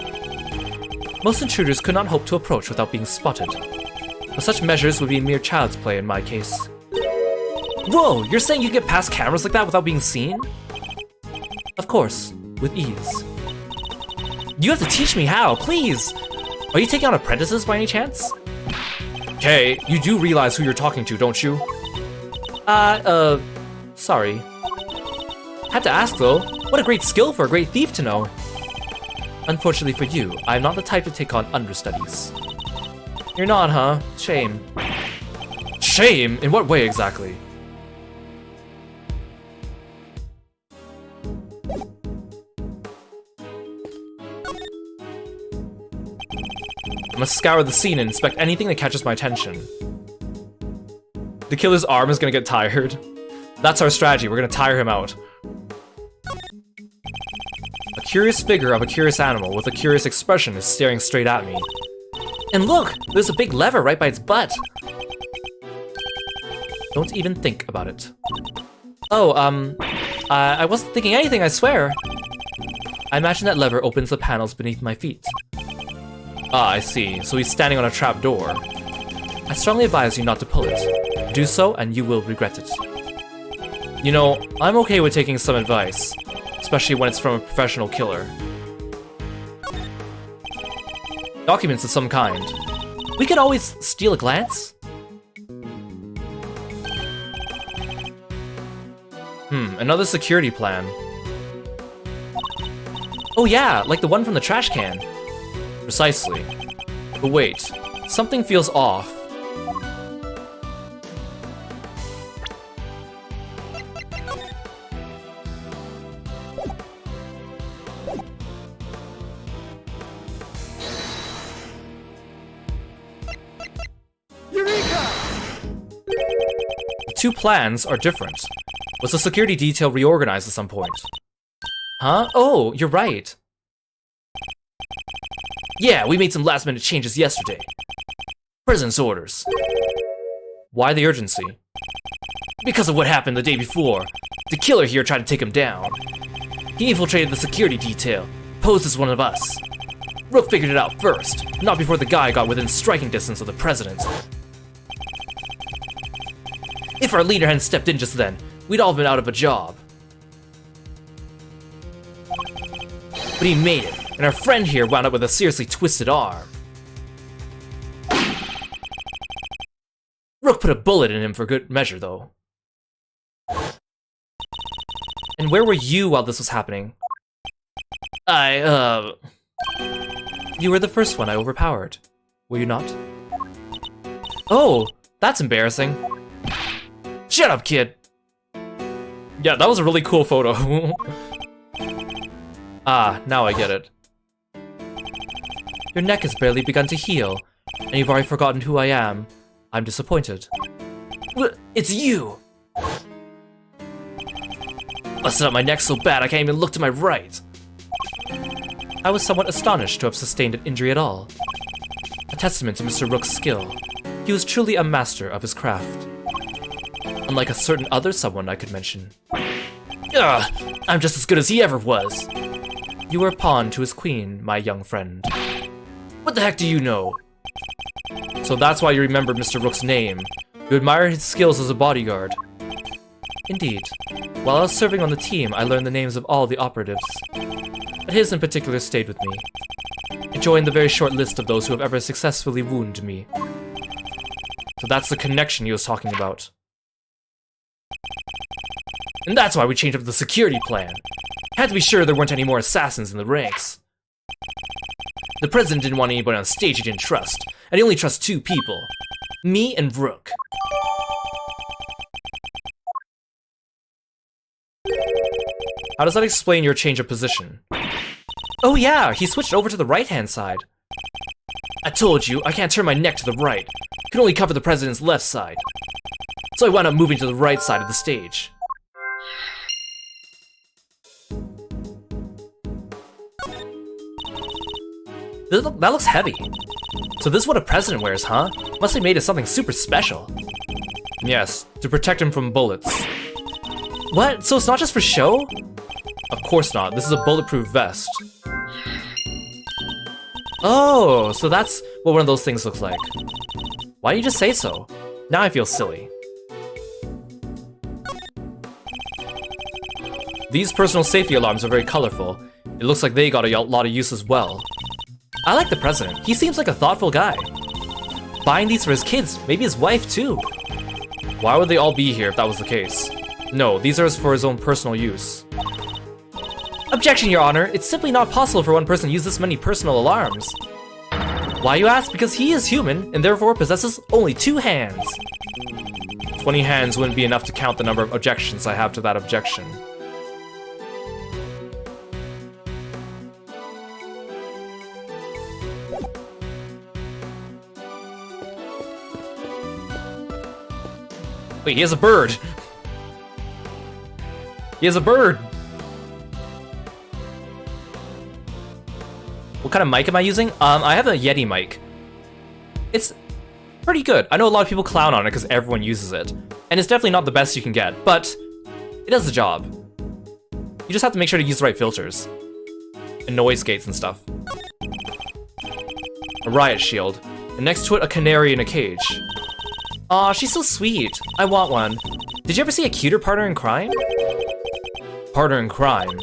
Most intruders could not hope to approach without being spotted. But such measures would be mere child's play in my case. Whoa, you're saying you get past cameras like that without being seen? Of course, with ease. You have to teach me how, please! Are you taking on apprentices by any chance? Okay, you do realize who you're talking to, don't you? Sorry. Had to ask though, what a great skill for a great thief to know. Unfortunately for you, I am not the type to take on understudies. You're not, huh? Shame. Shame? In what way exactly? must scour the scene and inspect anything that catches my attention. The killer's arm is gonna get tired. That's our strategy, we're gonna tire him out. A curious figure of a curious animal with a curious expression is staring straight at me. And look, there's a big lever right by its butt. Don't even think about it. Oh, I wasn't thinking anything, I swear. I imagine that lever opens the panels beneath my feet. Ah, I see. So he's standing on a trap door. I strongly advise you not to pull it. Do so, and you will regret it. You know, I'm okay with taking some advice, especially when it's from a professional killer. Documents of some kind. We could always steal a glance. Another security plan. Oh yeah, like the one from the trash can. Precisely. But wait, something feels off. Eureka! The two plans are different. Was the security detail reorganized at some point? Huh? Oh, you're right. Yeah, we made some last-minute changes yesterday. President's orders. Why the urgency? Because of what happened the day before. The killer here tried to take him down. He infiltrated the security detail, posed as one of us. Rook figured it out first, not before the guy got within striking distance of the president. If our leader hadn't stepped in just then, we'd all been out of a job. But he made it, and our friend here wound up with a seriously twisted arm. Rook put a bullet in him for good measure, though. And where were you while this was happening? You were the first one I overpowered. Were you not? Oh, that's embarrassing. Shut up, kid! Yeah, that was a really cool photo. Ah, now I get it. Your neck has barely begun to heal, and you've already forgotten who I am. I'm disappointed. It's you! Busted up my neck so bad I can't even look to my right. I was somewhat astonished to have sustained an injury at all. A testament to Mr. Rook's skill. He was truly a master of his craft. Unlike a certain other someone I could mention. Ugh, I'm just as good as he ever was. You were a pawn to his queen, my young friend. What the heck do you know? So that's why you remembered Mr. Rook's name. You admire his skills as a bodyguard. Indeed. While I was serving on the team, I learned the names of all the operatives. But his in particular stayed with me. I joined the very short list of those who have ever successfully wounded me. So that's the connection he was talking about. And that's why we changed up the security plan. Had to be sure there weren't any more assassins in the ranks. The president didn't want anybody on stage he didn't trust, and he only trusts two people. Me and Rook. How does that explain your change of position? Oh yeah, he switched over to the right-hand side. I told you, I can't turn my neck to the right. I can only cover the president's left side. So I wound up moving to the right side of the stage. That looks heavy. So this is what a president wears, huh? Must be made of something super special. Yes, to protect him from bullets. What? So it's not just for show? Of course not, this is a bulletproof vest. Oh, so that's what one of those things looks like. Why didn't you just say so? Now I feel silly. These personal safety alarms are very colorful. It looks like they got a lot of use as well. I like the president. He seems like a thoughtful guy. Buying these for his kids, maybe his wife too. Why would they all be here if that was the case? No, these are for his own personal use. Objection, Your Honor. It's simply not possible for one person to use this many personal alarms. Why, you ask? Because he is human, and therefore possesses only 2 hands. 20 hands wouldn't be enough to count the number of objections I have to that objection. Wait, he has a bird! He has a bird! What kind of mic am I using? I have a Yeti mic. It's pretty good. I know a lot of people clown on it because everyone uses it. And it's definitely not the best you can get, but it does the job. You just have to make sure to use the right filters. And noise gates and stuff. A riot shield. And next to it, a canary in a cage. Aw, she's so sweet. I want one. Did you ever see a cuter partner in crime? Partner in crime?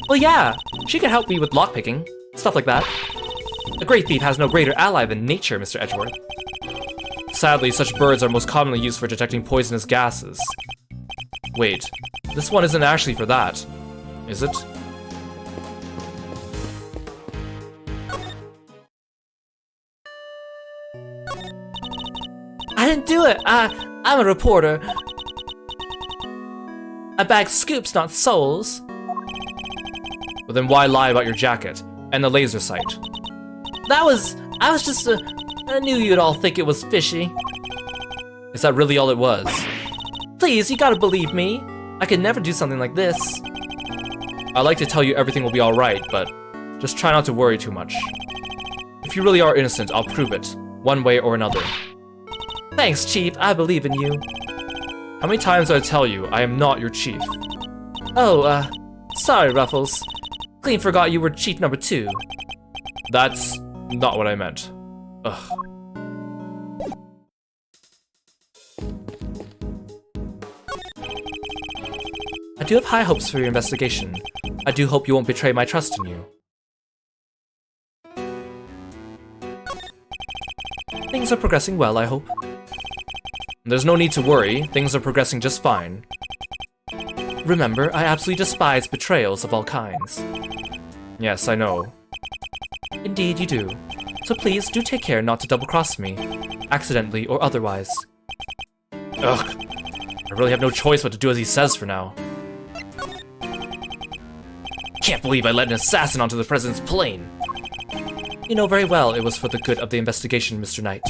Well, yeah. She can help me with lockpicking. Stuff like that. A great thief has no greater ally than nature, Mr. Edgeworth. Sadly, such birds are most commonly used for detecting poisonous gases. Wait, this one isn't actually for that, is it? I didn't do it. I'm a reporter. I bag scoops, not souls. Well, then why lie about your jacket and the laser sight? I was just, I knew you'd all think it was fishy. Is that really all it was? Please, you gotta believe me. I could never do something like this. I like to tell you everything will be alright, but just try not to worry too much. If you really are innocent, I'll prove it, one way or another. Thanks, Chief. I believe in you. How many times do I tell you I am not your chief? Oh, sorry, Ruffles. Clean forgot you were Chief number 2. That's not what I meant. Ugh. I do have high hopes for your investigation. I do hope you won't betray my trust in you. Things are progressing well, I hope. There's no need to worry. Things are progressing just fine. Remember, I absolutely despise betrayals of all kinds. Yes, I know. Indeed you do. So please do take care not to double-cross me, accidentally or otherwise. Ugh. I really have no choice but to do as he says for now. Can't believe I let an assassin onto the president's plane. You know very well it was for the good of the investigation, Mr. Knight.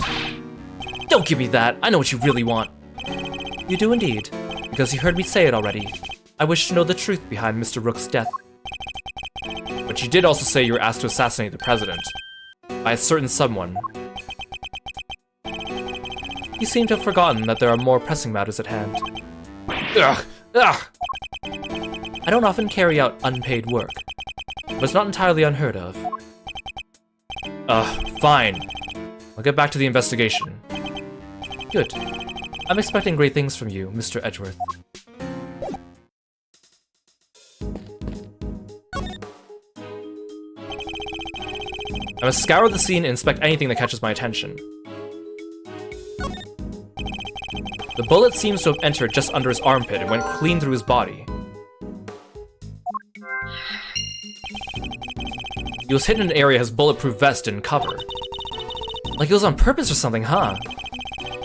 Don't give me that. I know what you really want. You do indeed, because you heard me say it already. I wish to know the truth behind Mr. Rook's death. But you did also say you were asked to assassinate the president. By a certain someone. You seem to have forgotten that there are more pressing matters at hand. Ugh! Ugh! I don't often carry out unpaid work, but it's not entirely unheard of. Fine. I'll get back to the investigation. Good. I'm expecting great things from you, Mr. Edgeworth. I must scour the scene and inspect anything that catches my attention. The bullet seems to have entered just under his armpit and went clean through his body. He was hit in an area his bulletproof vest didn't cover. Like it was on purpose or something, huh?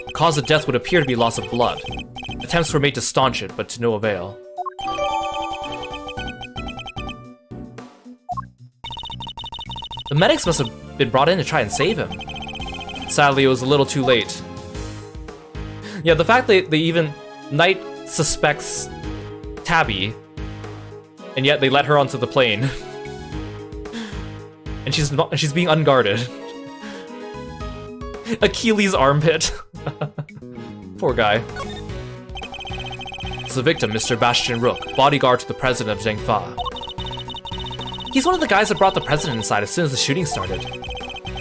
The cause of death would appear to be loss of blood. Attempts were made to staunch it, but to no avail. The medics must have been brought in to try and save him. Sadly, it was a little too late. Yeah, the fact that they even... Knight suspects Tabby, and yet they let her onto the plane. And she's being unguarded. Achilles' armpit. Poor guy. It's the victim, Mr. Bastian Rook, bodyguard to the president of Zhengfa. He's one of the guys that brought the president inside as soon as the shooting started.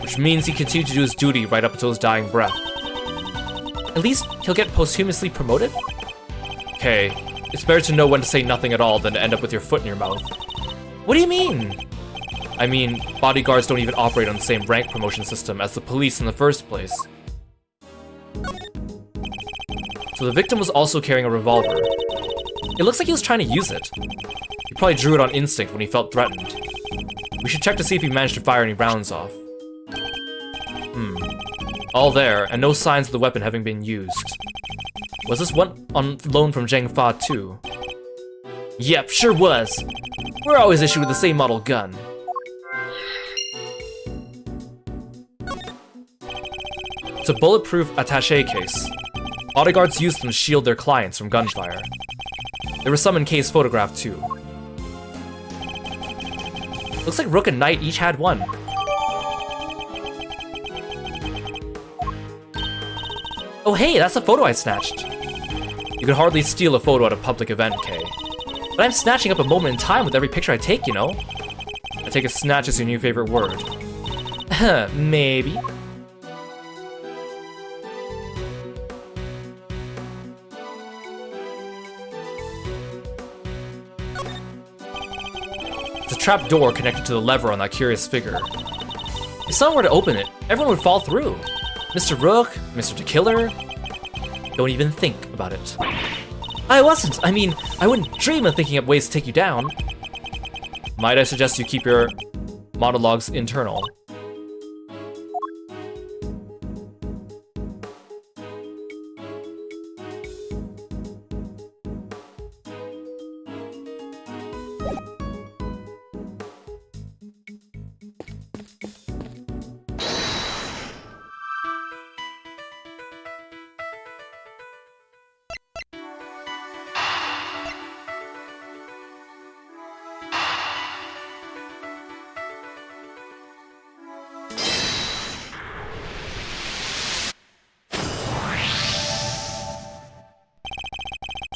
Which means he continued to do his duty right up until his dying breath. At least he'll get posthumously promoted? Okay, it's better to know when to say nothing at all than to end up with your foot in your mouth. What do you mean? I mean, bodyguards don't even operate on the same rank promotion system as the police in the first place. So the victim was also carrying a revolver. It looks like he was trying to use it. He probably drew it on instinct when he felt threatened. We should check to see if he managed to fire any rounds off. All there, and no signs of the weapon having been used. Was this one on loan from Zhengfa too? Yep, sure was. We're always issued with the same model gun. It's a bulletproof attaché case. Bodyguards used them to shield their clients from gunfire. There were some in case photographed too. Looks like Rook and Knight each had one. Oh hey, that's a photo I snatched. You could hardly steal a photo at a public event, Kay. But I'm snatching up a moment in time with every picture I take, you know? I take a snatch as your new favorite word. Maybe. It's a trap door connected to the lever on that curious figure. If someone were to open it, everyone would fall through. Mr. Rook, Mr. the Killer. Don't even think about it. I wasn't. I mean, I wouldn't dream of thinking up ways to take you down. Might I suggest you keep your monologues internal?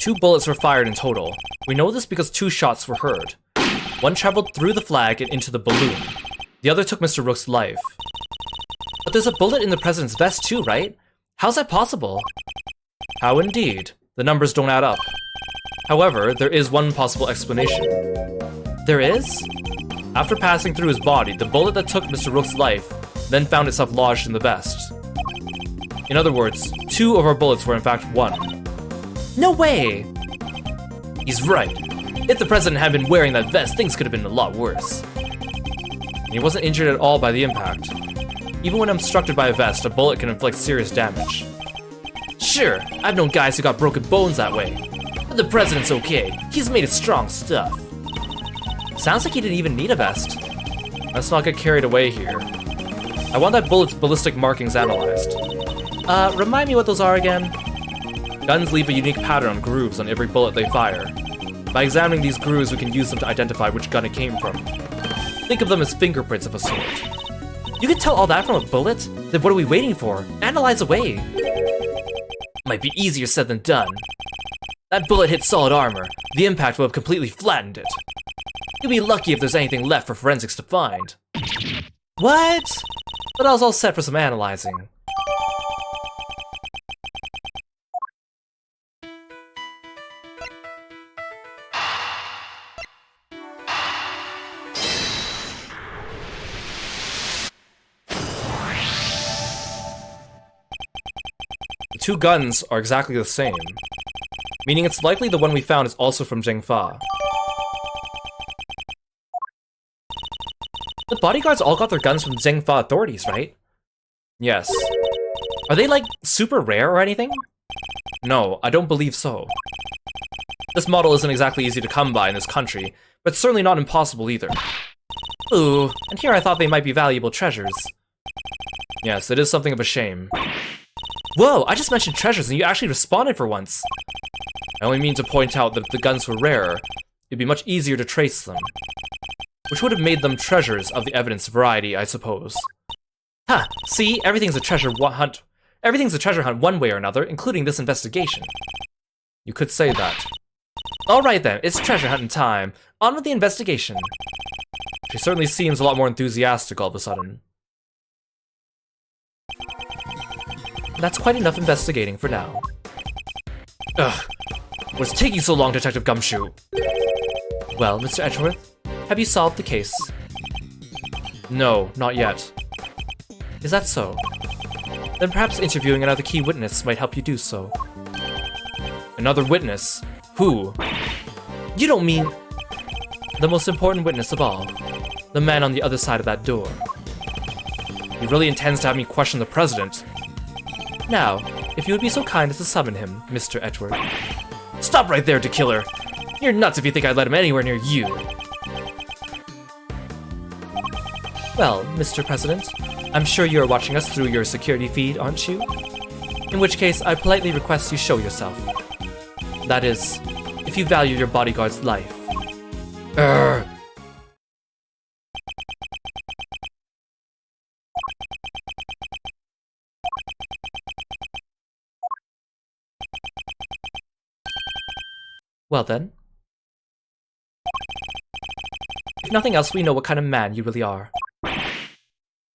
Two bullets were fired in total. We know this because two shots were heard. One traveled through the flag and into the balloon. The other took Mr. Rook's life. But there's a bullet in the president's vest too, right? How's that possible? How indeed. The numbers don't add up. However, there is one possible explanation. There is? After passing through his body, the bullet that took Mr. Rook's life then found itself lodged in the vest. In other words, two of our bullets were in fact one. No way! He's right. If the president had been wearing that vest, things could have been a lot worse. He wasn't injured at all by the impact. Even when obstructed by a vest, a bullet can inflict serious damage. Sure, I've known guys who got broken bones that way. But the president's okay. He's made of strong stuff. Sounds like he didn't even need a vest. Let's not get carried away here. I want that bullet's ballistic markings analyzed. Remind me what those are again? Guns leave a unique pattern on grooves on every bullet they fire. By examining these grooves, we can use them to identify which gun it came from. Think of them as fingerprints of a sort. You can tell all that from a bullet? Then what are we waiting for? Analyze away! Might be easier said than done. That bullet hit solid armor. The impact will have completely flattened it. You'll be lucky if there's anything left for forensics to find. What? But I was all set for some analyzing. The two guns are exactly the same, meaning it's likely the one we found is also from Zhengfa. The bodyguards all got their guns from Zhengfa authorities, right? Yes. Are they, like, super rare or anything? No, I don't believe so. This model isn't exactly easy to come by in this country, but certainly not impossible either. Ooh, and here I thought they might be valuable treasures. Yes, it is something of a shame. Whoa, I just mentioned treasures and you actually responded for once. I only mean to point out that if the guns were rarer, it'd be much easier to trace them. Which would have made them treasures of the evidence variety, I suppose. Huh, see, everything's a treasure hunt. Everything's a treasure hunt one way or another, including this investigation. You could say that. Alright then, it's treasure hunting time. On with the investigation. She certainly seems a lot more enthusiastic all of a sudden. That's quite enough investigating for now. Ugh. What's taking so long, Detective Gumshoe? Well, Mr. Edgeworth, have you solved the case? No, not yet. Is that so? Then perhaps interviewing another key witness might help you do so. Another witness? Who? You don't mean... The most important witness of all. The man on the other side of that door. He really intends to have me question the president. Now, if you would be so kind as to summon him, Mr. Edgeworth. Stop right there, Killer! You're nuts if you think I'd let him anywhere near you. Well, Mr. President, I'm sure you're watching us through your security feed, aren't you? In which case, I politely request you show yourself. That is, if you value your bodyguard's life. Well then. If nothing else, we know what kind of man you really are.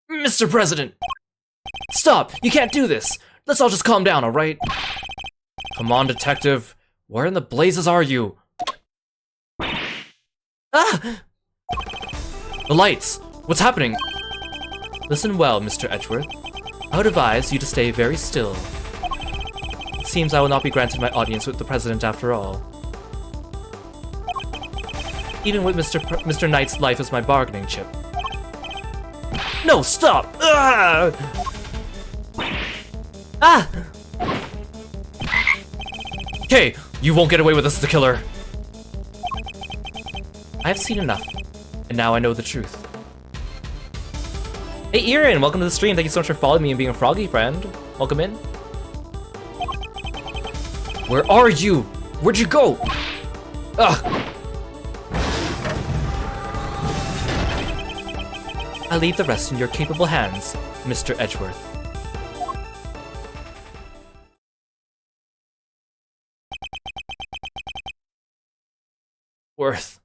Mr. President! Stop! You can't do this! Let's all just calm down, alright? Come on, detective. Where in the blazes are you? Ah! The lights! What's happening? Listen well, Mr. Edgeworth. I would advise you to stay very still. It seems I will not be granted my audience with the President after all. Even with Mr. Knight's life as my bargaining chip. No, stop! Ah! Ah! Okay, you won't get away with this as the killer. I have seen enough, and now I know the truth. Hey Erin, welcome to the stream. Thank you so much for following me and being a froggy friend. Welcome in. Where are you? Where'd you go? Ugh! I leave the rest in your capable hands, Mr. Edgeworth. Worth.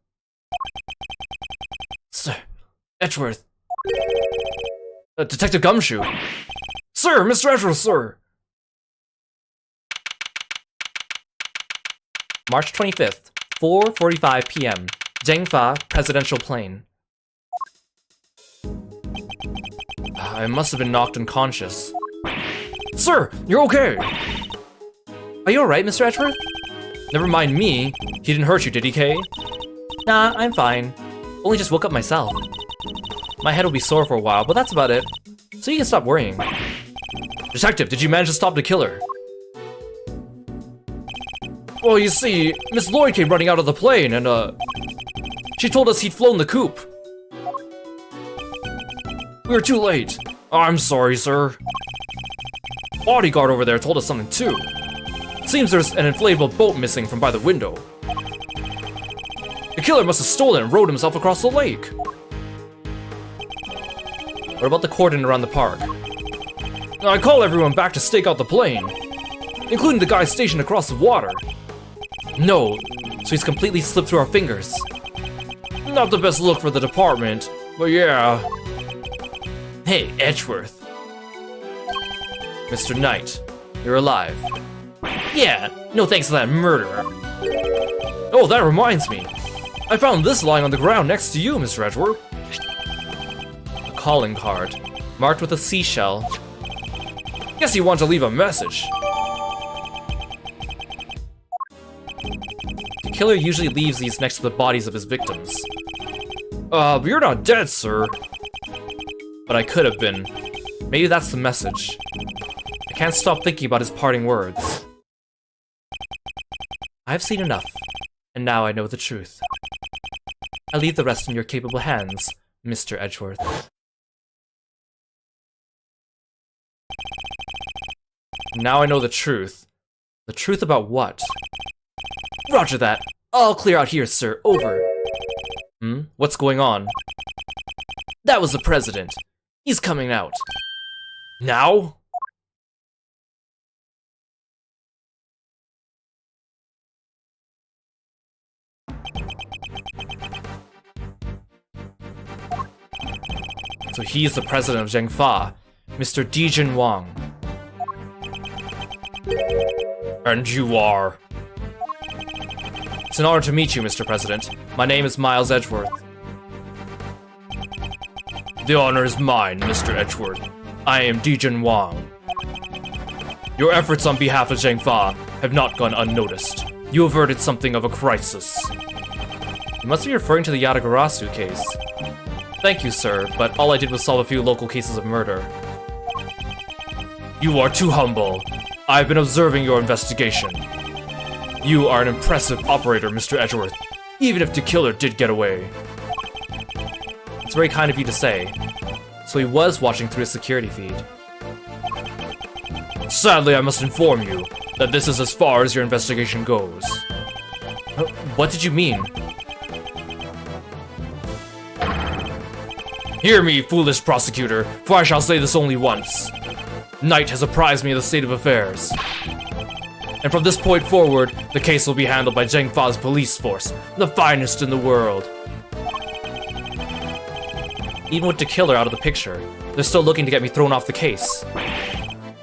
Sir. Edgeworth. Detective Gumshoe. Sir, Mr. Edgeworth, sir. March 25th, 4:45 p.m. Zhengfa Presidential Plane. I must have been knocked unconscious. Sir, you're okay. Are you alright, Mr. Edgeworth? Never mind me. He didn't hurt you, did he, Kay? Nah, I'm fine. Only just woke up myself. My head will be sore for a while, but that's about it. So you can stop worrying. Detective, did you manage to stop the killer? Well, you see, Miss Lloyd came running out of the plane and, she told us he'd flown the coop. We were too late. I'm sorry, sir. Bodyguard over there told us something too. Seems there's an inflatable boat missing from by the window. The killer must have stolen it and rowed himself across the lake. What about the cordon around the park? I call everyone back to stake out the plane, including the guy stationed across the water. No, so he's completely slipped through our fingers. Not the best look for the department, but yeah. Hey, Edgeworth. Mr. Knight, you're alive. Yeah, no thanks to that murderer. Oh, that reminds me. I found this lying on the ground next to you, Mr. Edgeworth. A calling card, marked with a seashell. Guess you want to leave a message. The killer usually leaves these next to the bodies of his victims. But you're not dead, sir. But I could have been. Maybe that's the message. I can't stop thinking about his parting words. I've seen enough, and now I know the truth. I leave the rest in your capable hands, Mr. Edgeworth. Now I know the truth. The truth about what? Roger that. I'll clear out here, sir. Over. What's going on? That was the president. He's coming out. Now? So he's the president of Zhengfa, Mr. Dijin Wang. And you are? It's an honor to meet you, Mr. President. My name is Miles Edgeworth. The honor is mine, Mr. Edgeworth. I am Dijin Wang. Your efforts on behalf of Zhengfa have not gone unnoticed. You averted something of a crisis. You must be referring to the Yatagarasu case. Thank you, sir, but all I did was solve a few local cases of murder. You are too humble. I've been observing your investigation. You are an impressive operator, Mr. Edgeworth, even if the killer did get away. It's very kind of you to say. So he was watching through his security feed. Sadly, I must inform you that this is as far as your investigation goes. What did you mean? Hear me, foolish prosecutor, for I shall say this only once. Knight has apprised me of the state of affairs. And from this point forward, the case will be handled by Zhengfa's police force, the finest in the world. Even with the killer out of the picture, they're still looking to get me thrown off the case.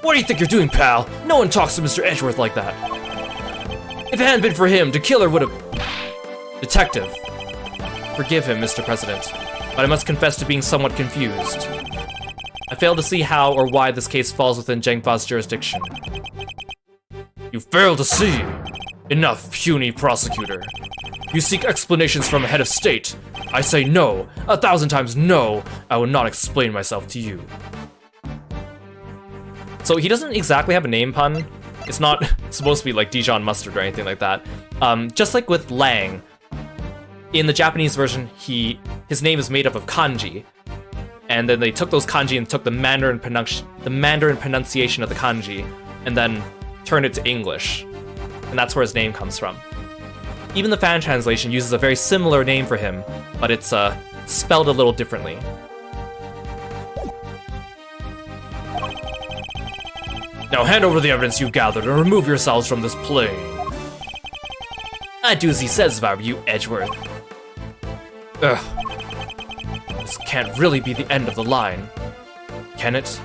What do you think you're doing, pal? No one talks to Mr. Edgeworth like that. If it hadn't been for him, the killer would have... Detective. Forgive him, Mr. President, but I must confess to being somewhat confused. I fail to see how or why this case falls within Zhengfa's jurisdiction. You fail to see. Enough, puny prosecutor. You seek explanations from a head of state. I say no, 1,000 times no. I will not explain myself to you. So he doesn't exactly have a name pun. It's not supposed to be like Dijon mustard or anything like that. Just like with Lang, in the Japanese version, his name is made up of kanji, and then they took those kanji and took the Mandarin pronunciation of the kanji, and then turned it to English, and that's where his name comes from. Even the fan translation uses a very similar name for him, but it's spelled a little differently. Now hand over the evidence you've gathered and remove yourselves from this plane. I'd do as he says if I were you, Edgeworth. Ugh. This can't really be the end of the line, can it?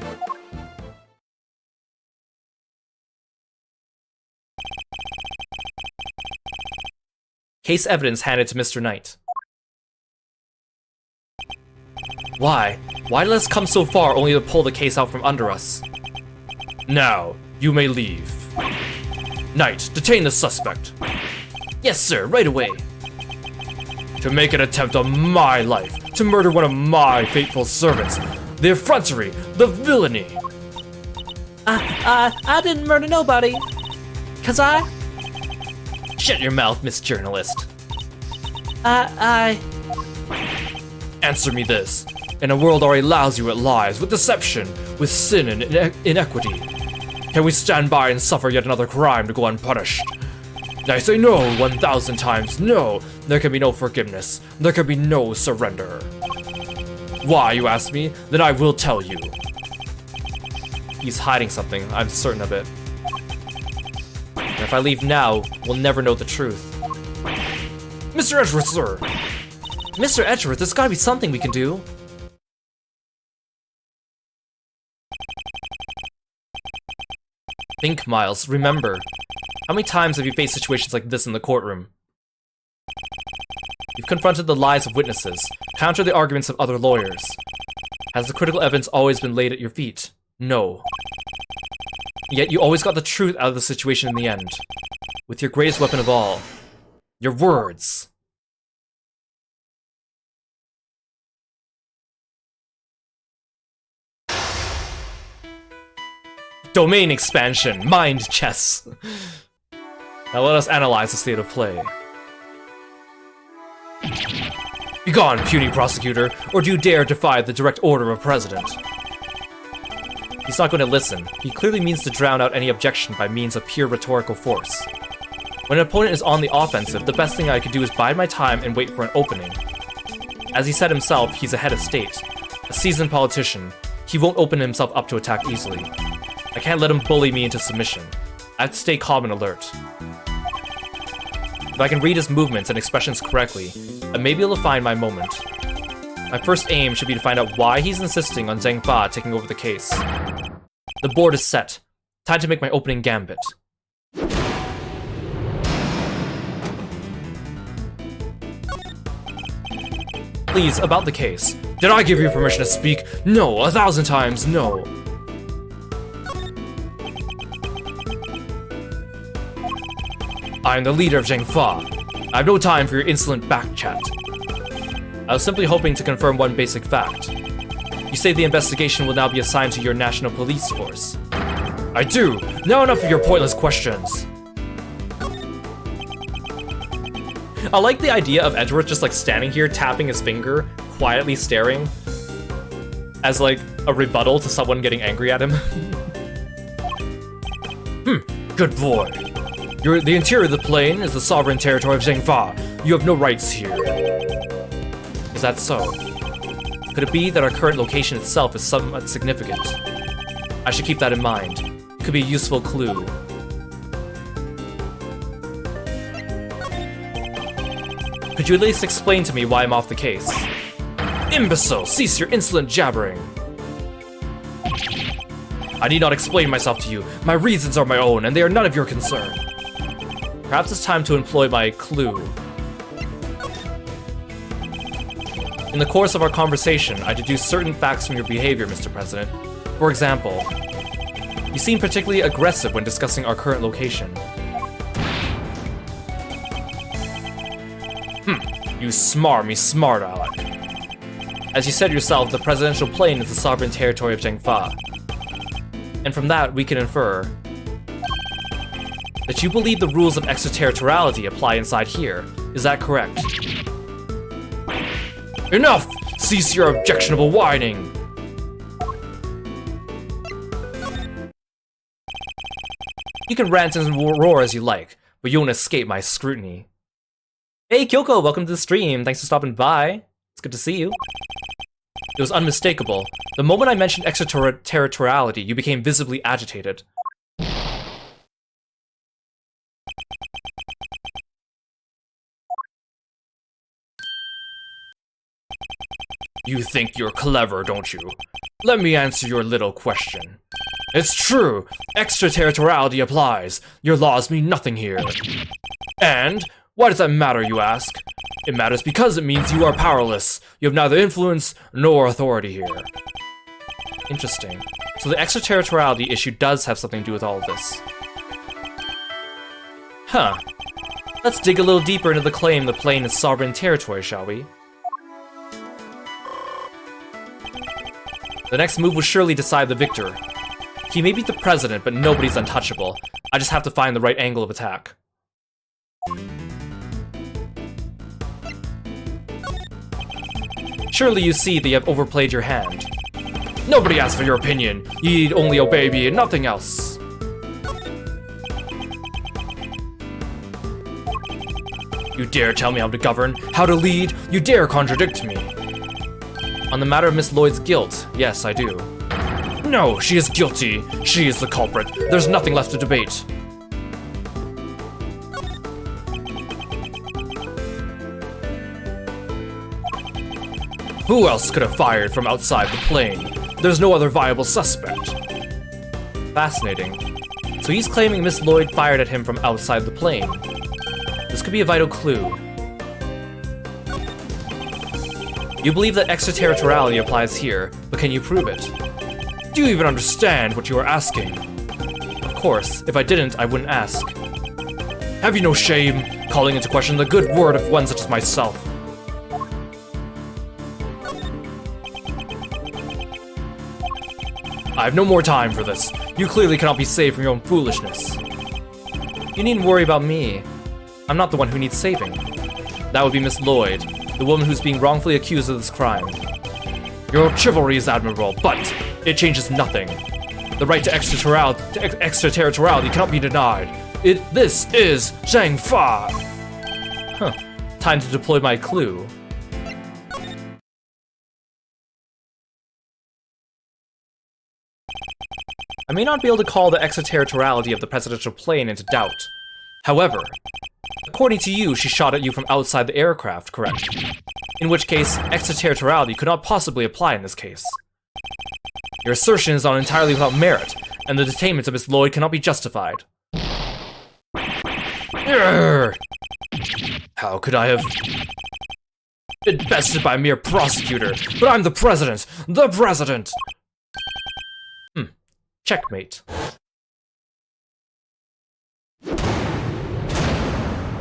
Case evidence handed to Mr. Knight. Why? Why let us come so far only to pull the case out from under us? Now, you may leave. Knight, detain the suspect. Yes, sir, right away. To make an attempt on my life, to murder one of my faithful servants. The effrontery, the villainy. I didn't murder nobody. Cause I... Shut your mouth, Miss Journalist. Answer me this. In a world already lousy with lies, with deception, with sin and inequity, can we stand by and suffer yet another crime to go unpunished? I say no 1,000 times no. There can be no forgiveness. There can be no surrender. Why, you ask me? Then I will tell you. He's hiding something, I'm certain of it. And if I leave now, we'll never know the truth. Mr. Edgeworth, sir! Mr. Edgeworth, there's gotta be something we can do. Think, Miles, remember. How many times have you faced situations like this in the courtroom? You've confronted the lies of witnesses, countered the arguments of other lawyers. Has the critical evidence always been laid at your feet? No. Yet you always got the truth out of the situation in the end. With your greatest weapon of all. Your words. Domain expansion, mind chess. Now let us analyze the state of play. Begone, puny prosecutor, or do you dare defy the direct order of President? He's not going to listen. He clearly means to drown out any objection by means of pure rhetorical force. When an opponent is on the offensive, the best thing I could do is bide my time and wait for an opening. As he said himself, he's a head of state, a seasoned politician. He won't open himself up to attack easily. I can't let him bully me into submission. I have to stay calm and alert. If I can read his movements and expressions correctly, I may be able to find my moment. My first aim should be to find out why he's insisting on Zhengfa taking over the case. The board is set. Time to make my opening gambit. Please, about the case. Did I give you permission to speak? No, 1,000 times no. I am the leader of Zhengfa. I have no time for your insolent backchat. I was simply hoping to confirm one basic fact. You say the investigation will now be assigned to your national police force. I do. Now enough of your pointless questions. I like the idea of Edgeworth just like standing here, tapping his finger, quietly staring, as like a rebuttal to someone getting angry at him. Good boy. The interior of the plane is the sovereign territory of Zhengfa. You have no rights here. Is that so? Could it be that our current location itself is somewhat significant? I should keep that in mind. It could be a useful clue. Could you at least explain to me why I'm off the case? Imbecile, cease your insolent jabbering. I need not explain myself to you. My reasons are my own, and they are none of your concern. Perhaps it's time to employ my clue. In the course of our conversation, I deduced certain facts from your behavior, Mr. President. For example, you seem particularly aggressive when discussing our current location. You smarmy smart aleck. As you said yourself, the presidential plane is the sovereign territory of Zhengfa. And from that, we can infer that you believe the rules of extraterritoriality apply inside here. Is that correct? Enough! Cease your objectionable whining! You can rant and roar as you like, but you won't escape my scrutiny. Hey Kyoko, welcome to the stream. Thanks for stopping by. It's good to see you. It was unmistakable. The moment I mentioned extraterritoriality, you became visibly agitated. You think you're clever, don't you? Let me answer your little question. It's true, extraterritoriality applies. Your laws mean nothing here. And why does that matter, you ask? It matters because it means you are powerless. You have neither influence nor authority here. Interesting. So the extraterritoriality issue does have something to do with all of this. Huh. Let's dig a little deeper into the claim the plane is sovereign territory, shall we? The next move will surely decide the victor. He may be the president, but nobody's untouchable. I just have to find the right angle of attack. Surely you see that you have overplayed your hand. Nobody asked for your opinion. You need only obey me and nothing else. You dare tell me how to govern, how to lead? You dare contradict me? On the matter of Miss Lloyd's guilt, yes, I do. No, she is guilty. She is the culprit. There's nothing left to debate. Who else could have fired from outside the plane? There's no other viable suspect. Fascinating. So he's claiming Miss Lloyd fired at him from outside the plane. This could be a vital clue. You believe that extraterritoriality applies here, but can you prove it? Do you even understand what you are asking? Of course, if I didn't, I wouldn't ask. Have you no shame, calling into question the good word of one such as myself? I have no more time for this. You clearly cannot be saved from your own foolishness. You needn't worry about me. I'm not the one who needs saving. That would be Miss Lloyd, the woman who's being wrongfully accused of this crime. Your chivalry is admirable, but it changes nothing. The right to extraterritoriality cannot be denied. This is Zhengfa! Huh. Time to deploy my clue. I may not be able to call the extraterritoriality of the presidential plane into doubt. However, according to you, she shot at you from outside the aircraft, correct? In which case, extraterritoriality could not possibly apply in this case. Your assertion is not entirely without merit, and the detainment of Miss Lloyd cannot be justified. How could I have been bested by a mere prosecutor? But I'm the president! The president! Checkmate.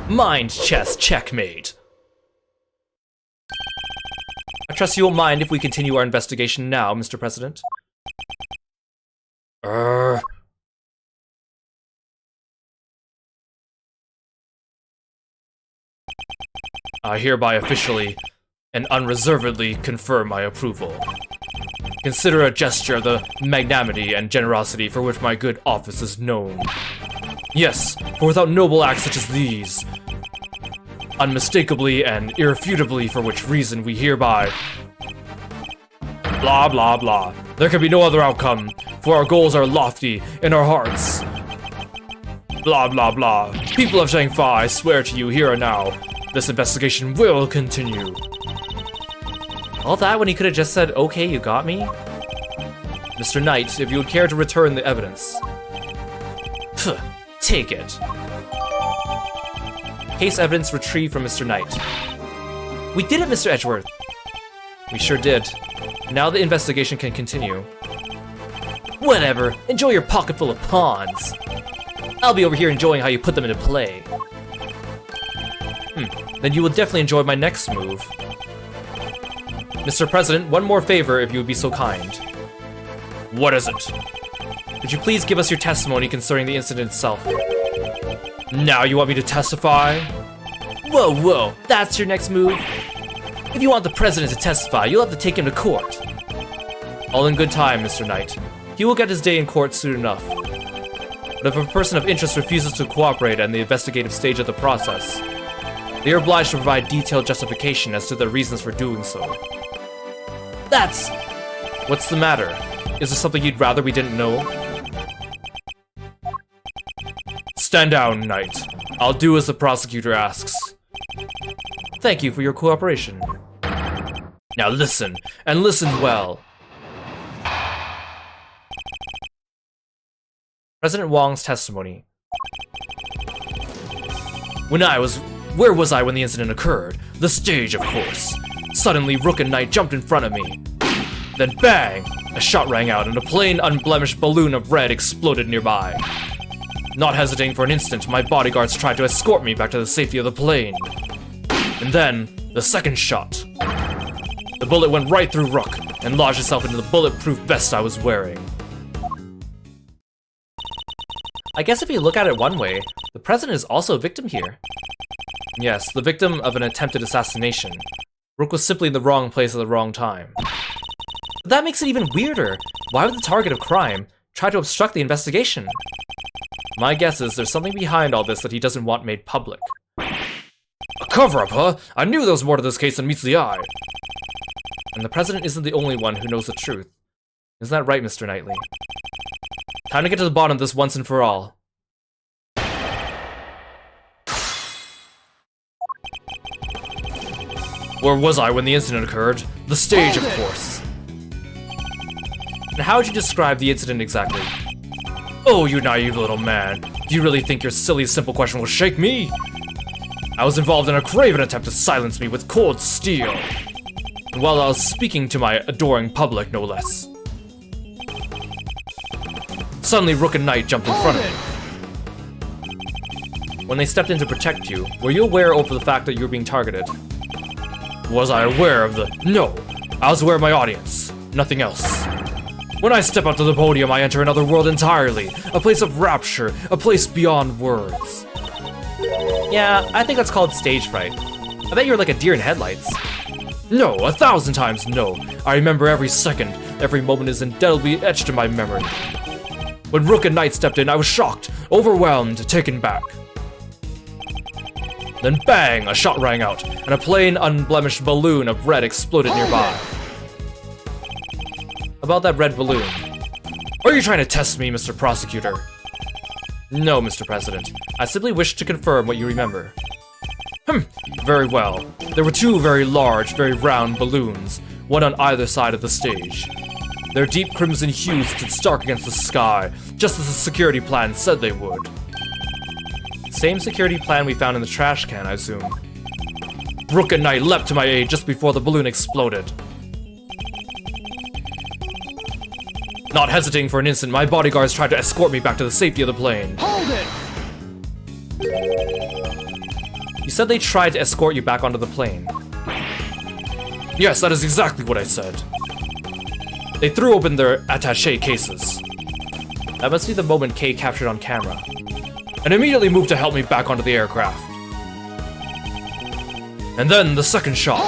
Mind chess checkmate. I trust you won't mind if we continue our investigation now, Mr. President. I hereby officially and unreservedly confirm my approval. Consider a gesture of the magnanimity and generosity for which my good office is known. Yes, for without noble acts such as these, unmistakably and irrefutably for which reason we hereby... Blah blah blah. There can be no other outcome, for our goals are lofty in our hearts. Blah blah blah. People of Zhangfa, I swear to you here and now, this investigation will continue. All that when he could have just said, okay, you got me? Mr. Knight, if you would care to return the evidence. Pfft, take it. Case evidence retrieved from Mr. Knight. We did it, Mr. Edgeworth. We sure did. Now the investigation can continue. Whatever, enjoy your pocket full of pawns. I'll be over here enjoying how you put them into play. Then you will definitely enjoy my next move. Mr. President, one more favor if you would be so kind. What is it? Would you please give us your testimony concerning the incident itself? Now you want me to testify? Whoa, whoa, that's your next move? If you want the president to testify, you'll have to take him to court. All in good time, Mr. Knight. He will get his day in court soon enough. But if a person of interest refuses to cooperate in the investigative stage of the process, they are obliged to provide detailed justification as to their reasons for doing so. That's... What's the matter? Is there something you'd rather we didn't know? Stand down, Knight. I'll do as the prosecutor asks. Thank you for your cooperation. Now listen, and listen well. President Wong's testimony. Where was I when the incident occurred? The stage, of course. Suddenly, Rook and Knight jumped in front of me. Then bang! A shot rang out and a plain, unblemished balloon of red exploded nearby. Not hesitating for an instant, my bodyguards tried to escort me back to the safety of the plane. And then, the second shot. The bullet went right through Rook and lodged itself into the bulletproof vest I was wearing. I guess if you look at it one way, the president is also a victim here. Yes, the victim of an attempted assassination. Rook was simply in the wrong place at the wrong time. But that makes it even weirder. Why would the target of crime try to obstruct the investigation? My guess is there's something behind all this that he doesn't want made public. A cover-up, huh? I knew there was more to this case than meets the eye. And the president isn't the only one who knows the truth. Isn't that right, Mr. Knightley? Time to get to the bottom of this once and for all. Where was I when the incident occurred? The stage, of course. And how would you describe the incident exactly? Oh, you naive little man. Do you really think your silly, simple question will shake me? I was involved in a craven attempt to silence me with cold steel. And while I was speaking to my adoring public, no less. Suddenly, Rook and Knight jumped in front of me. When they stepped in to protect you, were you aware of the fact that you were being targeted? Was I aware of the... No! I was aware of my audience. Nothing else. When I step out to the podium, I enter another world entirely. A place of rapture. A place beyond words. Yeah, I think that's called stage fright. I bet you're like a deer in headlights. No, 1,000 times no. I remember every second. Every moment is indelibly etched in my memory. When Rook and Knight stepped in, I was shocked, overwhelmed, taken back. Then bang, a shot rang out, and a plain, unblemished balloon of red exploded nearby. About that red balloon. Are you trying to test me, Mr. Prosecutor? No, Mr. President. I simply wish to confirm what you remember. Very well. There were two very large, very round balloons, one on either side of the stage. Their deep crimson hues stood stark against the sky, just as the security plan said they would. Same security plan we found in the trash can, I assume. Rook and Knight leapt to my aid just before the balloon exploded. Not hesitating for an instant, my bodyguards tried to escort me back to the safety of the plane. Hold it! You said they tried to escort you back onto the plane. Yes, that is exactly what I said. They threw open their attaché cases. That must be the moment Kay captured on camera. And immediately moved to help me back onto the aircraft. And then the second shot.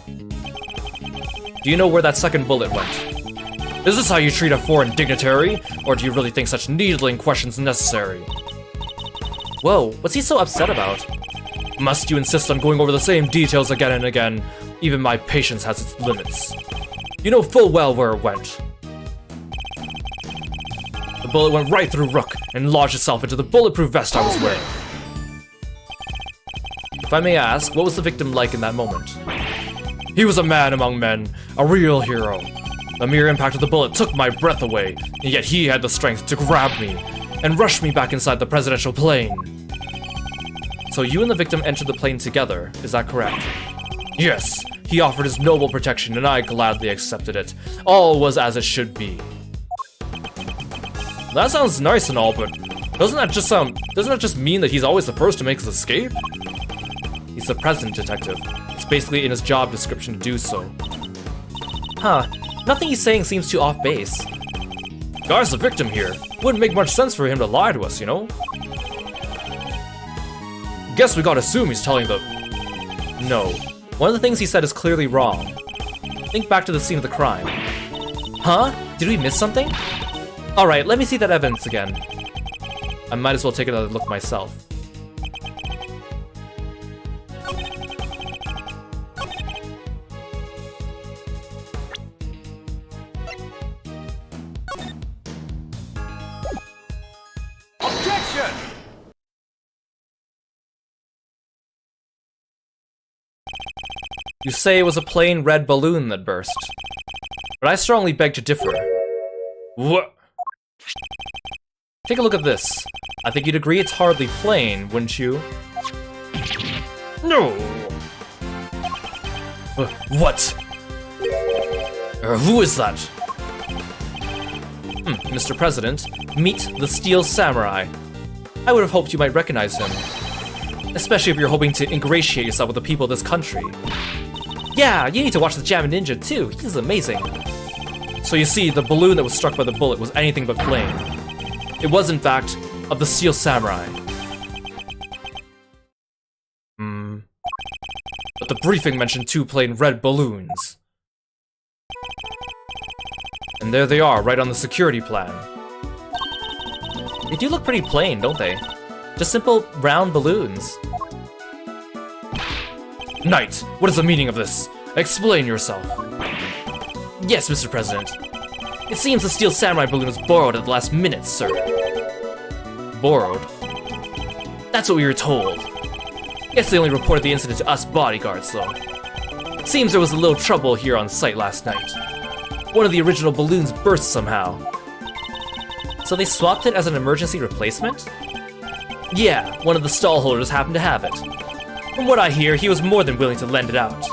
Do you know where that second bullet went? Is this how you treat a foreign dignitary? Or do you really think such needling questions necessary? Whoa, what's he so upset about? Must you insist on going over the same details again and again? Even my patience has its limits. You know full well where it went. The bullet went right through Rook and lodged itself into the bulletproof vest I was wearing. If I may ask, what was the victim like in that moment? He was a man among men, a real hero. The mere impact of the bullet took my breath away, and yet he had the strength to grab me and rush me back inside the presidential plane. So you and the victim entered the plane together, is that correct? Yes, he offered his noble protection and I gladly accepted it. All was as it should be. That sounds nice and all, but doesn't that just mean that he's always the first to make his escape? He's the president, detective. It's basically in his job description to do so. Huh, nothing he's saying seems too off base. Guy's the victim here. Wouldn't make much sense for him to lie to us, you know? Guess we gotta assume he's telling the... No. One of the things he said is clearly wrong. Think back to the scene of the crime. Huh? Did we miss something? Alright, let me see that evidence again. I might as well take another look myself. Objection! You say it was a plain red balloon that burst. But I strongly beg to differ. What? Take a look at this. I think you'd agree it's hardly plain, wouldn't you? No! What? Who is that? Mr. President, meet the Steel Samurai. I would have hoped you might recognize him. Especially if you're hoping to ingratiate yourself with the people of this country. Yeah, you need to watch the Jammin' Ninja too, he's amazing. So you see, the balloon that was struck by the bullet was anything but plain. It was, in fact, of the Steel Samurai. But the briefing mentioned 2 plain red balloons. And there they are, right on the security plan. They do look pretty plain, don't they? Just simple, round balloons. Knight, what is the meaning of this? Explain yourself. Yes, Mr. President. It seems the Steel Samurai balloon was borrowed at the last minute, sir. Borrowed? That's what we were told. Guess they only reported the incident to us bodyguards, though. Seems there was a little trouble here on site last night. One of the original balloons burst somehow. So they swapped it as an emergency replacement? Yeah, one of the stall holders happened to have it. From what I hear, he was more than willing to lend it out.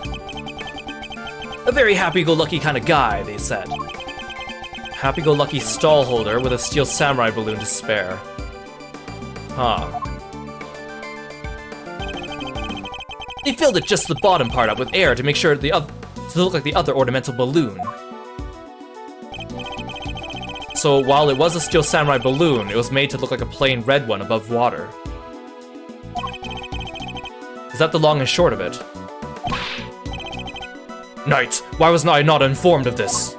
A very happy-go-lucky kind of guy, they said. Happy-go-lucky stall holder with a Steel Samurai balloon to spare. Huh. They filled it just the bottom part up with air to make sure to look like the other ornamental balloon. So while it was a Steel Samurai balloon, it was made to look like a plain red one above water. Is that the long and short of it? Knight, why was I not informed of this?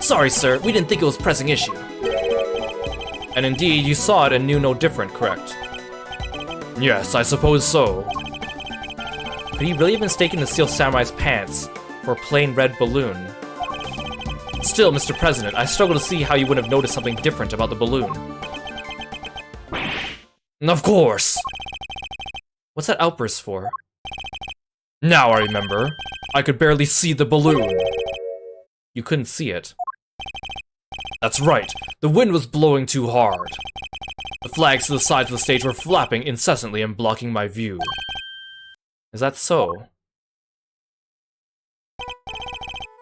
Sorry, sir, we didn't think it was a pressing issue. And indeed, you saw it and knew no different, correct? Yes, I suppose so. Could he really have mistaken the Steel Samurai's pants for a plain red balloon? Still, Mr. President, I struggle to see how you would have noticed something different about the balloon. Of course. What's that outburst for? Now I remember. I could barely see the balloon. You couldn't see it. That's right. The wind was blowing too hard. The flags to the sides of the stage were flapping incessantly and blocking my view. Is that so?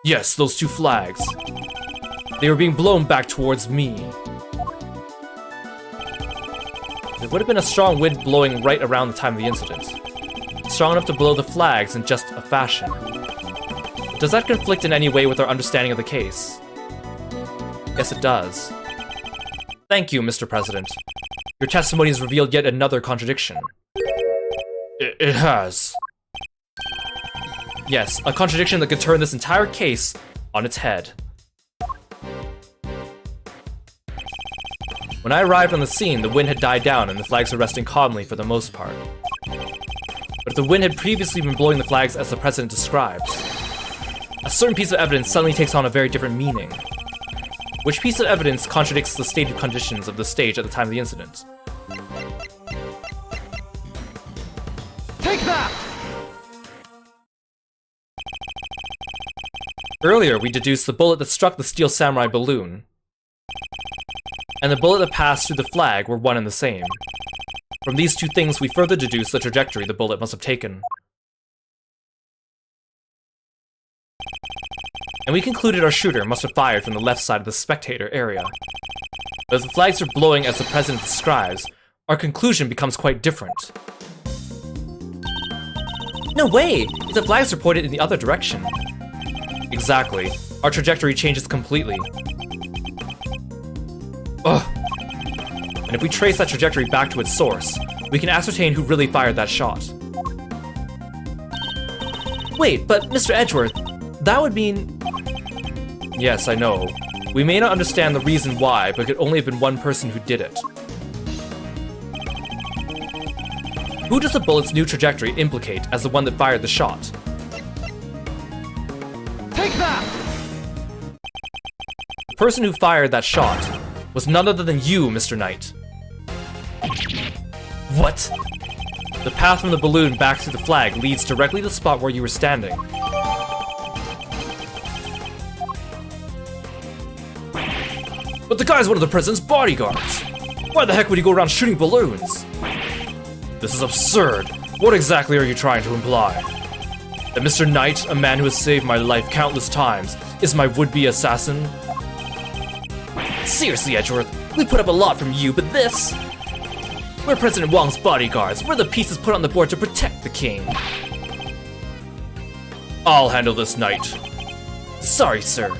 Yes, those 2 flags. They were being blown back towards me. There would have been a strong wind blowing right around the time of the incident. Strong enough to blow the flags in just a fashion. Does that conflict in any way with our understanding of the case? Yes, it does. Thank you, Mr. President. Your testimony has revealed yet another contradiction. It has. Yes, a contradiction that could turn this entire case on its head. When I arrived on the scene, the wind had died down and the flags were resting calmly for the most part. But if the wind had previously been blowing the flags as the president describes, a certain piece of evidence suddenly takes on a very different meaning. Which piece of evidence contradicts the stated conditions of the stage at the time of the incident? Take that! Earlier, we deduced the bullet that struck the Steel Samurai balloon and the bullet that passed through the flag were one and the same. From these two things, we further deduced the trajectory the bullet must have taken. And we concluded our shooter must have fired from the left side of the spectator area. But if the flags are blowing as the president describes, our conclusion becomes quite different. No way! If the flags are pointed in the other direction. Exactly. Our trajectory changes completely. Ugh. And if we trace that trajectory back to its source, we can ascertain who really fired that shot. Wait, but Mr. Edgeworth, that would mean... Yes, I know. We may not understand the reason why, but it could only have been one person who did it. Who does the bullet's new trajectory implicate as the one that fired the shot? Take that! The person who fired that shot was none other than you, Mr. Knight. What? The path from the balloon back to the flag leads directly to the spot where you were standing. But the guy's one of the president's bodyguards. Why the heck would he go around shooting balloons? This is absurd. What exactly are you trying to imply? That Mr. Knight, a man who has saved my life countless times, is my would-be assassin? Seriously, Edgeworth, we put up a lot from you, but this... We're President Wong's bodyguards. We're the pieces put on the board to protect the king. I'll handle this, Knight. Sorry, sir.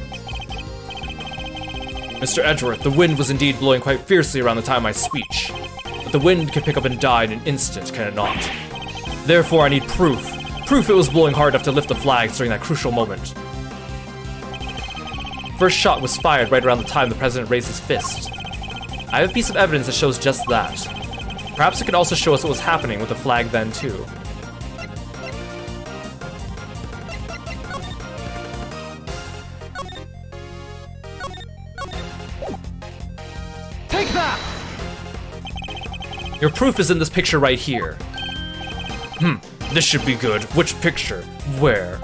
Mr. Edgeworth, the wind was indeed blowing quite fiercely around the time of my speech. But the wind can pick up and die in an instant, can it not? Therefore, I need proof. Proof it was blowing hard enough to lift the flags during that crucial moment. The first shot was fired right around the time the president raised his fist. I have a piece of evidence that shows just that. Perhaps it could also show us what was happening with the flag then, too. Take that! Your proof is in this picture right here. This should be good. Which picture? Where?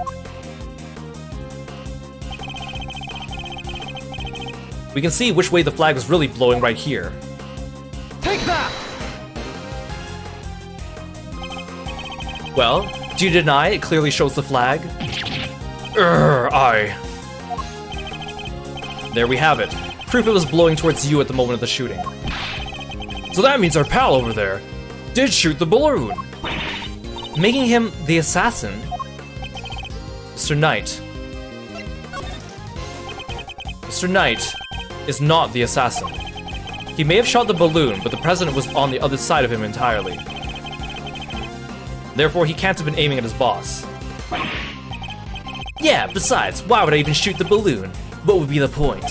We can see which way the flag was really blowing right here. Take that! Well, do you deny it clearly shows the flag? There we have it. Proof it was blowing towards you at the moment of the shooting. So that means our pal over there did shoot the balloon, Making him the assassin? Mr. Knight. Mr. Knight is not the assassin. He may have shot the balloon, but the president was on the other side of him entirely. Therefore, he can't have been aiming at his boss. Yeah, besides, why would I even shoot the balloon? What would be the point?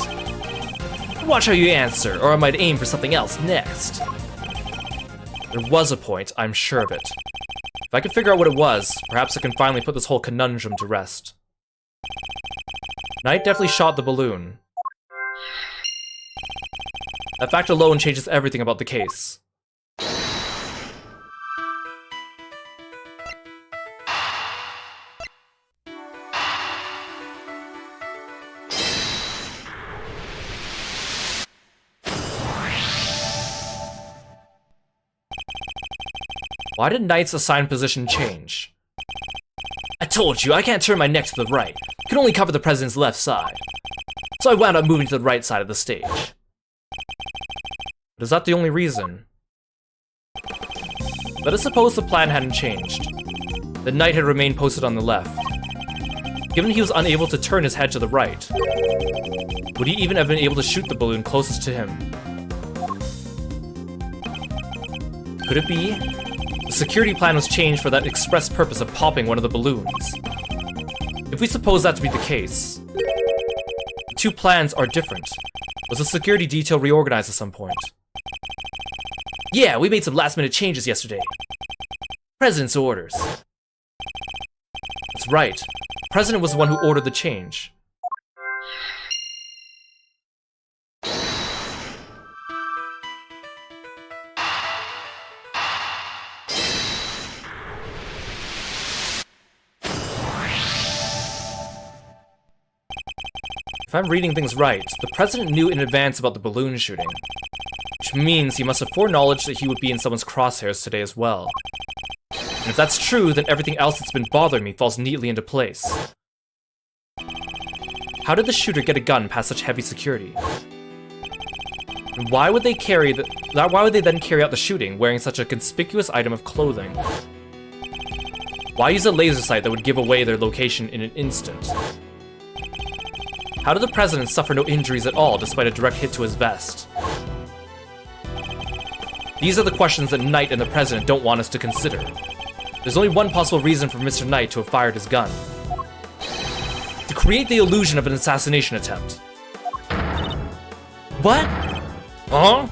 Watch how you answer, or I might aim for something else next. There was a point, I'm sure of it. If I could figure out what it was, perhaps I can finally put this whole conundrum to rest. Knight definitely shot the balloon. That fact alone changes everything about the case. Why did Knight's assigned position change? I told you, I can't turn my neck to the right. I can only cover the president's left side. So I wound up moving to the right side of the stage. But is that the only reason? Let us suppose the plan hadn't changed. The Knight had remained posted on the left. Given he was unable to turn his head to the right, would he even have been able to shoot the balloon closest to him? Could it be? The security plan was changed for that express purpose of popping one of the balloons. If we suppose that to be the case, the two plans are different. Was the security detail reorganized at some point? Yeah, we made some last-minute changes yesterday. President's orders. That's right. The President was the one who ordered the change. If I'm reading things right, the President knew in advance about the balloon shooting. Which means he must have foreknowledge that he would be in someone's crosshairs today as well. And if that's true, then everything else that's been bothering me falls neatly into place. How did the shooter get a gun past such heavy security? And why would they then carry out the shooting wearing such a conspicuous item of clothing? Why use a laser sight that would give away their location in an instant? How did the President suffer no injuries at all despite a direct hit to his vest? These are the questions that Knight and the President don't want us to consider. There's only one possible reason for Mr. Knight to have fired his gun. To create the illusion of an assassination attempt. What? Huh?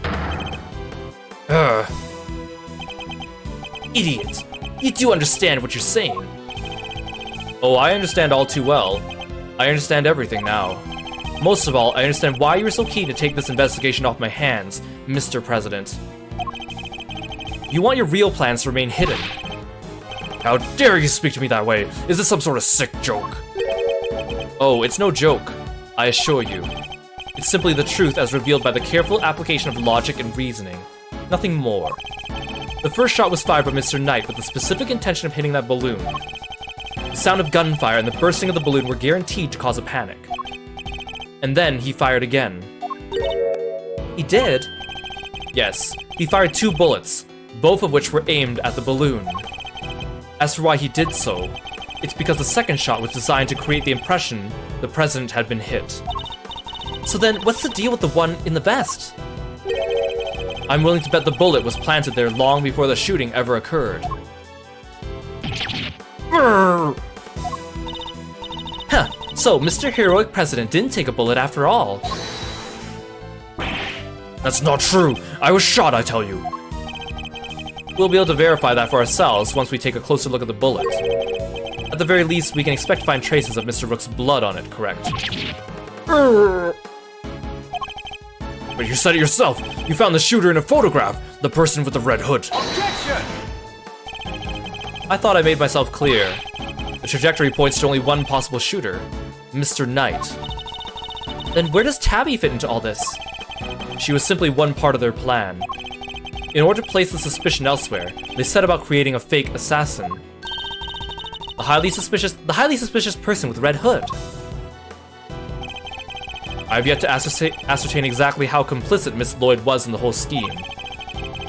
Idiot. You do understand what you're saying. Oh, I understand all too well. I understand everything now. Most of all, I understand why you were so keen to take this investigation off my hands, Mr. President. You want your real plans to remain hidden. How dare you speak to me that way? Is this some sort of sick joke? Oh, it's no joke, I assure you. It's simply the truth as revealed by the careful application of logic and reasoning. Nothing more. The first shot was fired by Mr. Knight with the specific intention of hitting that balloon. The sound of gunfire and the bursting of the balloon were guaranteed to cause a panic. And then he fired again. He did? Yes, he fired 2 bullets, both of which were aimed at the balloon. As for why he did so, it's because the second shot was designed to create the impression the President had been hit. So then, what's the deal with the one in the vest? I'm willing to bet the bullet was planted there long before the shooting ever occurred. Huh, so Mr. Heroic President didn't take a bullet after all. That's not true. I was shot, I tell you. We'll be able to verify that for ourselves once we take a closer look at the bullet. At the very least, we can expect to find traces of Mr. Rook's blood on it, correct? But you said it yourself. You found the shooter in a photograph, the person with the red hood. Objection! I thought I made myself clear. The trajectory points to only one possible shooter, Mr. Knight. Then where does Tabby fit into all this? She was simply one part of their plan. In order to place the suspicion elsewhere, they set about creating a fake assassin. The highly suspicious person with red hood. I've yet to ascertain exactly how complicit Miss Lloyd was in the whole scheme,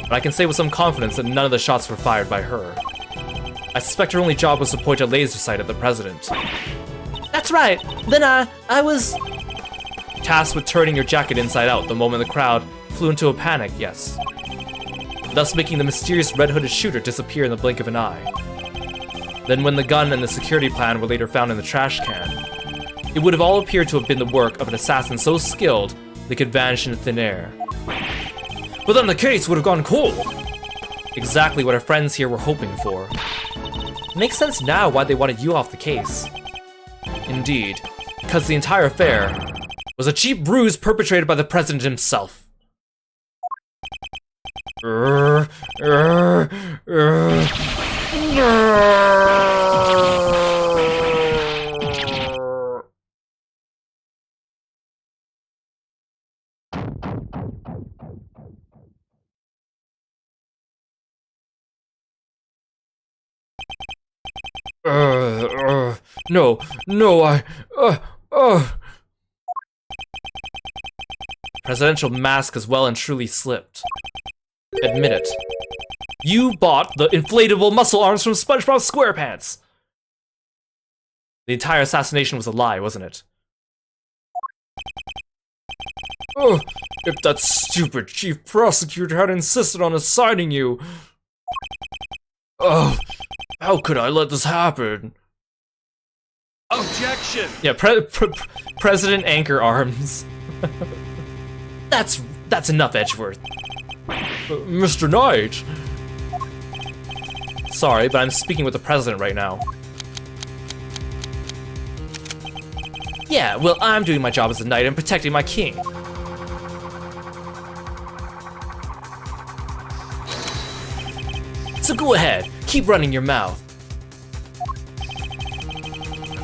but I can say with some confidence that none of the shots were fired by her. I suspect her only job was to point a laser sight at the President. That's right. Then I was tasked with turning your jacket inside out the moment the crowd flew into a panic, yes. Thus making the mysterious red-hooded shooter disappear in the blink of an eye. Then when the gun and the security plan were later found in the trash can, it would have all appeared to have been the work of an assassin so skilled they could vanish in thin air. But then the case would have gone cold. Exactly what our friends here were hoping for. It makes sense now why they wanted you off the case. Indeed, because the entire affair was a cheap ruse perpetrated by the President himself. Presidential mask has well and truly slipped. Admit it. You bought the inflatable muscle arms from SpongeBob SquarePants! The entire assassination was a lie, wasn't it? Oh, if that stupid chief prosecutor had insisted on assigning you... Oh, how could I let this happen? Objection! Yeah, President Anchor Arms. That's enough, Edgeworth. Mr. Knight! Sorry, but I'm speaking with the president right now. Yeah, well, I'm doing my job as a knight and protecting my king. So go ahead, keep running your mouth.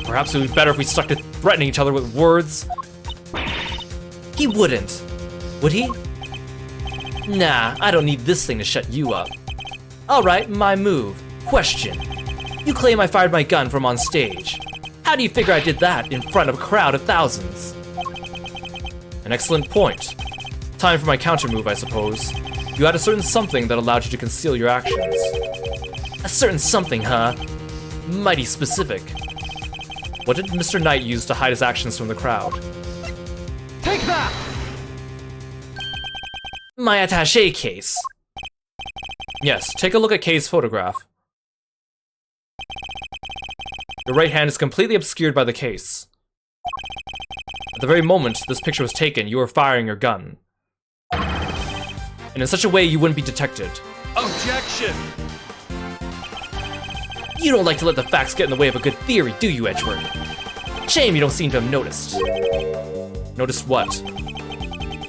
Perhaps it would be better if we stuck to threatening each other with words. He wouldn't. Would he? Nah, I don't need this thing to shut you up. Alright, my move. Question. You claim I fired my gun from on stage. How do you figure I did that in front of a crowd of thousands? An excellent point. Time for my counter move, I suppose. You had a certain something that allowed you to conceal your actions. A certain something, huh? Mighty specific. What did Mr. Knight use to hide his actions from the crowd? Take that! My attaché case. Yes, take a look at Kay's photograph. Your right hand is completely obscured by the case. At the very moment this picture was taken, you were firing your gun. And in such a way you wouldn't be detected. Objection! You don't like to let the facts get in the way of a good theory, do you, Edgeworth? Shame you don't seem to have noticed. Noticed what?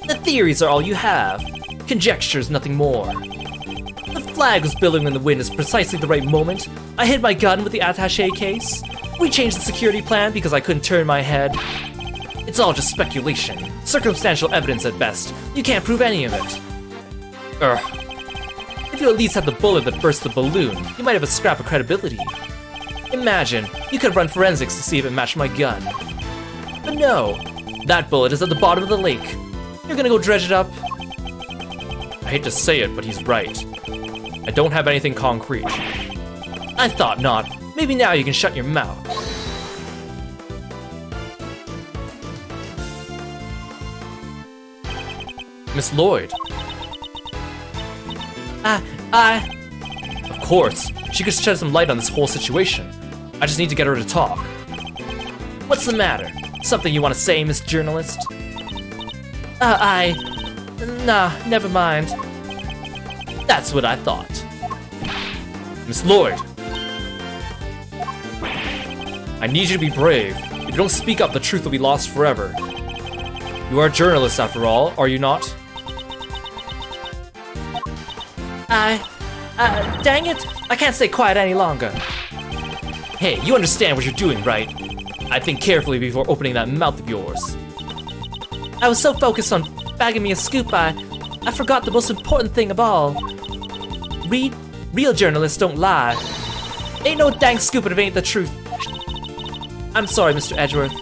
The theories are all you have. Conjectures, nothing more. The flag was billowing in the wind at precisely the right moment. I hid my gun with the attaché case. We changed the security plan because I couldn't turn my head. It's all just speculation. Circumstantial evidence at best. You can't prove any of it. Ugh. If you at least had the bullet that burst the balloon, you might have a scrap of credibility. Imagine, you could run forensics to see if it matched my gun. But no, that bullet is at the bottom of the lake. You're gonna go dredge it up? I hate to say it, but he's right. I don't have anything concrete. I thought not. Maybe now you can shut your mouth. Miss Lloyd. Of course, she could shed some light on this whole situation. I just need to get her to talk. What's the matter? Something you want to say, Miss Journalist? Nah, never mind. That's what I thought. Miss Lloyd. I need you to be brave. If you don't speak up, the truth will be lost forever. You are a journalist after all, are you not? Dang it! I can't stay quiet any longer. Hey, you understand what you're doing, right? I think carefully before opening that mouth of yours. I was so focused on bagging me a scoop, I forgot the most important thing of all. Real journalists don't lie. Ain't no dang scoop if it ain't the truth. I'm sorry, Mr. Edgeworth.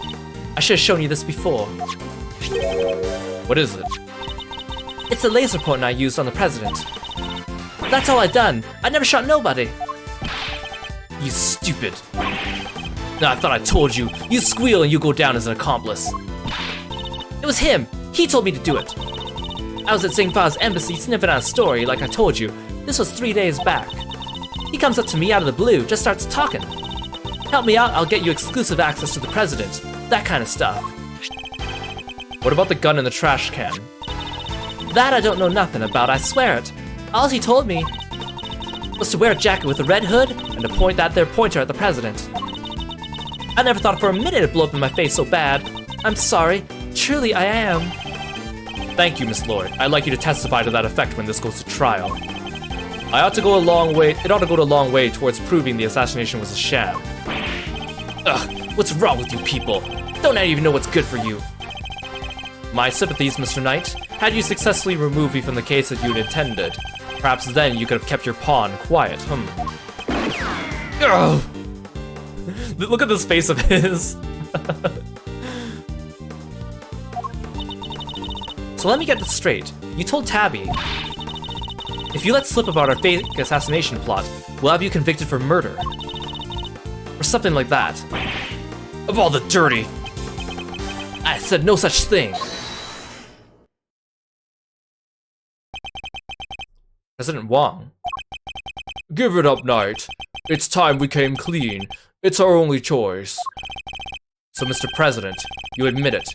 I should have shown you this before. What is it? It's a laser pointer I used on the president. That's all I done. I never shot nobody. You stupid. No, I thought I told you. You squeal and you go down as an accomplice. It was him. He told me to do it. I was at Zingfa's embassy sniffing out a story like I told you. This was 3 days back. He comes up to me out of the blue, just starts talking. Help me out, I'll get you exclusive access to the president. That kind of stuff. What about the gun in the trash can? That I don't know nothing about, I swear it. All he told me was to wear a jacket with a red hood and to point that there pointer at the president. I never thought for a minute it'd blow up in my face so bad. I'm sorry. Truly, I am. Thank you, Miss Lloyd. I'd like you to testify to that effect when this goes to trial. It ought to go a long way towards proving the assassination was a sham. Ugh, what's wrong with you people? Don't I even know what's good for you? My sympathies, Mr. Knight. Had you successfully removed me from the case that you'd intended, perhaps then you could have kept your pawn quiet, Ugh. Look at this face of his. So let me get this straight. You told Tabby, if you let slip about our fake assassination plot, we'll have you convicted for murder. Or something like that. Of all the dirty... I said no such thing. President Wang. Give it up, Knight. It's time we came clean. It's our only choice. So, Mr. President, you admit it.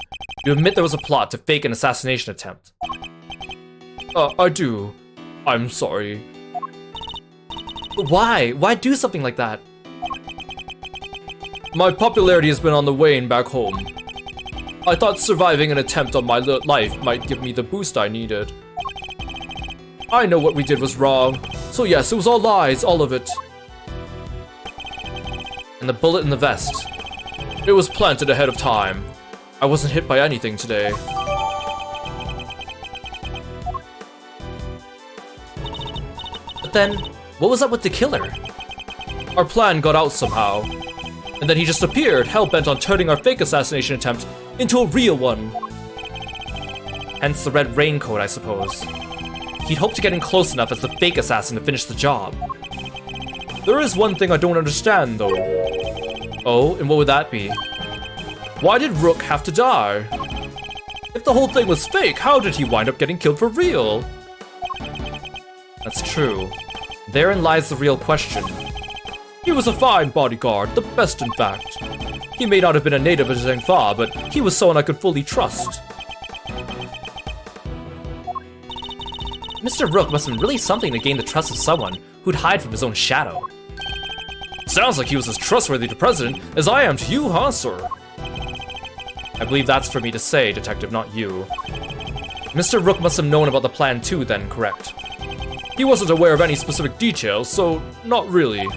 You admit there was a plot to fake an assassination attempt. I do. I'm sorry. But why? Why do something like that? My popularity has been on the wane back home. I thought surviving an attempt on my life might give me the boost I needed. I know what we did was wrong, so yes, it was all lies, all of it. And the bullet in the vest. It was planted ahead of time. I wasn't hit by anything today. But then, what was up with the killer? Our plan got out somehow. And then he just appeared, hell-bent on turning our fake assassination attempt into a real one. Hence the red raincoat, I suppose. He'd hoped to get in close enough as the fake assassin to finish the job. There is one thing I don't understand, though. Oh, and what would that be? Why did Rook have to die? If the whole thing was fake, how did he wind up getting killed for real? That's true. Therein lies the real question. He was a fine bodyguard, the best in fact. He may not have been a native of Zhengfa, but he was someone I could fully trust. Mr. Rook must have been really something to gain the trust of someone who'd hide from his own shadow. Sounds like he was as trustworthy to President as I am to you, huh, sir? I believe that's for me to say, Detective, not you. Mr. Rook must have known about the plan too, then, correct? He wasn't aware of any specific details, so not really.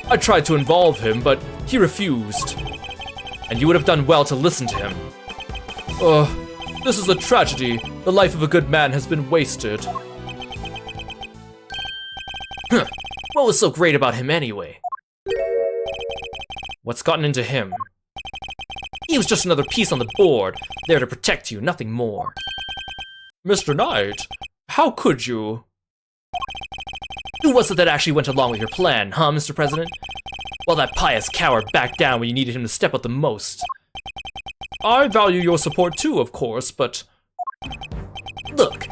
I tried to involve him, but he refused. And you would have done well to listen to him. This is a tragedy. The life of a good man has been wasted. What was so great about him anyway? What's gotten into him? He was just another piece on the board, there to protect you, nothing more. Mr. Knight, how could you? Who was it that actually went along with your plan, huh, Mr. President? Well, that pious coward backed down when you needed him to step up the most. I value your support too, of course, but... Look,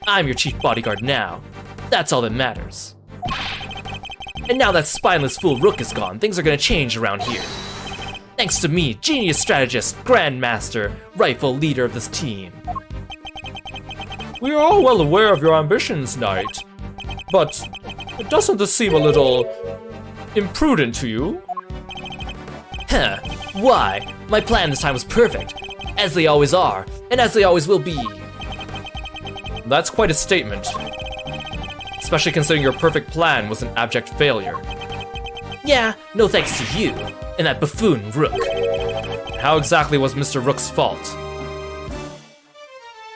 I'm your chief bodyguard now. That's all that matters. And now that spineless fool Rook is gone, things are gonna change around here. Thanks to me, genius strategist, grandmaster, rightful leader of this team. We are all well aware of your ambitions, Knight. But doesn't this seem a little imprudent to you? Huh, why? My plan this time was perfect, as they always are, and as they always will be. That's quite a statement. Especially considering your perfect plan was an abject failure. Yeah, no thanks to you, and that buffoon Rook. How exactly was Mr. Rook's fault?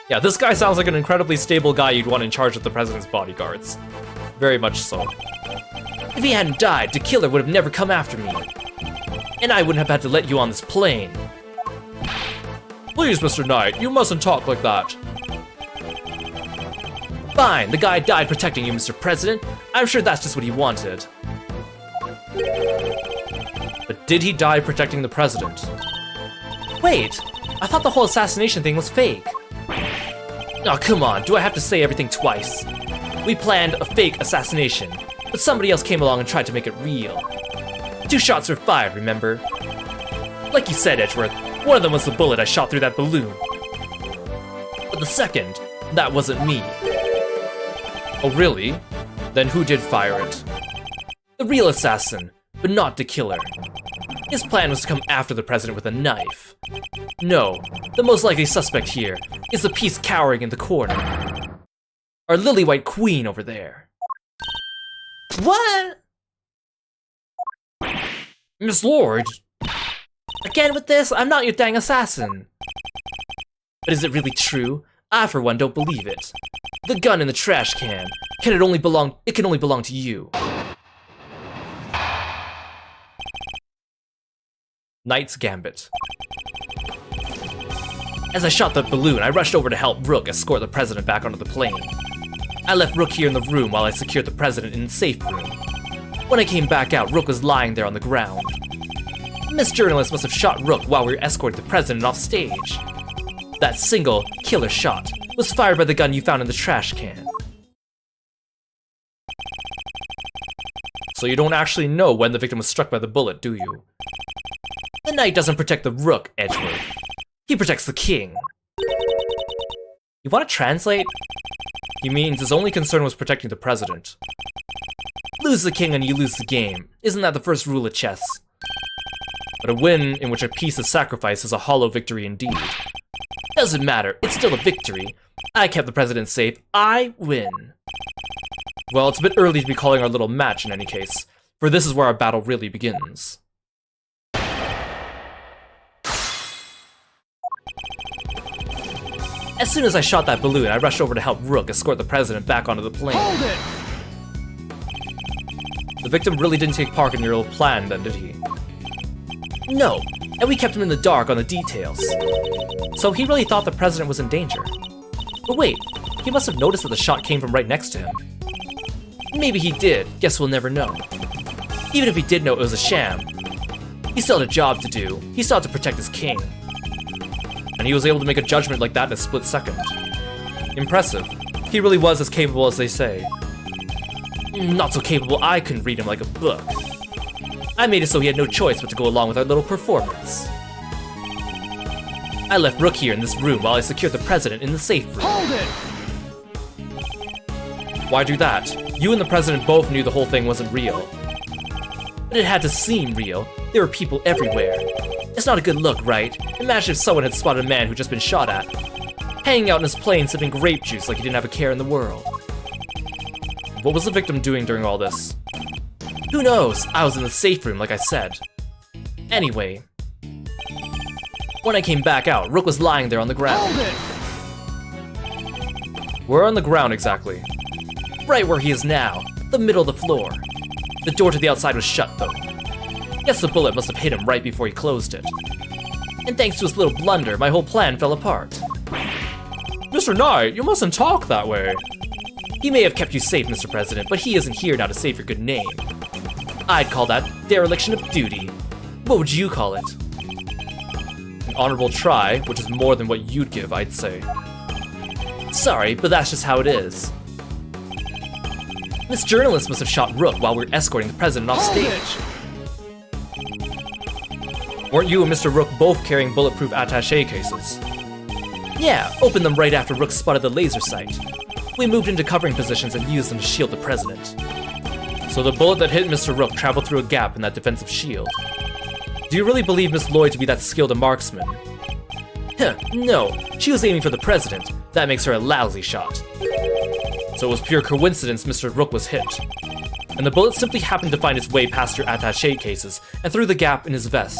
Yeah, this guy sounds like an incredibly stable guy you'd want in charge of the president's bodyguards. Very much so. If he hadn't died, the killer would have never come after me. And I wouldn't have had to let you on this plane. Please, Mr. Knight, you mustn't talk like that. Fine, the guy died protecting you, Mr. President. I'm sure that's just what he wanted. But did he die protecting the president? Wait, I thought the whole assassination thing was fake. Oh, come on, do I have to say everything twice? We planned a fake assassination, but somebody else came along and tried to make it real. 2 shots were fired, remember? Like you said, Edgeworth, one of them was the bullet I shot through that balloon. But the second, that wasn't me. Oh, really? Then who did fire it? The real assassin, but not the killer. His plan was to come after the president with a knife. No, the most likely suspect here is the piece cowering in the corner. Our lily-white queen over there. What? Miss Lord! Again with this? I'm not your dang assassin. But is it really true? I, for one, don't believe it. The gun in the trash can. It can only belong to you. Knight's Gambit. As I shot the balloon, I rushed over to help Rook escort the president back onto the plane. I left Rook here in the room while I secured the president in the safe room. When I came back out, Rook was lying there on the ground. Miss Journalist must have shot Rook while we were escorting the president off stage. That single, killer shot was fired by the gun you found in the trash can. So you don't actually know when the victim was struck by the bullet, do you? The knight doesn't protect the rook, Edgeworth. He protects the king. You want to translate? He means his only concern was protecting the president. Lose the king and you lose the game. Isn't that the first rule of chess? But a win in which a piece is sacrificed is a hollow victory indeed. Doesn't matter, it's still a victory. I kept the president safe. I win. Well, it's a bit early to be calling our little match in any case, for this is where our battle really begins. As soon as I shot that balloon, I rushed over to help Rook escort the president back onto the plane. Hold it! The victim really didn't take part in your little plan then, did he? No, and we kept him in the dark on the details. So he really thought the president was in danger. But wait, he must have noticed that the shot came from right next to him. Maybe he did, guess we'll never know. Even if he did know it was a sham, he still had a job to do. He still had to protect his king. And he was able to make a judgment like that in a split second. Impressive. He really was as capable as they say. Not so capable I couldn't read him like a book. I made it so he had no choice but to go along with our little performance. I left Rook here in this room while I secured the president in the safe room. Hold it! Why do that? You and the president both knew the whole thing wasn't real. But it had to seem real. There were people everywhere. It's not a good look, right? Imagine if someone had spotted a man who'd just been shot at, hanging out in his plane sipping grape juice like he didn't have a care in the world. What was the victim doing during all this? Who knows? I was in the safe room, like I said. Anyway, when I came back out, Rook was lying there on the ground. Hold it! Where on the ground exactly? Right where he is now, the middle of the floor. The door to the outside was shut, though. Guess the bullet must have hit him right before he closed it. And thanks to his little blunder, my whole plan fell apart. Mr. Knight, you mustn't talk that way. He may have kept you safe, Mr. President, but he isn't here now to save your good name. I'd call that dereliction of duty. What would you call it? An honorable try, which is more than what you'd give, I'd say. Sorry, but that's just how it is. This journalist must have shot Rook while we were escorting the president off stage. Weren't you and Mr. Rook both carrying bulletproof attaché cases? Yeah, opened them right after Rook spotted the laser sight. We moved into covering positions and used them to shield the president. So the bullet that hit Mr. Rook traveled through a gap in that defensive shield. Do you really believe Miss Lloyd to be that skilled a marksman? Huh, no, she was aiming for the president. That makes her a lousy shot. So it was pure coincidence Mr. Rook was hit. And the bullet simply happened to find its way past your attaché cases and through the gap in his vest.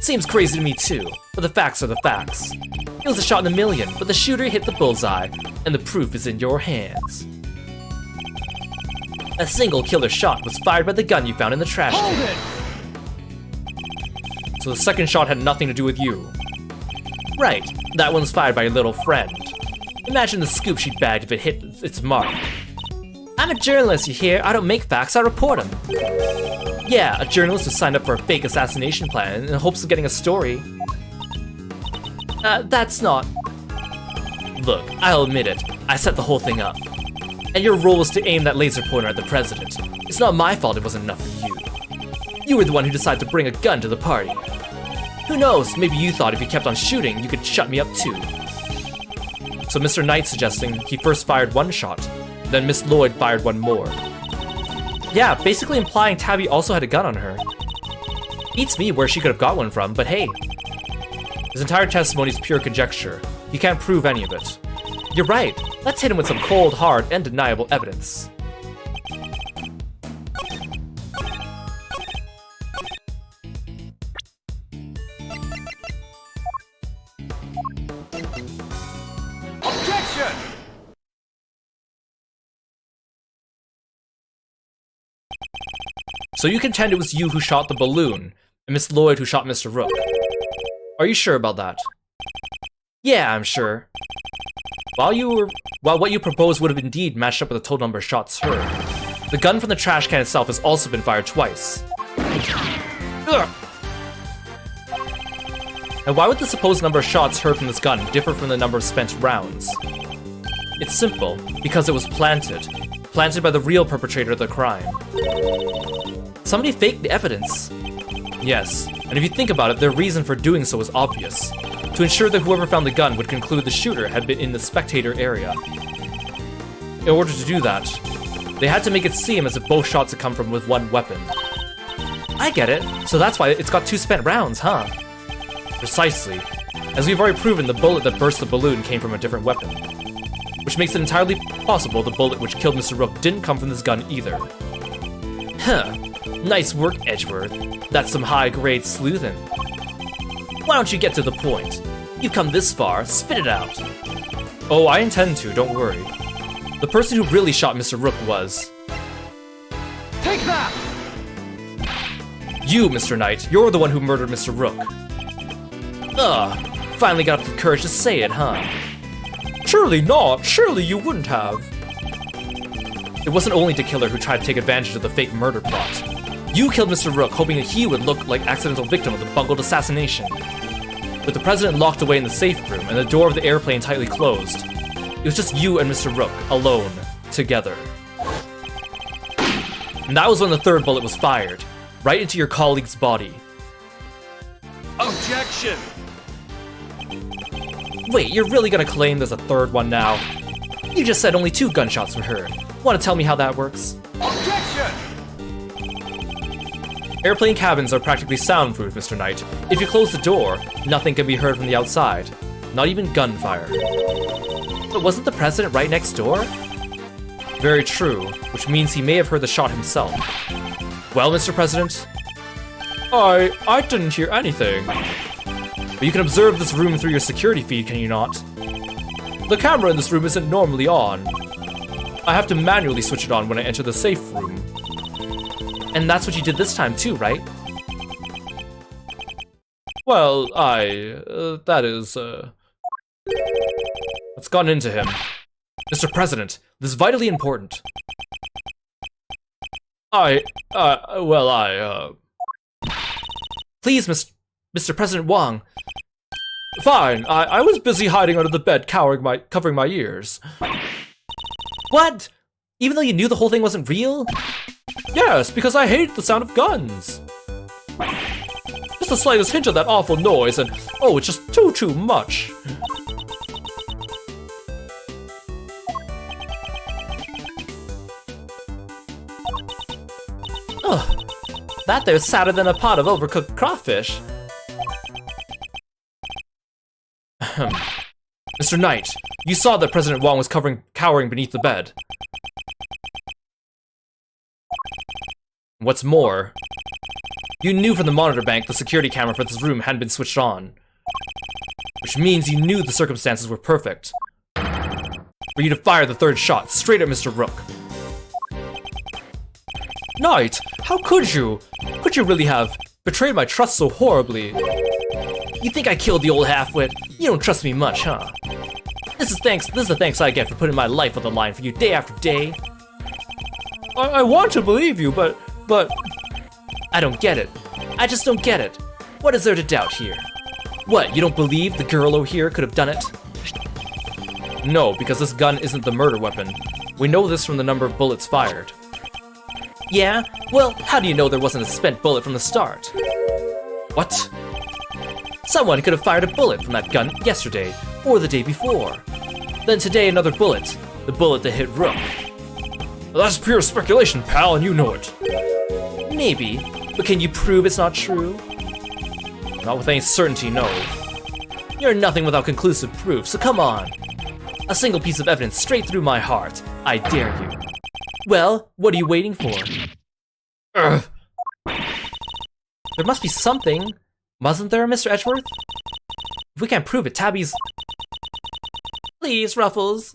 Seems crazy to me too, but the facts are the facts. It was a shot in a million, but the shooter hit the bullseye, and the proof is in your hands. A single killer shot was fired by the gun you found in the trash Hold can. it! So the second shot had nothing to do with you. Right, that one's fired by your little friend. Imagine the scoop she'd bagged if it hit its mark. I'm a journalist, you hear? I don't make facts, I report them. Yeah, a journalist who signed up for a fake assassination plan in hopes of getting a story. That's not... Look, I'll admit it, I set the whole thing up. And your role was to aim that laser pointer at the president. It's not my fault it wasn't enough for you. You were the one who decided to bring a gun to the party. Who knows, maybe you thought if you kept on shooting, you could shut me up too. So Mr. Knight's suggesting he first fired one shot, then Miss Lloyd fired one more. Yeah, basically implying Tabby also had a gun on her. Beats me where she could have got one from, but hey. His entire testimony is pure conjecture. You can't prove any of it. You're right, let's hit him with some cold, hard, and undeniable evidence. Objection! So you contend it was you who shot the balloon, and Miss Lloyd who shot Mr. Rook. Are you sure about that? Yeah, I'm sure. While what you proposed would have indeed matched up with the total number of shots heard, the gun from the trash can itself has also been fired twice. Ugh. And why would the supposed number of shots heard from this gun differ from the number of spent rounds? It's simple, because it was planted by the real perpetrator of the crime. Somebody faked the evidence. Yes, and if you think about it, their reason for doing so was obvious. To ensure that whoever found the gun would conclude the shooter had been in the spectator area. In order to do that, they had to make it seem as if both shots had come from with one weapon. I get it. So that's why it's got 2 spent rounds, huh? Precisely. As we've already proven, the bullet that burst the balloon came from a different weapon. Which makes it entirely possible the bullet which killed Mr. Rook didn't come from this gun either. Huh. Nice work, Edgeworth. That's some high-grade sleuthing. Why don't you get to the point? You've come this far, spit it out. Oh, I intend to, don't worry. The person who really shot Mr. Rook was... Take that! You, Mr. Knight. You're the one who murdered Mr. Rook. Ugh. Finally got up the courage to say it, huh? Surely not. Surely you wouldn't have. It wasn't only the killer who tried to take advantage of the fake murder plot. You killed Mr. Rook hoping that he would look like accidental victim of the bungled assassination. With the president locked away in the safe room and the door of the airplane tightly closed, it was just you and Mr. Rook, alone, together. And that was when the third bullet was fired, right into your colleague's body. Objection! Wait, you're really gonna claim there's a third one now? You just said only 2 gunshots were heard. Wanna tell me how that works? Objection! Airplane cabins are practically soundproof, Mr. Knight. If you close the door, nothing can be heard from the outside. Not even gunfire. But wasn't the president right next door? Very true, which means he may have heard the shot himself. Well, Mr. President? I didn't hear anything. But you can observe this room through your security feed, can you not? The camera in this room isn't normally on. I have to manually switch it on when I enter the safe room. And that's what you did this time too, right? Well, that is, what's gotten into him? Mr. President, this is vitally important. Please, Mr. President Wong. Fine, I was busy hiding under the bed, covering my ears. What? Even though you knew the whole thing wasn't real? Yes, because I hate the sound of guns. Just the slightest hint of that awful noise, and oh, it's just too much. Ugh, that there's sadder than a pot of overcooked crawfish. Mr. Knight, you saw that President Wong was cowering beneath the bed. What's more, you knew from the monitor bank the security camera for this room hadn't been switched on. Which means you knew the circumstances were perfect for you to fire the third shot straight at Mr. Rook. Knight, how could you? Could you really have betrayed my trust so horribly? You think I killed the old halfwit? You don't trust me much, huh? This is the thanks I get for putting my life on the line for you day after day. I want to believe you, but... I don't get it. I just don't get it. What is there to doubt here? What, you don't believe the girl over here could have done it? No, because this gun isn't the murder weapon. We know this from the number of bullets fired. Yeah? Well, how do you know there wasn't a spent bullet from the start? What? Someone could have fired a bullet from that gun yesterday, or the day before. Then today another bullet. The bullet that hit Rook. That's pure speculation, pal, and you know it. Maybe, but can you prove it's not true? Not with any certainty, no. You're nothing without conclusive proof, so come on. A single piece of evidence straight through my heart. I dare you. Well, what are you waiting for? Ugh. There must be something. Mustn't there, Mr. Edgeworth? If we can't prove it, Tabby's... Please, Ruffles.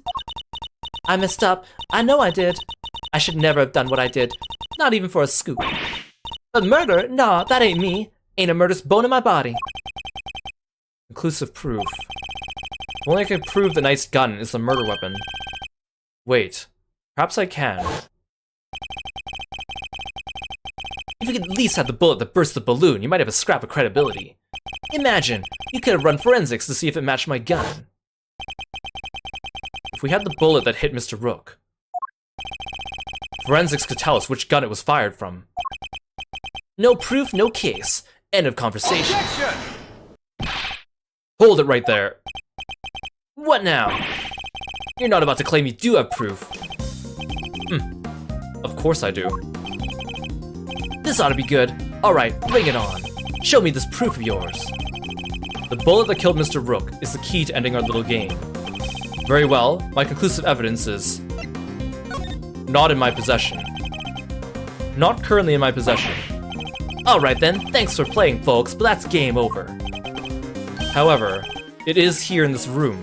I messed up. I know I did. I should never have done what I did. Not even for a scoop. But murder? Nah, that ain't me. Ain't a murderous bone in my body. Conclusive proof. If only I could prove the Knight's gun is the murder weapon. Wait. Perhaps I can. If we could at least have the bullet that burst the balloon, you might have a scrap of credibility. Imagine, you could have run forensics to see if it matched my gun. If we had the bullet that hit Mr. Rook, forensics could tell us which gun it was fired from. No proof, no case. End of conversation. Objection! Hold it right there. What now? You're not about to claim you do have proof. Of course I do. This ought to be good. Alright, bring it on. Show me this proof of yours. The bullet that killed Mr. Rook is the key to ending our little game. Very well, my conclusive evidence is not in my possession. Not currently in my possession. Alright then, thanks for playing, folks, but that's game over. However, it is here in this room.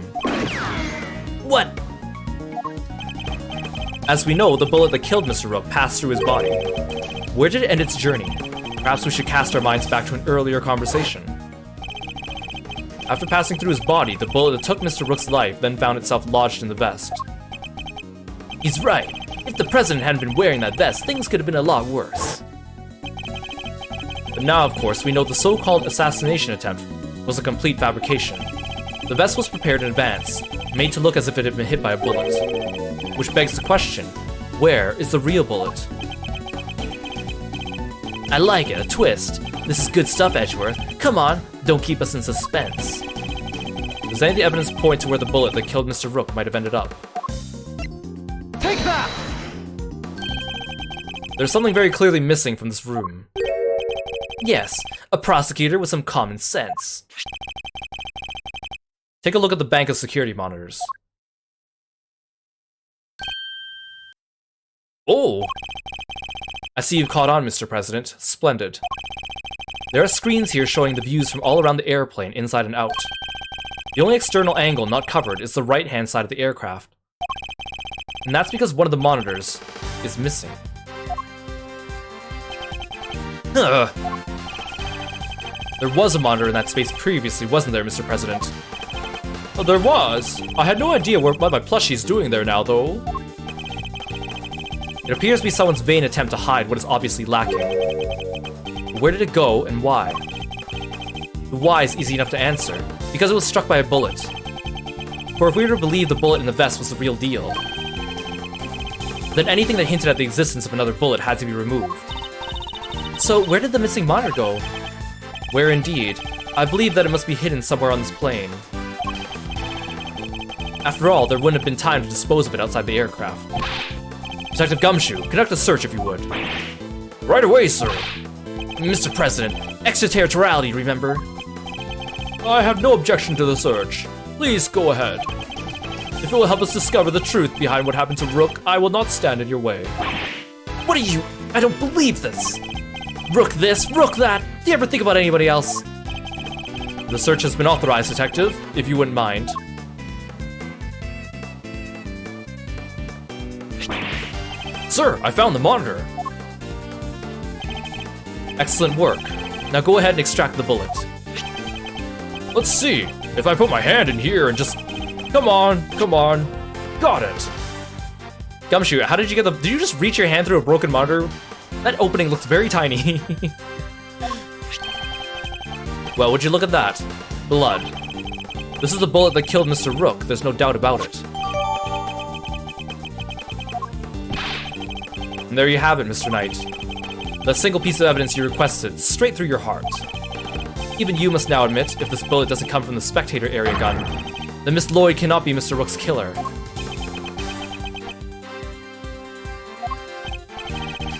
What? As we know, the bullet that killed Mr. Rook passed through his body. Where did it end its journey? Perhaps we should cast our minds back to an earlier conversation. After passing through his body, the bullet that took Mr. Rook's life then found itself lodged in the vest. He's right. If the president hadn't been wearing that vest, things could have been a lot worse. But now, of course, we know the so-called assassination attempt was a complete fabrication. The vest was prepared in advance, made to look as if it had been hit by a bullet. Which begs the question, where is the real bullet? I like it, a twist. This is good stuff, Edgeworth. Come on, don't keep us in suspense. Does any of the evidence point to where the bullet that killed Mr. Rook might have ended up? Take that! There's something very clearly missing from this room. Yes, a prosecutor with some common sense. Take a look at the bank of security monitors. Oh! I see you've caught on, Mr. President. Splendid. There are screens here showing the views from all around the airplane, inside and out. The only external angle not covered is the right-hand side of the aircraft. And that's because one of the monitors is missing. Ugh. There was a monitor in that space previously, wasn't there, Mr. President? Oh, there was. I had no idea what my plushie's doing there now, though. It appears to be someone's vain attempt to hide what is obviously lacking. But where did it go, and why? The why is easy enough to answer, because it was struck by a bullet. For if we were to believe the bullet in the vest was the real deal, then anything that hinted at the existence of another bullet had to be removed. So where did the missing monitor go? Where indeed? I believe that it must be hidden somewhere on this plane. After all, there wouldn't have been time to dispose of it outside the aircraft. Detective Gumshoe, conduct a search if you would. Right away, sir. Mr. President, extraterritoriality, remember? I have no objection to the search. Please go ahead. If it will help us discover the truth behind what happened to Rook, I will not stand in your way. What are you? I don't believe this! Rook this, Rook that! Do you ever think about anybody else? The search has been authorized, Detective, if you wouldn't mind. Sir, I found the monitor. Excellent work. Now go ahead and extract the bullet. Let's see. If I put my hand in here and just... Come on. Got it. Gumshoe, how did you get the... Did you just reach your hand through a broken monitor? That opening looks very tiny. Well, would you look at that? Blood. This is the bullet that killed Mr. Rook, there's no doubt about it. And there you have it, Mr. Knight. That single piece of evidence you requested, straight through your heart. Even you must now admit, if this bullet doesn't come from the spectator area gun, then Miss Lloyd cannot be Mr. Rook's killer.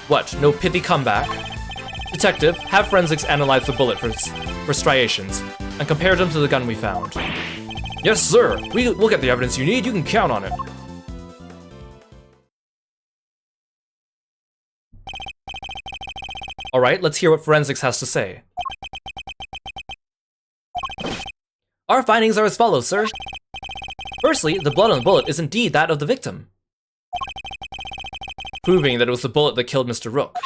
What, no pithy comeback? Detective, have forensics analyze the bullet for striations, and compare them to the gun we found. Yes, sir. We'll get the evidence you need, you can count on it. Alright, let's hear what forensics has to say. Our findings are as follows, sir. Firstly, the blood on the bullet is indeed that of the victim, proving that it was the bullet that killed Mr. Rook.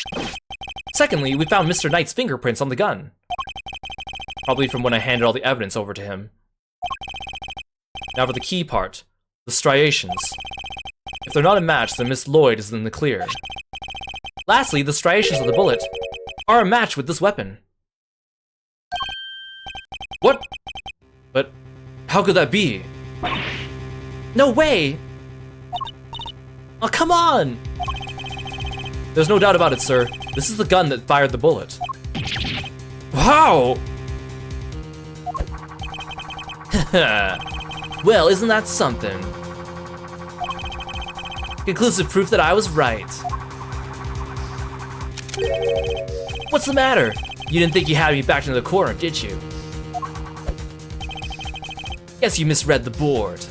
Secondly, we found Mr. Knight's fingerprints on the gun, probably from when I handed all the evidence over to him. Now for the key part, the striations. If they're not a match, then Miss Lloyd is in the clear. Lastly, the striations of the bullet are a match with this weapon. What? But how could that be? No way! Oh, come on! There's no doubt about it, sir. This is the gun that fired the bullet. How? Well, isn't that something? Conclusive proof that I was right. What's the matter? You didn't think you had me backed into the corner, did you? Guess you misread the board.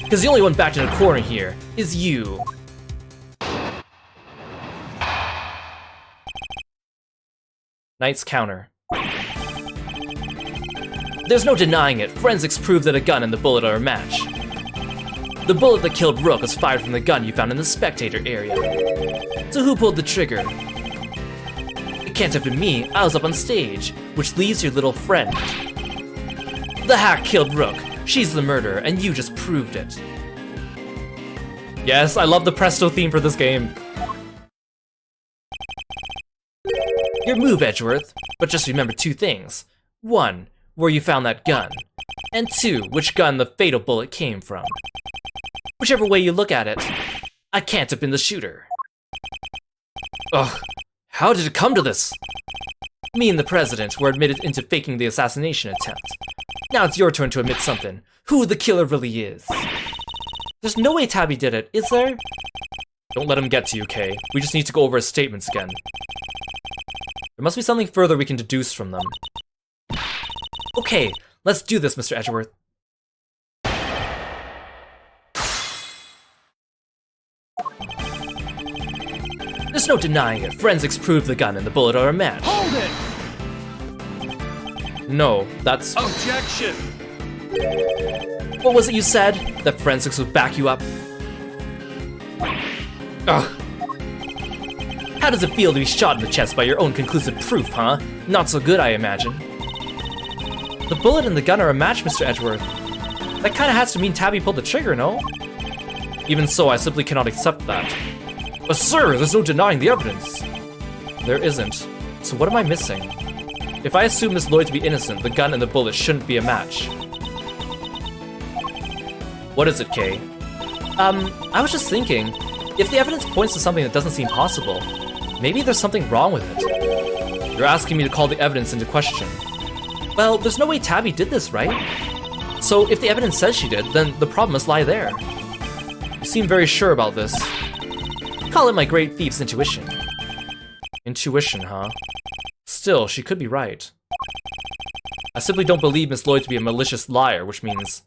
Because the only one backed in the corner here is you. Knight's counter. There's no denying it. Forensics proved that a gun and the bullet are a match. The bullet that killed Rook was fired from the gun you found in the spectator area. So who pulled the trigger? It can't have been me. I was up on stage, which leaves your little friend. The hack killed Rook. She's the murderer, and you just proved it. Yes, I love the Presto theme for this game. Your move, Edgeworth, but just remember 2 things. 1, where you found that gun, and 2, which gun the fatal bullet came from. Whichever way you look at it, I can't have been the shooter. Ugh, how did it come to this? Me and the president were admitted into faking the assassination attempt. Now it's your turn to admit something. Who the killer really is. There's no way Tabby did it, is there? Don't let him get to you, Kay. We just need to go over his statements again. There must be something further we can deduce from them. Okay, let's do this, Mr. Edgeworth. There's no denying it. Forensics proved the gun and the bullet are a match. Hold it! No, that's... Objection! What was it you said? That forensics would back you up? Ugh. How does it feel to be shot in the chest by your own conclusive proof, huh? Not so good, I imagine. The bullet and the gun are a match, Mr. Edgeworth. That kinda has to mean Tabby pulled the trigger, no? Even so, I simply cannot accept that. But sir, there's no denying the evidence. There isn't. So what am I missing? If I assume Miss Lloyd to be innocent, the gun and the bullet shouldn't be a match. What is it, Kay? I was just thinking, if the evidence points to something that doesn't seem possible, maybe there's something wrong with it. You're asking me to call the evidence into question. Well, there's no way Tabby did this, right? So if the evidence says she did, then the problem must lie there. You seem very sure about this. Call it my great thief's intuition. Intuition, huh? Still, she could be right. I simply don't believe Miss Lloyd to be a malicious liar, which means...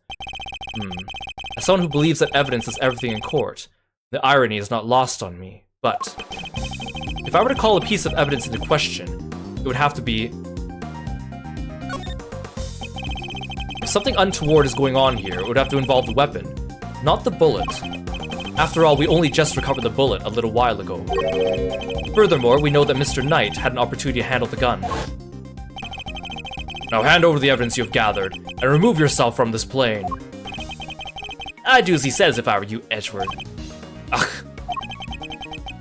As someone who believes that evidence is everything in court, the irony is not lost on me. But, if I were to call a piece of evidence into question, it would have to be... If something untoward is going on here, it would have to involve the weapon, not the bullet. After all, we only just recovered the bullet a little while ago. Furthermore, we know that Mr. Knight had an opportunity to handle the gun. Now hand over the evidence you have gathered, and remove yourself from this plane. I'd do as he says if I were you, Edgeworth. Ugh.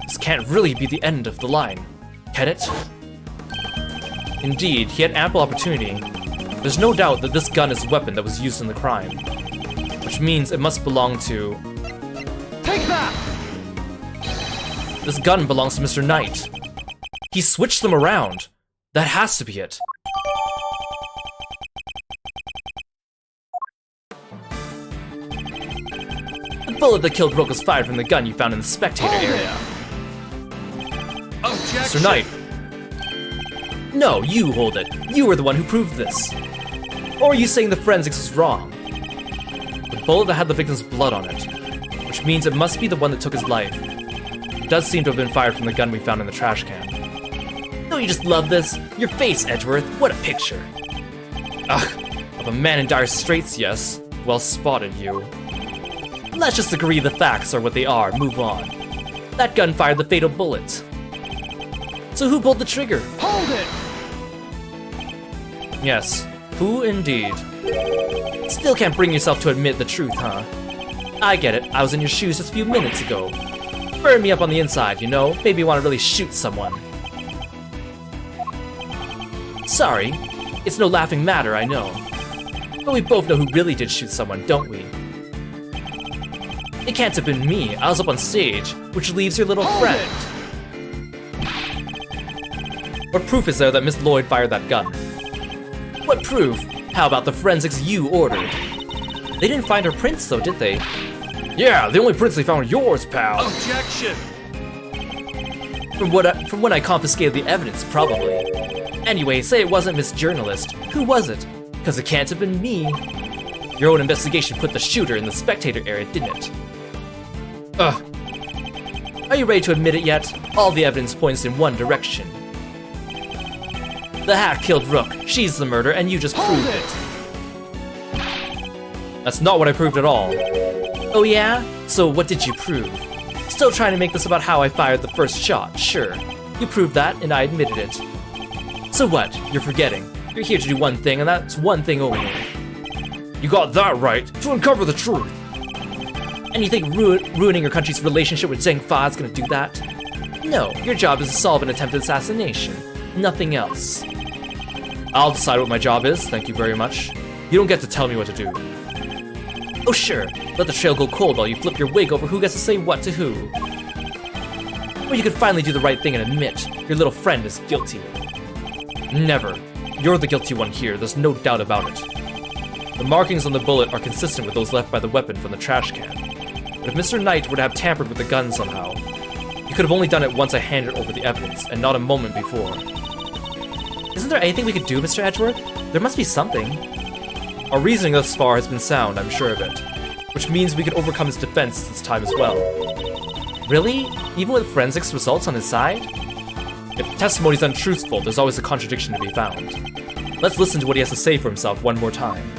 This can't really be the end of the line, can it? Indeed, he had ample opportunity. There's no doubt that this gun is a weapon that was used in the crime. Which means it must belong to... Take that! This gun belongs to Mr. Knight. He switched them around. That has to be it. The bullet that killed Rook was fired from the gun you found in the spectator area. Objection! Mr. Knight, No, you hold it. You were the one who proved this. Or are you saying the forensics was wrong? the bullet that had the victim's blood on it, which means it must be the one that took his life. It does seem to have been fired from the gun we found in the trash can. Don't you just love this? Your face, Edgeworth. What a picture. Ugh, of a man in dire straits, yes. Well spotted, you. Let's just agree the facts are what they are. Move on. That gun fired the fatal bullet. So who pulled the trigger? Hold it! Yes, who indeed? Still can't bring yourself to admit the truth, huh? I get it. I was in your shoes just a few minutes ago. Burn me up on the inside, you know? Maybe you want to really shoot someone. Sorry. It's no laughing matter, I know. But we both know who really did shoot someone, don't we? It can't have been me. I was up on stage, which leaves your little friend. What proof is there that Miss Lloyd fired that gun? What proof? How about the forensics you ordered? They didn't find her prints though, did they? Yeah, the only prints they found are yours, pal. Objection! From when I confiscated the evidence, probably. Anyway, say it wasn't Miss Journalist. Who was it? Because it can't have been me. Your own investigation put the shooter in the spectator area, didn't it? Ugh. Are you ready to admit it yet? All the evidence points in one direction. The hack killed Rook. She's the murderer, and you just proved it. That's not what I proved at all. Oh yeah? So what did you prove? Still trying to make this about how I fired the first shot, sure. You proved that, and I admitted it. So what? You're forgetting. You're here to do one thing, and that's one thing only. You got that right, to uncover the truth. And you think ruining your country's relationship with Zheng Fa is gonna do that? No, your job is to solve an attempted assassination. Nothing else. I'll decide what my job is, thank you very much. You don't get to tell me what to do. Oh sure, let the trail go cold while you flip your wig over who gets to say what to who. Or you could finally do the right thing and admit your little friend is guilty. Never. You're the guilty one here, there's no doubt about it. The markings on the bullet are consistent with those left by the weapon from the trash can. But if Mr. Knight would have tampered with the gun somehow, he could have only done it once I handed over the evidence, and not a moment before. Isn't there anything we could do, Mr. Edgeworth? There must be something. Our reasoning thus far has been sound, I'm sure of it. Which means we could overcome his defense this time as well. Really? Even with forensics results on his side? If the testimony's untruthful, there's always a contradiction to be found. Let's listen to what he has to say for himself one more time.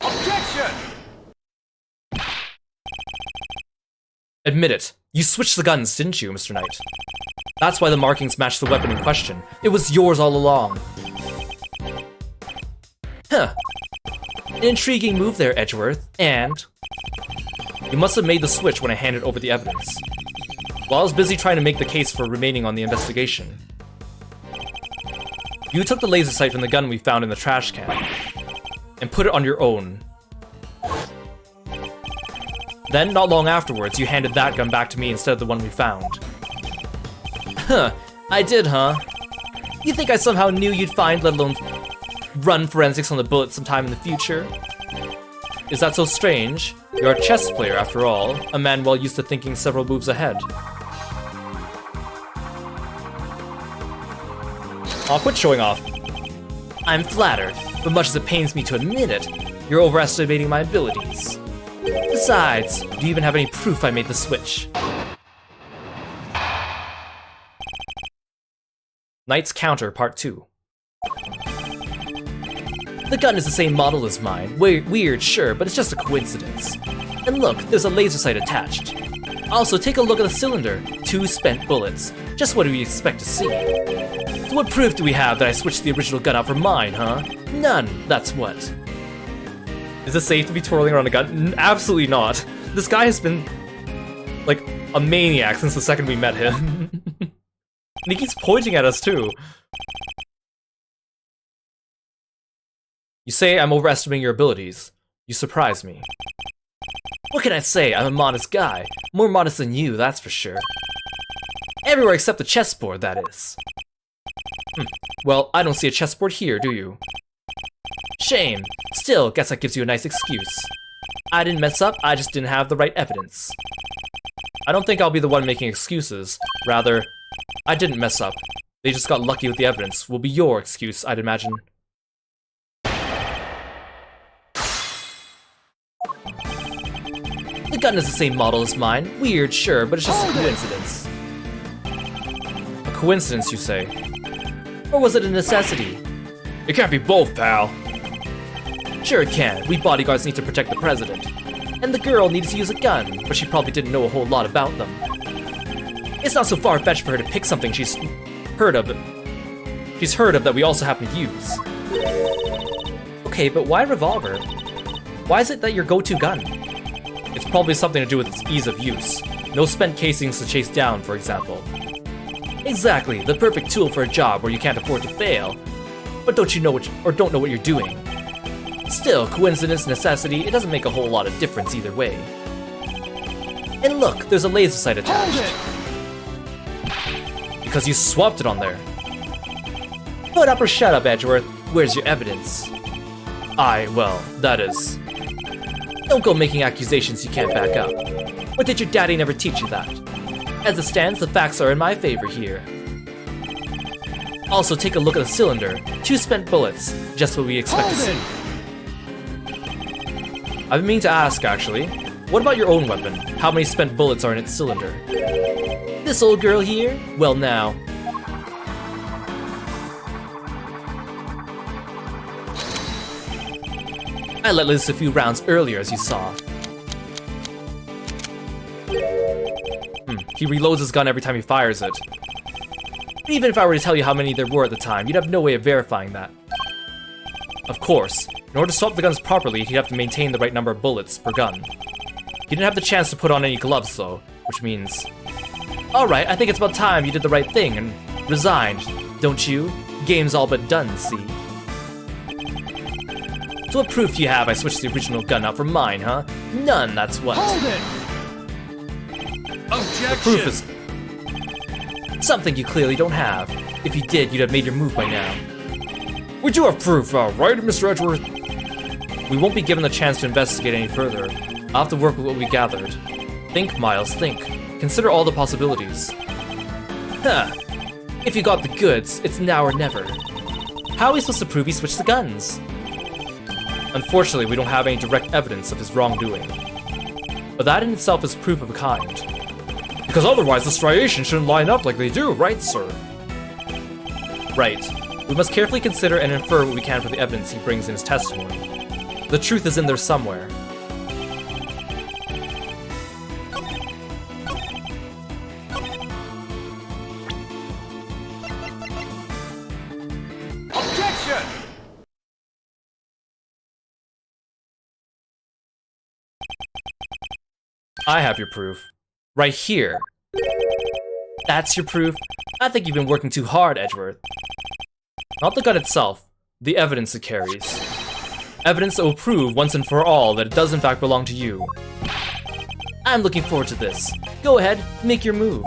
Objection! Admit it. You switched the guns, didn't you, Mr. Knight? That's why the markings match the weapon in question. It was yours all along. Huh. An intriguing move there, Edgeworth. And... You must have made the switch when I handed over the evidence. While I was busy trying to make the case for remaining on the investigation. You took the laser sight from the gun we found in the trash can. And put it on your own. Then, not long afterwards, you handed that gun back to me instead of the one we found. Huh, I did, huh? You think I somehow knew you'd find, let alone run forensics on the bullet sometime in the future? Is that so strange? You're a chess player, after all, a man well used to thinking several moves ahead. I'll quit showing off. I'm flattered, but much as it pains me to admit it, you're overestimating my abilities. Besides, do you even have any proof I made the switch? Knight's Counter, Part 2. The gun is the same model as mine. Weird, sure, but it's just a coincidence. And look, there's a laser sight attached. Also, take a look at the cylinder. 2 spent bullets. Just what do we expect to see? So what proof do we have that I switched the original gun out for mine, huh? None, that's what. Is it safe to be twirling around a gun? Absolutely not. This guy has been, like, a maniac since the second we met him. And he keeps pointing at us, too. You say I'm overestimating your abilities. You surprise me. What can I say? I'm a modest guy. More modest than you, that's for sure. Everywhere except the chessboard, that is. Well, I don't see a chessboard here, do you? Shame. Still, guess that gives you a nice excuse. I didn't mess up, I just didn't have the right evidence. I don't think I'll be the one making excuses. Rather, I didn't mess up. They just got lucky with the evidence. Will be your excuse, I'd imagine. The gun is the same model as mine. Weird, sure, but it's just a coincidence. A coincidence, you say? Or was it a necessity? It can't be both, pal. Sure it can. We bodyguards need to protect the president. And the girl needs to use a gun, but she probably didn't know a whole lot about them. It's not so far-fetched for her to pick something she's heard of that we also happen to use. Okay, but why revolver? Why is it that your go-to gun? It's probably something to do with its ease of use. No spent casings to chase down, for example. Exactly, the perfect tool for a job where you can't afford to fail. But don't know what you're doing. Still, coincidence, necessity, it doesn't make a whole lot of difference either way. And look, there's a laser sight attached. Hold it! Because you swapped it on there. Put up or shut up, Edgeworth. Where's your evidence? Well, that is... Don't go making accusations you can't back up. Or did your daddy never teach you that? As it stands, the facts are in my favor here. Also, take a look at the cylinder. 2 spent bullets. Just what we expect to see. I've been meaning to ask, actually. What about your own weapon? How many spent bullets are in its cylinder? This old girl here? Well, now. I let loose a few rounds earlier, as you saw. He reloads his gun every time he fires it. Even if I were to tell you how many there were at the time, you'd have no way of verifying that. Of course, in order to swap the guns properly, he'd have to maintain the right number of bullets per gun. He didn't have the chance to put on any gloves, though, which means... Alright, I think it's about time you did the right thing and resigned, don't you? Game's all but done, see? So what proof do you have I switched the original gun out for mine, huh? None, that's what. Hold it! The proof is... something you clearly don't have. If you did, you'd have made your move by now. We do have proof, right, Mr. Edgeworth? We won't be given the chance to investigate any further. I'll have to work with what we gathered. Think, Miles, think. Consider all the possibilities. Huh. If you got the goods, it's now or never. How are we supposed to prove he switched the guns? Unfortunately, we don't have any direct evidence of his wrongdoing. But that in itself is proof of a kind. Because otherwise the striations shouldn't line up like they do, right, sir? Right. We must carefully consider and infer what we can from the evidence he brings in his testimony. The truth is in there somewhere. Objection! I have your proof. Right here. That's your proof? I think you've been working too hard, Edgeworth. Not the gun itself, the evidence it carries. Evidence that will prove once and for all that it does in fact belong to you. I'm looking forward to this. Go ahead, make your move.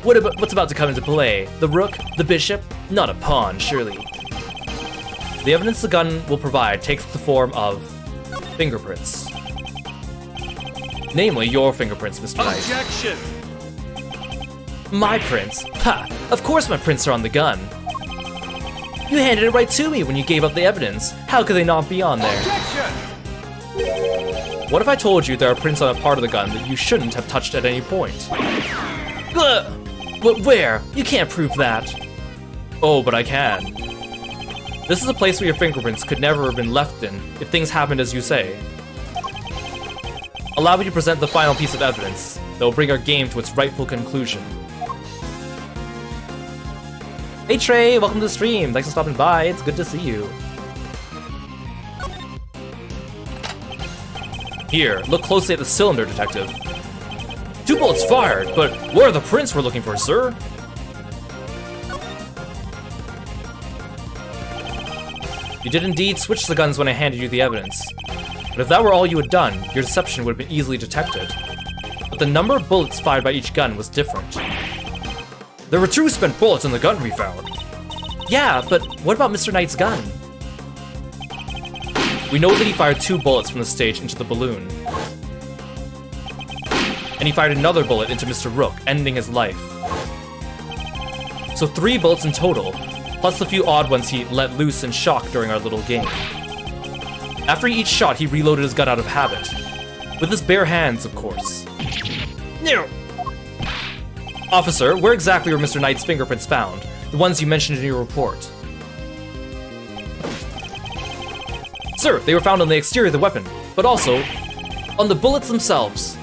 What's about to come into play? The rook? The bishop? Not a pawn, surely. The evidence the gun will provide takes the form of fingerprints. Namely, your fingerprints, Mr. Knight. Objection! My prints? Ha! Of course my prints are on the gun. You handed it right to me when you gave up the evidence. How could they not be on there? Objection! What if I told you there are prints on a part of the gun that you shouldn't have touched at any point? Ugh! But where? You can't prove that. Oh, but I can. This is a place where your fingerprints could never have been left in if things happened as you say. Allow me to present the final piece of evidence that will bring our game to its rightful conclusion. Hey Trey, welcome to the stream. Thanks for stopping by. It's good to see you. Here, look closely at the cylinder, detective. 2 bullets fired, but where are the prints we're looking for, sir? You did indeed switch the guns when I handed you the evidence. But if that were all you had done, your deception would have been easily detected. But the number of bullets fired by each gun was different. There were 2 spent bullets in the gun we found. Yeah, but what about Mr. Knight's gun? We know that he fired 2 bullets from the stage into the balloon. And he fired another bullet into Mr. Rook, ending his life. So 3 bullets in total, plus the few odd ones he let loose in shock during our little game. After each shot, he reloaded his gun out of habit. With his bare hands, of course. No. Officer, where exactly were Mr. Knight's fingerprints found? The ones you mentioned in your report. Sir, they were found on the exterior of the weapon, but also on the bullets themselves.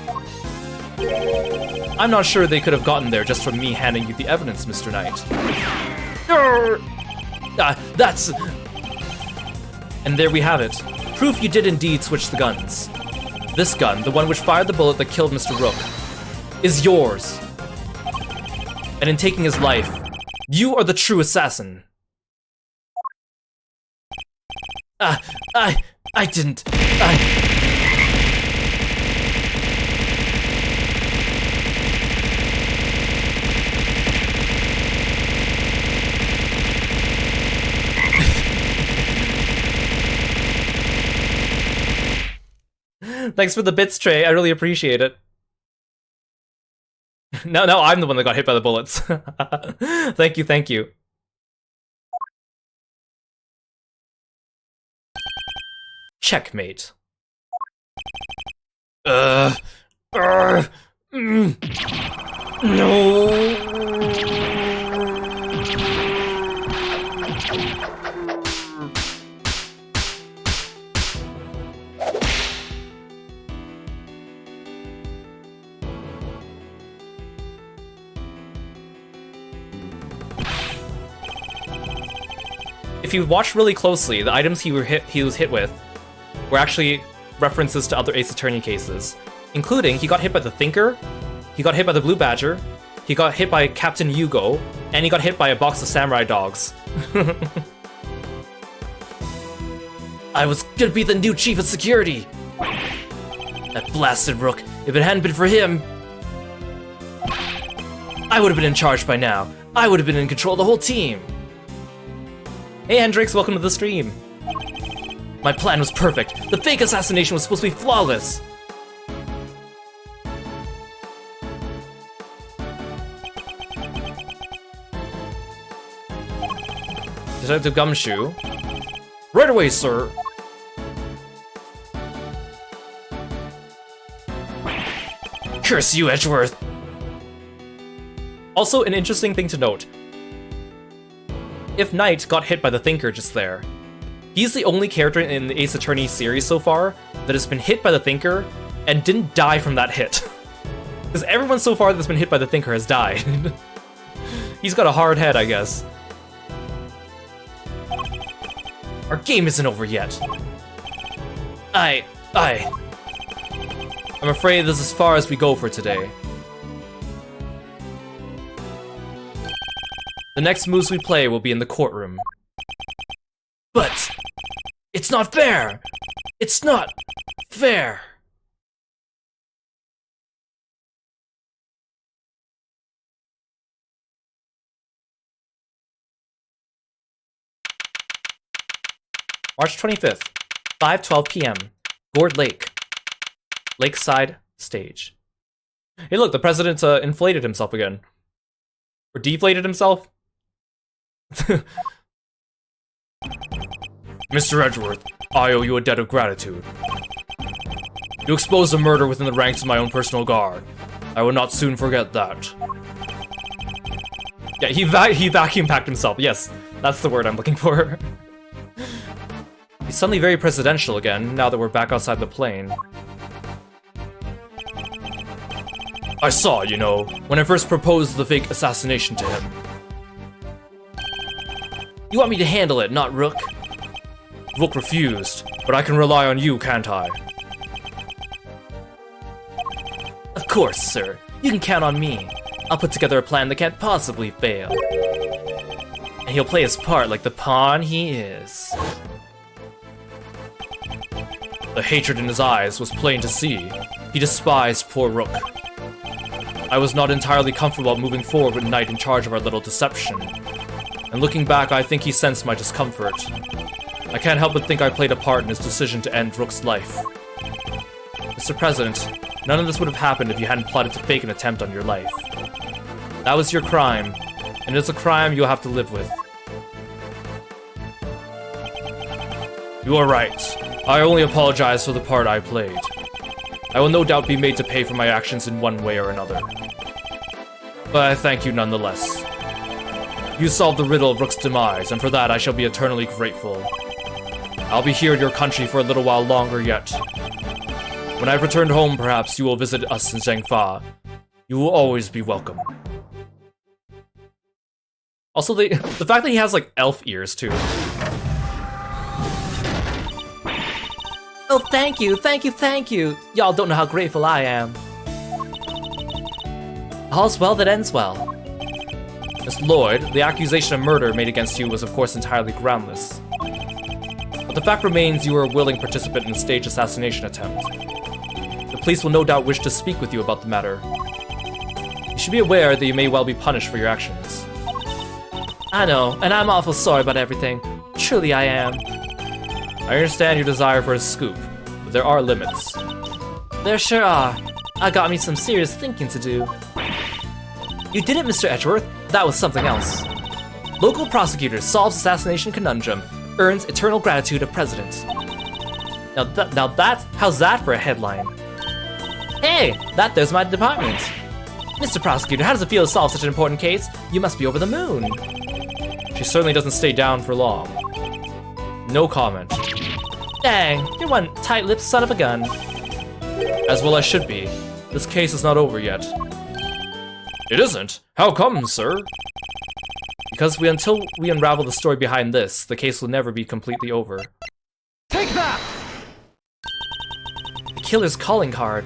I'm not sure they could have gotten there just from me handing you the evidence, Mr. Knight. That's... And there we have it. Proof you did indeed switch the guns. This gun, the one which fired the bullet that killed Mr. Rook, is yours. And in taking his life, you are the true assassin. I didn't. Thanks for the bits, Trey. I really appreciate it. No, I'm the one that got hit by the bullets. Thank you, thank you. Checkmate. No. If you watch really closely, the items he was hit with were actually references to other Ace Attorney cases, including he got hit by the Thinker, he got hit by the Blue Badger, he got hit by Captain Yugo, and he got hit by a box of samurai dogs. I was gonna be the new chief of security! That blasted Rook, if it hadn't been for him, I would have been in charge by now. I would have been in control of the whole team. Hey Hendrix, welcome to the stream. My plan was perfect. The fake assassination was supposed to be flawless. Detective Gumshoe. Right away, sir. Curse you, Edgeworth. Also, an interesting thing to note. If Knight got hit by the Thinker just there, he's the only character in the Ace Attorney series so far that has been hit by the Thinker and didn't die from that hit. Because everyone so far that's been hit by the Thinker has died. He's got a hard head, I guess. Our game isn't over yet. I'm afraid this is as far as we go for today. The next moves we play will be in the courtroom. But it's not fair! It's not fair! March 25th, 5:12 p.m. Gourd Lake. Lakeside Stage. Hey look, the president inflated himself again. Or deflated himself? Mr. Edgeworth, I owe you a debt of gratitude. You exposed a murder within the ranks of my own personal guard. I will not soon forget that. Yeah, he vacuum packed himself. Yes, that's the word I'm looking for. He's suddenly very presidential again, now that we're back outside the plane. I saw, you know, when I first proposed the fake assassination to him. You want me to handle it, not Rook? Rook refused, but I can rely on you, can't I? Of course, sir. You can count on me. I'll put together a plan that can't possibly fail. And he'll play his part like the pawn he is. The hatred in his eyes was plain to see. He despised poor Rook. I was not entirely comfortable moving forward with Knight in charge of our little deception. And looking back, I think he sensed my discomfort. I can't help but think I played a part in his decision to end Rook's life. Mr. President, none of this would have happened if you hadn't plotted to fake an attempt on your life. That was your crime, and it's a crime you'll have to live with. You are right. I only apologize for the part I played. I will no doubt be made to pay for my actions in one way or another. But I thank you nonetheless. You solved the riddle of Rook's demise, and for that I shall be eternally grateful. I'll be here in your country for a little while longer yet. When I've returned home, perhaps you will visit us in Zhengfa. You will always be welcome. Also, the fact that he has, like, elf ears, too. Oh, thank you, thank you, thank you! Y'all don't know how grateful I am. All's well that ends well. Miss Lloyd, the accusation of murder made against you was of course entirely groundless. But the fact remains you were a willing participant in the staged assassination attempt. The police will no doubt wish to speak with you about the matter. You should be aware that you may well be punished for your actions. I know, and I'm awful sorry about everything. Truly I am. I understand your desire for a scoop, but there are limits. There sure are. I got me some serious thinking to do. You did it, Mr. Edgeworth. That was something else. Local prosecutor solves assassination conundrum. Earns eternal gratitude of president. Now that's... how's that for a headline? Hey, there's my department. Mr. Prosecutor, how does it feel to solve such an important case? You must be over the moon. She certainly doesn't stay down for long. No comment. Dang, you're one tight-lipped son of a gun. As well I should be. This case is not over yet. It isn't? How come, sir? Because until we unravel the story behind this, the case will never be completely over. Take that! The killer's calling card.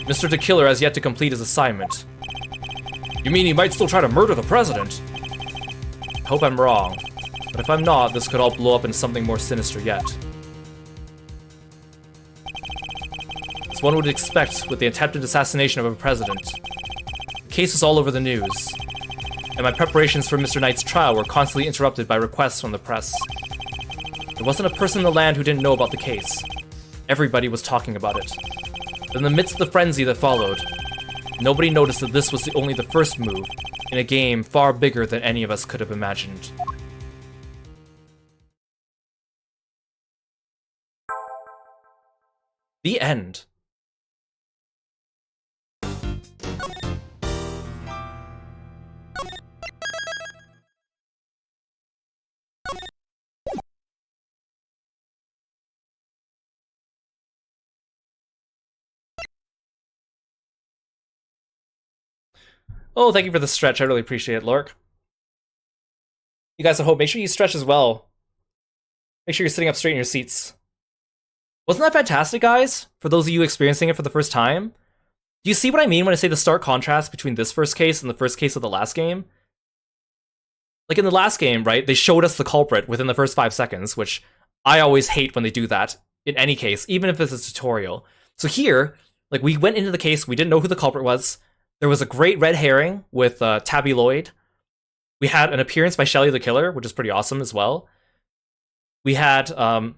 Mr. The Killer has yet to complete his assignment. You mean he might still try to murder the president? I hope I'm wrong, but if I'm not, this could all blow up into something more sinister yet. As one would expect with the attempted assassination of a president. The case was all over the news, and my preparations for Mr. Knight's trial were constantly interrupted by requests from the press. There wasn't a person in the land who didn't know about the case. Everybody was talking about it. In the midst of the frenzy that followed, nobody noticed that this was only the first move in a game far bigger than any of us could have imagined. The end. Oh, thank you for the stretch. I really appreciate it, Lork. You guys at home, make sure you stretch as well. Make sure you're sitting up straight in your seats. Wasn't that fantastic, guys? For those of you experiencing it for the first time? Do you see what I mean when I say the stark contrast between this first case and the first case of the last game? Like in the last game, right, they showed us the culprit within the first 5 seconds, which I always hate when they do that, in any case, even if it's a tutorial. So here, like, we went into the case, we didn't know who the culprit was. There was a great red herring with Tabby Lloyd. We had an appearance by Shelly the Killer, which is pretty awesome as well. We had the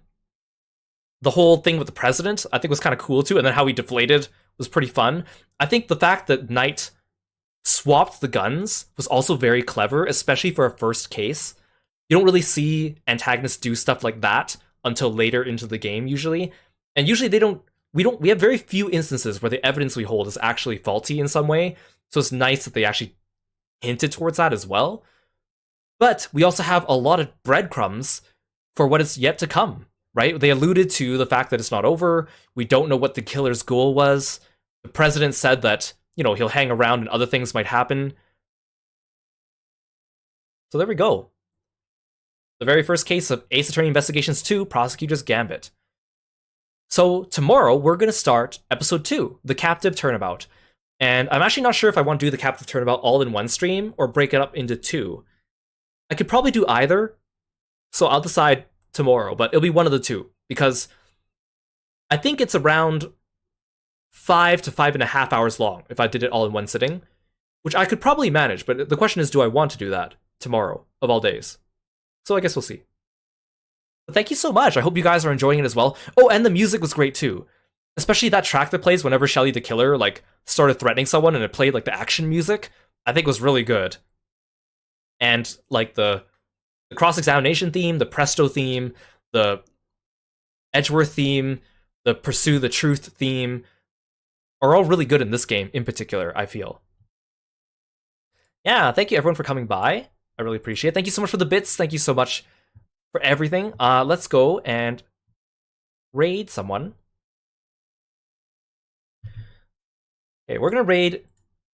whole thing with the president, I think was kind of cool too, and then how he deflated was pretty fun. I think the fact that Knight swapped the guns was also very clever, especially for a first case. You don't really see antagonists do stuff like that until later into the game usually. And usually we have very few instances where the evidence we hold is actually faulty in some way, so it's nice that they actually hinted towards that as well. But we also have a lot of breadcrumbs for what is yet to come, right? They alluded to the fact that it's not over, we don't know what the killer's goal was, the president said that, you know, he'll hang around and other things might happen. So there we go. The very first case of Ace Attorney Investigations 2, Prosecutor's Gambit. So tomorrow, we're going to start episode 2, The Captive Turnabout. And I'm actually not sure if I want to do The Captive Turnabout all in one stream or break it up into 2. I could probably do either, so I'll decide tomorrow, but it'll be one of the two, because I think it's around 5 to 5.5 hours long if I did it all in one sitting, which I could probably manage, but the question is, do I want to do that tomorrow, of all days? So I guess we'll see. But thank you so much. I hope you guys are enjoying it as well. Oh, and the music was great too. Especially that track that plays whenever Shelly the Killer like started threatening someone and it played like the action music. I think was really good. And like the cross-examination theme, the Presto theme, the Edgeworth theme, the Pursue the Truth theme are all really good in this game in particular, I feel. Yeah, thank you everyone for coming by. I really appreciate it. Thank you so much for the bits. Thank you so much for everything. Let's go and raid someone. Okay, we're gonna raid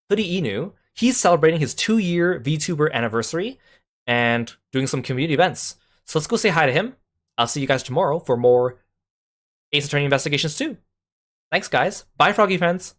Hoodie Inu. He's celebrating his 2-year VTuber anniversary and doing some community events. So let's go say hi to him. I'll see you guys tomorrow for more Ace Attorney Investigations 2. Thanks, guys. Bye, Froggy fans.